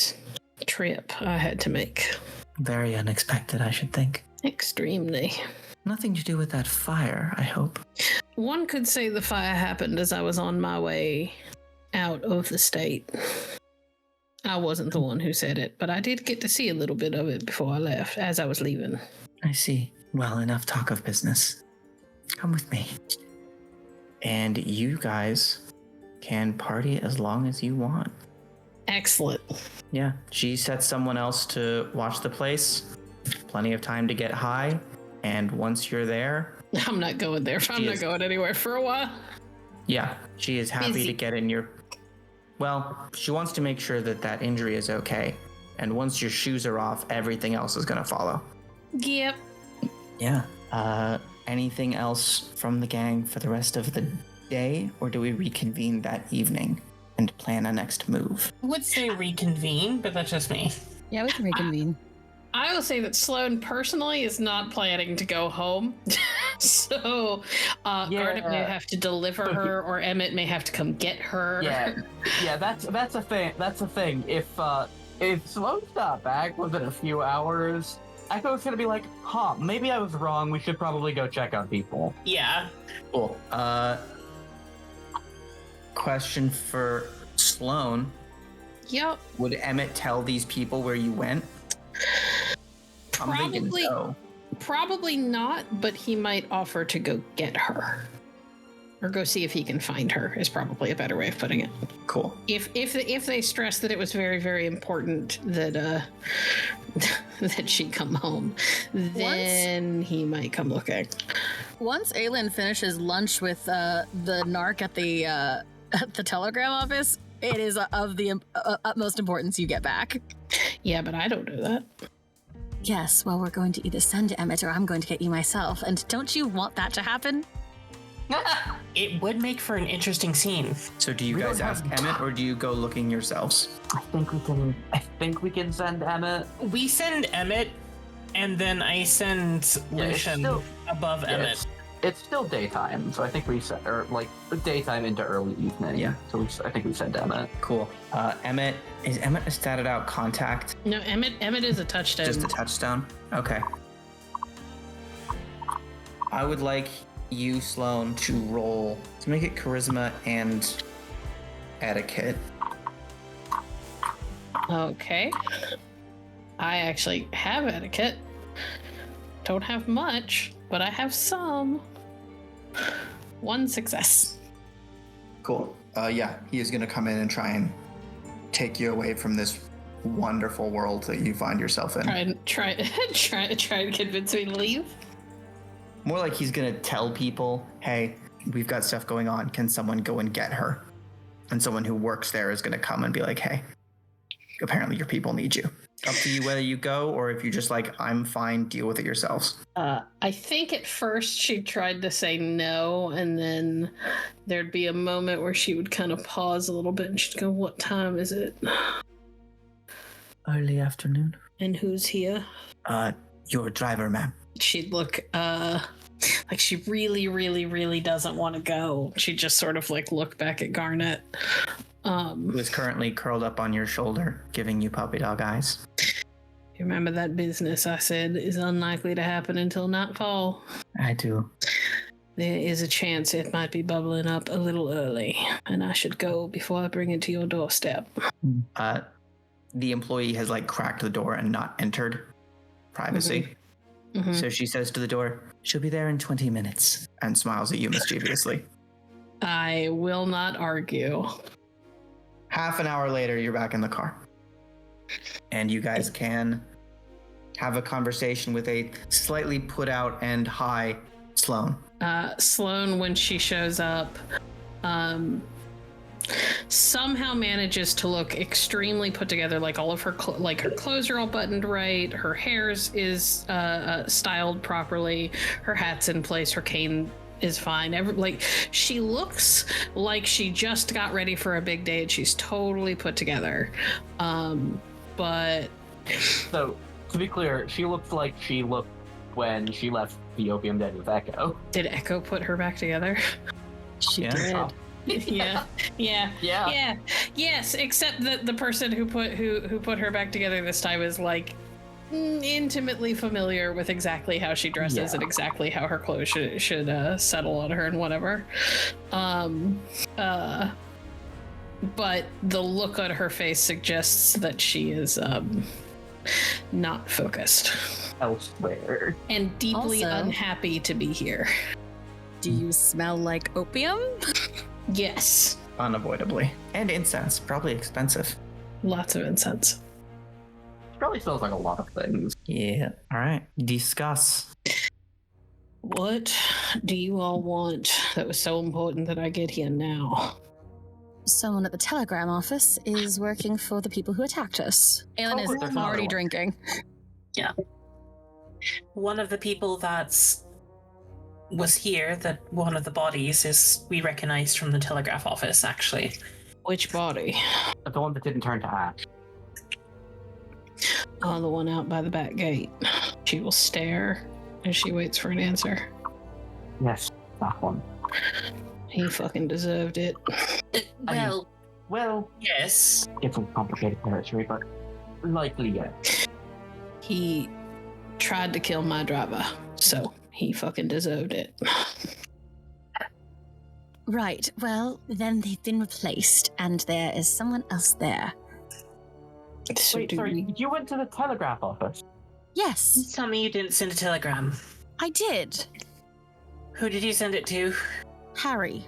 trip I had to make. Very unexpected, I should think. Extremely. Nothing to do with that fire, I hope. One could say the fire happened as I was on my way out of the state. I wasn't the one who said it, but I did get to see a little bit of it before I left, as I was leaving. I see. Well, enough talk of business. Come with me. And you guys can party as long as you want. Excellent. Yeah, she sets someone else to watch the place. Plenty of time to get high. And once you're there... I'm not going there. I'm not going anywhere for a while. Yeah, she is happy Busy. to get in your... Well, she wants to make sure that that injury is okay. And once your shoes are off, everything else is going to follow. Yep. Yeah. Anything else from the gang for the rest of the day? Or do we reconvene that evening and plan a next move? I would say reconvene, but that's just me. Yeah, we can reconvene. I will say that Sloane personally is not planning to go home. So Garnet may have to deliver her, or Emmett may have to come get her. Yeah, that's a thing. That's a thing. If Sloane's not back within a few hours, Echo's gonna be like, huh, maybe I was wrong. We should probably go check on people. Yeah. Cool. Question for Sloane. Yep. Would Emmett tell these people where you went? I'm thinking Probably. no. Probably not, but he might offer to go get her. Or go see if he can find her is probably a better way of putting it. Cool. If they stress that it was very, very important that that she come home, then he might come looking. Once Aelin finishes lunch with the narc at the telegram office, it is of the utmost importance you get back. Yeah, but I don't do that. Yes, well, we're going to either send Emmett or I'm going to get you myself. And don't you want that to happen? It would make for an interesting scene. So do you We guys don't ask have- Emmett or do you go looking yourselves? I think we can send Emmett. We send Emmett, and then I send Yeah, it's Lucian still- above Emmett. It's still daytime, so I think we said, or like daytime into early evening. Yeah. So I think we said down that. Cool. Emmett, is Emmett a statted out contact? No, Emmett is a touchstone. Just a touchstone? Okay. I would like you, Sloan, to roll to make it charisma and etiquette. Okay. I actually have etiquette. Don't have much, but I have some. 1 success. Cool. Yeah, he is going to come in and try and take you away from this wonderful world that you find yourself in. Try to convince me to leave. More like he's going to tell people, hey, we've got stuff going on. Can someone go and get her? And someone who works there is going to come and be like, hey, apparently your people need you. Up to you whether you go or if you just like, I'm fine, deal with it yourselves. I think at first she tried to say no, and then there'd be a moment where she would kind of pause a little bit and she'd go, what time is it? Early afternoon. And who's here? Your driver, ma'am. She'd look like she really, really, really doesn't want to go. She'd just sort of like look back at Garnet. Who is currently curled up on your shoulder, giving you puppy dog eyes. You remember that business I said is unlikely to happen until nightfall? I do. There is a chance it might be bubbling up a little early, and I should go before I bring it to your doorstep. The employee has like cracked the door and not entered privacy. Mm-hmm. So she says to the door, she'll be there in 20 minutes, and smiles at you mischievously. I will not argue. Half an hour later, you're back in the car. And you guys can have a conversation with a slightly put out and high Sloan. Sloan, when she shows up, somehow manages to look extremely put together. Like all of her her clothes are all buttoned right, her hair is styled properly, her hat's in place, her cane is fine. She looks like she just got ready for a big day and she's totally put together. But So, to be clear, she looked like she looked when she left the Opium Den with Echo. did Echo put her back together? She Yeah. did. Yeah. Yeah. Yes, except that the person who put her back together this time is like intimately familiar with exactly how she dresses and exactly how her clothes should settle on her and whatever. But the look on her face suggests that she is not focused Elsewhere. and deeply Also- unhappy to be here. Do you smell like opium? Yes, Unavoidably. And incense, probably expensive. lots of incense. Probably smells like a lot of things. Yeah. All right. Discuss. What do you all want that was so important that I get here now? Someone at the telegram office is working for the people who attacked us. Aelin Oh, is there's another already one. drinking. One of the people that's was here, that one of the bodies is we recognized from the telegraph office, actually. Which body? The one that didn't turn to ash. Oh, the one out by the back gate. She will stare as she waits for an answer. Yes, that one. He fucking deserved it. Well, Yes. it's a complicated territory, but likely, yeah. He tried to kill my driver, so he fucking deserved it. Right, well, then they've been replaced, and there is someone else there. So Wait, do sorry, we... you went to the telegraph office? Yes, Tell me you didn't send a telegram. I did. Who did you send it to? Harry.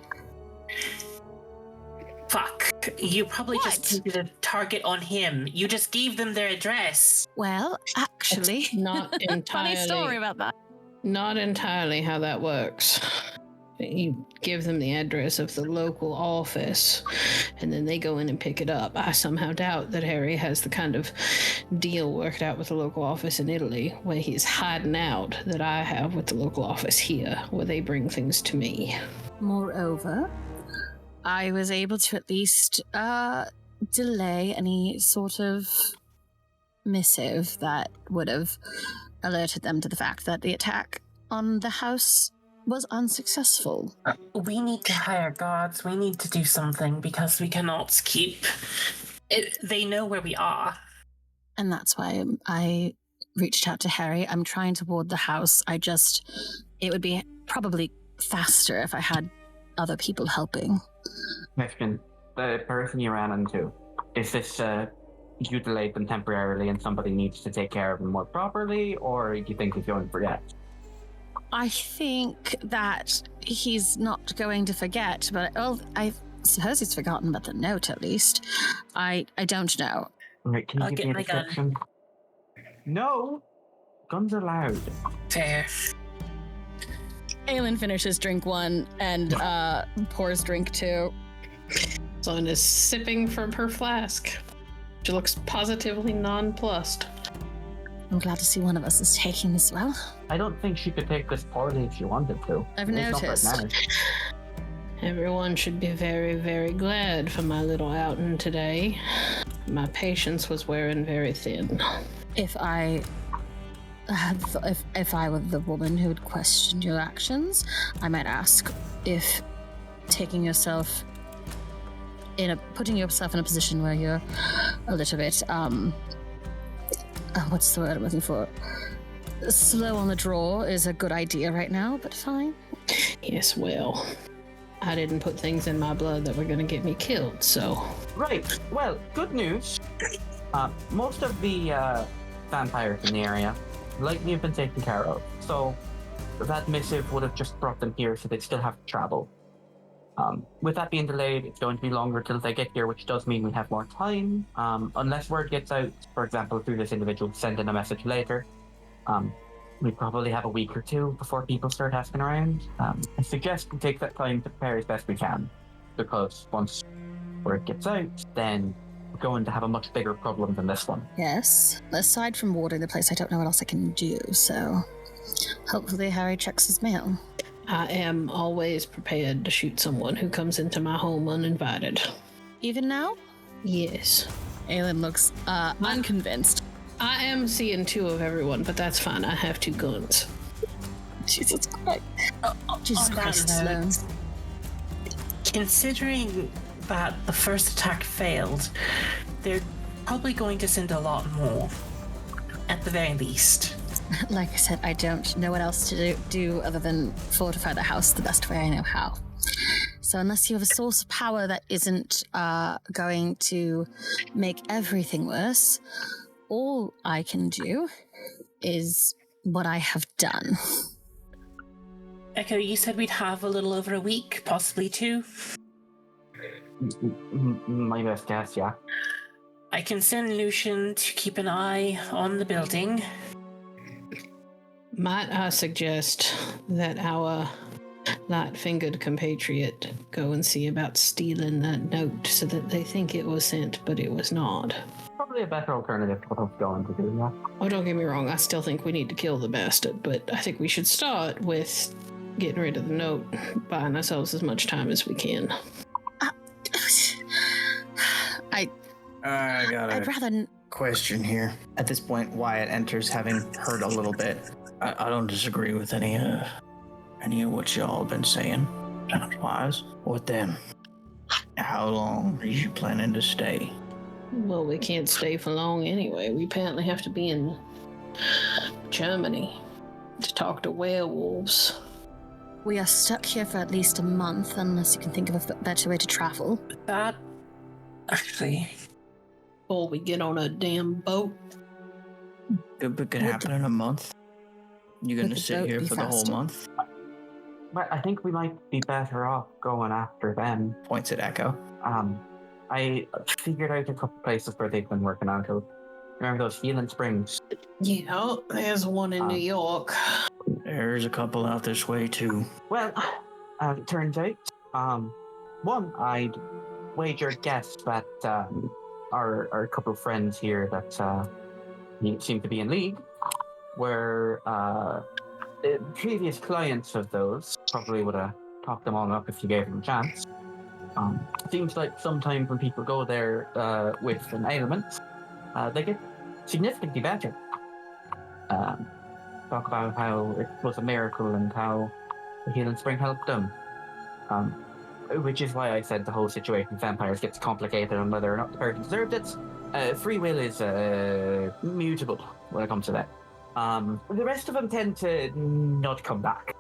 Fuck. You probably just What? painted a target on him. You just gave them their address. Well, actually, Not entirely... funny story about that. Not entirely how that works. You give them the address of the local office, and then they go in and pick it up. I somehow doubt that Harry has the kind of deal worked out with the local office in Italy, where he's hiding out, that I have with the local office here, where they bring things to me. Moreover, I was able to at least delay any sort of missive that would have alerted them to the fact that the attack on the house was unsuccessful. We need to hire guards. We need to do something because we cannot keep it. They know where we are. And that's why I reached out to Harry. I'm trying to ward the house. It would be probably faster if I had other people helping. Question. The person you ran into, is this you delayed them temporarily and somebody needs to take care of them more properly, or do you think he's going to forget? I think that he's not going to forget, but I suppose he's forgotten about the note at least. I don't know. Right, can you I'll give get me a my gun. description? No! Guns are loud. Fair. Aelin finishes drink 1 and pours drink 2. Sloan is sipping from her flask. She looks positively nonplussed. I'm glad to see one of us is taking this well. I don't think she could take this poorly if she wanted to. I've It's not noticed. that nice. Everyone should be very, very glad for my little outing today. My patience was wearing very thin. If I were the woman who would question your actions, I might ask if putting yourself in a position where you're a little bit what's the word I'm looking for? Slow on the draw is a good idea right now, but fine. Yes, well, I didn't put things in my blood that were going to get me killed, so... Right, well, good news. Most of the vampires in the area likely have been taken care of, so that missive would have just brought them here, so they'd still have to travel. With that being delayed, it's going to be longer till they get here, which does mean we have more time. Unless word gets out, for example, through this individual sending a message later, we probably have a week or two before people start asking around. I suggest we take that time to prepare as best we can, because once word gets out, then we're going to have a much bigger problem than this one. Yes. Aside from warding the place, I don't know what else I can do, so hopefully Harry checks his mail. I am always prepared to shoot someone who comes into my home uninvited. Even now? Yes. Aelin looks unconvinced. I am seeing 2 of everyone, but that's fine. I have 2 guns. Jesus Christ. Jesus On that Christ, note, Sloan. Considering that the first attack failed, they're probably going to send a lot more, at the very least. Like I said, I don't know what else to do other than fortify the house the best way I know how. So unless you have a source of power that isn't going to make everything worse, all I can do is what I have done. Echo, you said we'd have a little over a week, possibly 2. My best guess, yeah. I can send Lucian to keep an eye on the building. Might I suggest that our light-fingered compatriot go and see about stealing that note so that they think it was sent, but it was not? Probably a better alternative to what I was going to do, yeah. Oh, don't get me wrong, I still think we need to kill the bastard, but I think we should start with getting rid of the note, buying ourselves as much time as we can. I'd rather... Question here. At this point, Wyatt enters, having heard a little bit. I don't disagree with any of what y'all have been saying. Wise. What then? How long are you planning to stay? Well, we can't stay for long anyway. We apparently have to be in Germany to talk to werewolves. We are stuck here for at least a month, unless you can think of a better way to travel. That... Actually... Or we get on a damn boat. It could happen in a month. You gonna Would the sit boat here be for the whole faster? month? But I think we might be better off going after them. Points at Echo. I figured out a couple places where they've been working on it. Remember those healing springs? Yeah, there's one in New York. There's a couple out this way too. Well, it turns out, one, I'd wager a guess that our couple of friends here that seem to be in league were previous clients of those. Probably would have talked them all up if you gave them a chance. Seems like sometimes when people go there with an ailment, they get significantly better. Talk about how it was a miracle and how the healing spring helped them. Which is why I said the whole situation with vampires gets complicated on whether or not the person deserved it. Free will is mutable when it comes to that. The rest of them tend to not come back.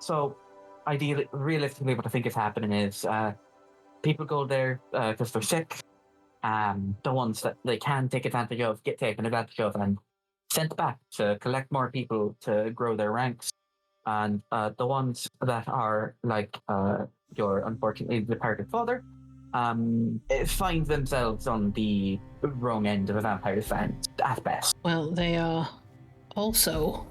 So, ideally, realistically, what I think is happening is people go there because they're sick. The ones that they can take advantage of get taken advantage of and sent back to collect more people to grow their ranks. And the ones that are like your unfortunately departed father find themselves on the wrong end of a vampire's fence at best. Well, they are also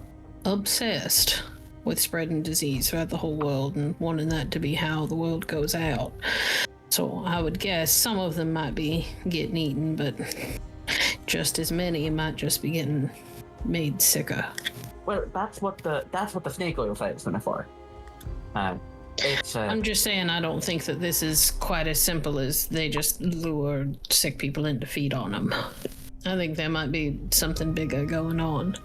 obsessed with spreading disease throughout the whole world and wanting that to be how the world goes out. So I would guess some of them might be getting eaten, but just as many might just be getting made sicker. Well, that's what the snake oil fight is for. I'm just saying I don't think that this is quite as simple as they just lure sick people in to feed on them. I think there might be something bigger going on.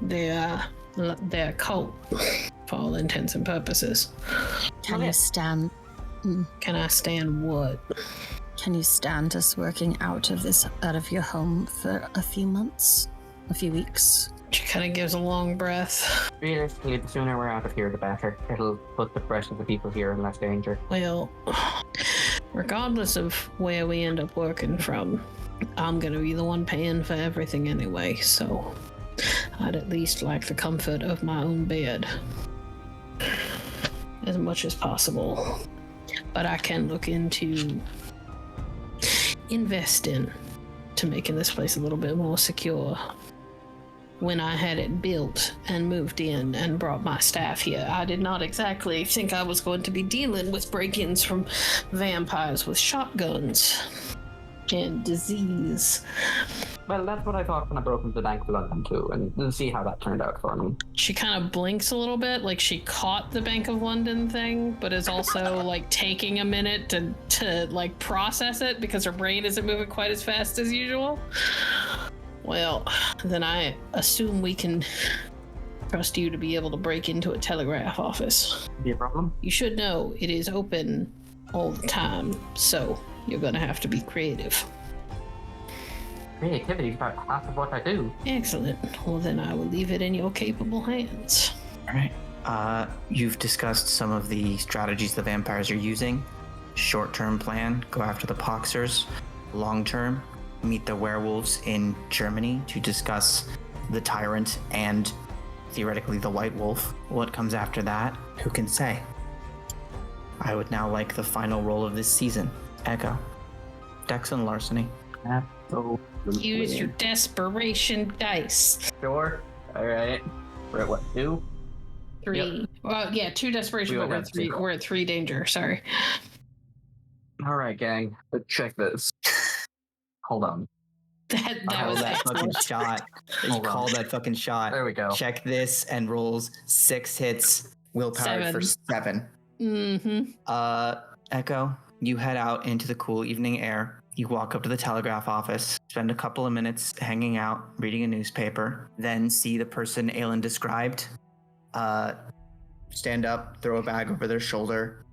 They're a cult for all intents and purposes. Can you stand? Can I stand what? Can you stand us working out of your home for a few months, a few weeks? She kind of gives a long breath. Realistically, the sooner we're out of here, the better. It'll put the rest of the people here in less danger. Well, regardless of where we end up working from, I'm gonna be the one paying for everything anyway, so I'd at least like the comfort of my own bed as much as possible. But I can look into investing to making this place a little bit more secure. When I had it built and moved in and brought my staff here, I did not exactly think I was going to be dealing with break-ins from vampires with shotguns and disease. Well, that's what I thought when I broke into the Bank of London too, and we'll see how that turned out for me. She kind of blinks a little bit, like she caught the Bank of London thing, but is also like taking a minute to like process it because her brain isn't moving quite as fast as usual. Well, then I assume we can trust you to be able to break into a telegraph office. Be a problem? You should know it is open all the time, so you're gonna have to be creative. Creativity is about half of what I do. Excellent. Well, then I will leave it in your capable hands. All right. You've discussed some of the strategies the vampires are using. Short-term plan, go after the Poxers. Long-term, meet the werewolves in Germany to discuss the Tyrant and theoretically the White Wolf. What comes after that? Who can say? I would now like the final roll of this season. Echo. Dex and Larceny. Use your desperation dice. Sure. All right. We're at what, 2? 3. Yep. Well, yeah, 2 desperation, but we're at 3 danger. Sorry. All right, gang. Let's check this. Hold on. That was that fucking shot. You call that fucking shot. There we go. Check this and rolls 6 hits. Willpower for 7. Mm-hmm. Echo, you head out into the cool evening air. You walk up to the telegraph office, spend a couple of minutes hanging out, reading a newspaper, then see the person Aelin described stand up, throw a bag over their shoulder,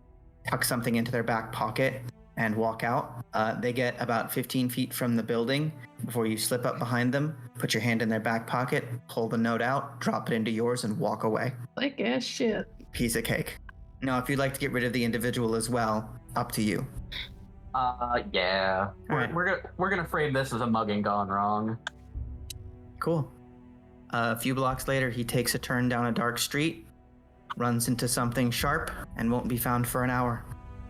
tuck something into their back pocket, and walk out. They get about 15 feet from the building before you slip up behind them, put your hand in their back pocket, pull the note out, drop it into yours, and walk away. Like ass shit. Piece of cake. Now, if you'd like to get rid of the individual as well, up to you. Yeah. We're gonna frame this as a mugging gone wrong. Cool. A few blocks later, he takes a turn down a dark street, runs into something sharp, and won't be found for an hour.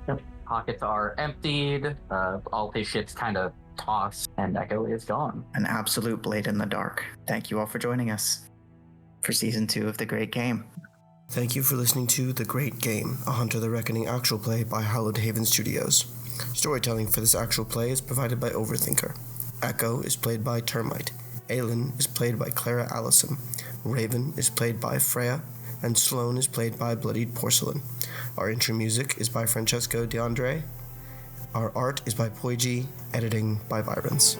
Yep. Pockets are emptied, all his shit's kind of tossed, and Echo is gone. An absolute blade in the dark. Thank you all for joining us for Season 2 of The Great Game. Thank you for listening to The Great Game, a Hunter the Reckoning actual play by Hallowed Haven Studios. Storytelling for this actual play is provided by Overthinker. Echo is played by Termite. Aelin is played by Clara Allison. Raven is played by Freya. And Sloane is played by Bloodied Porcelain. Our intro music is by Francesco DeAndre. Our art is by Poiji, editing by Virens.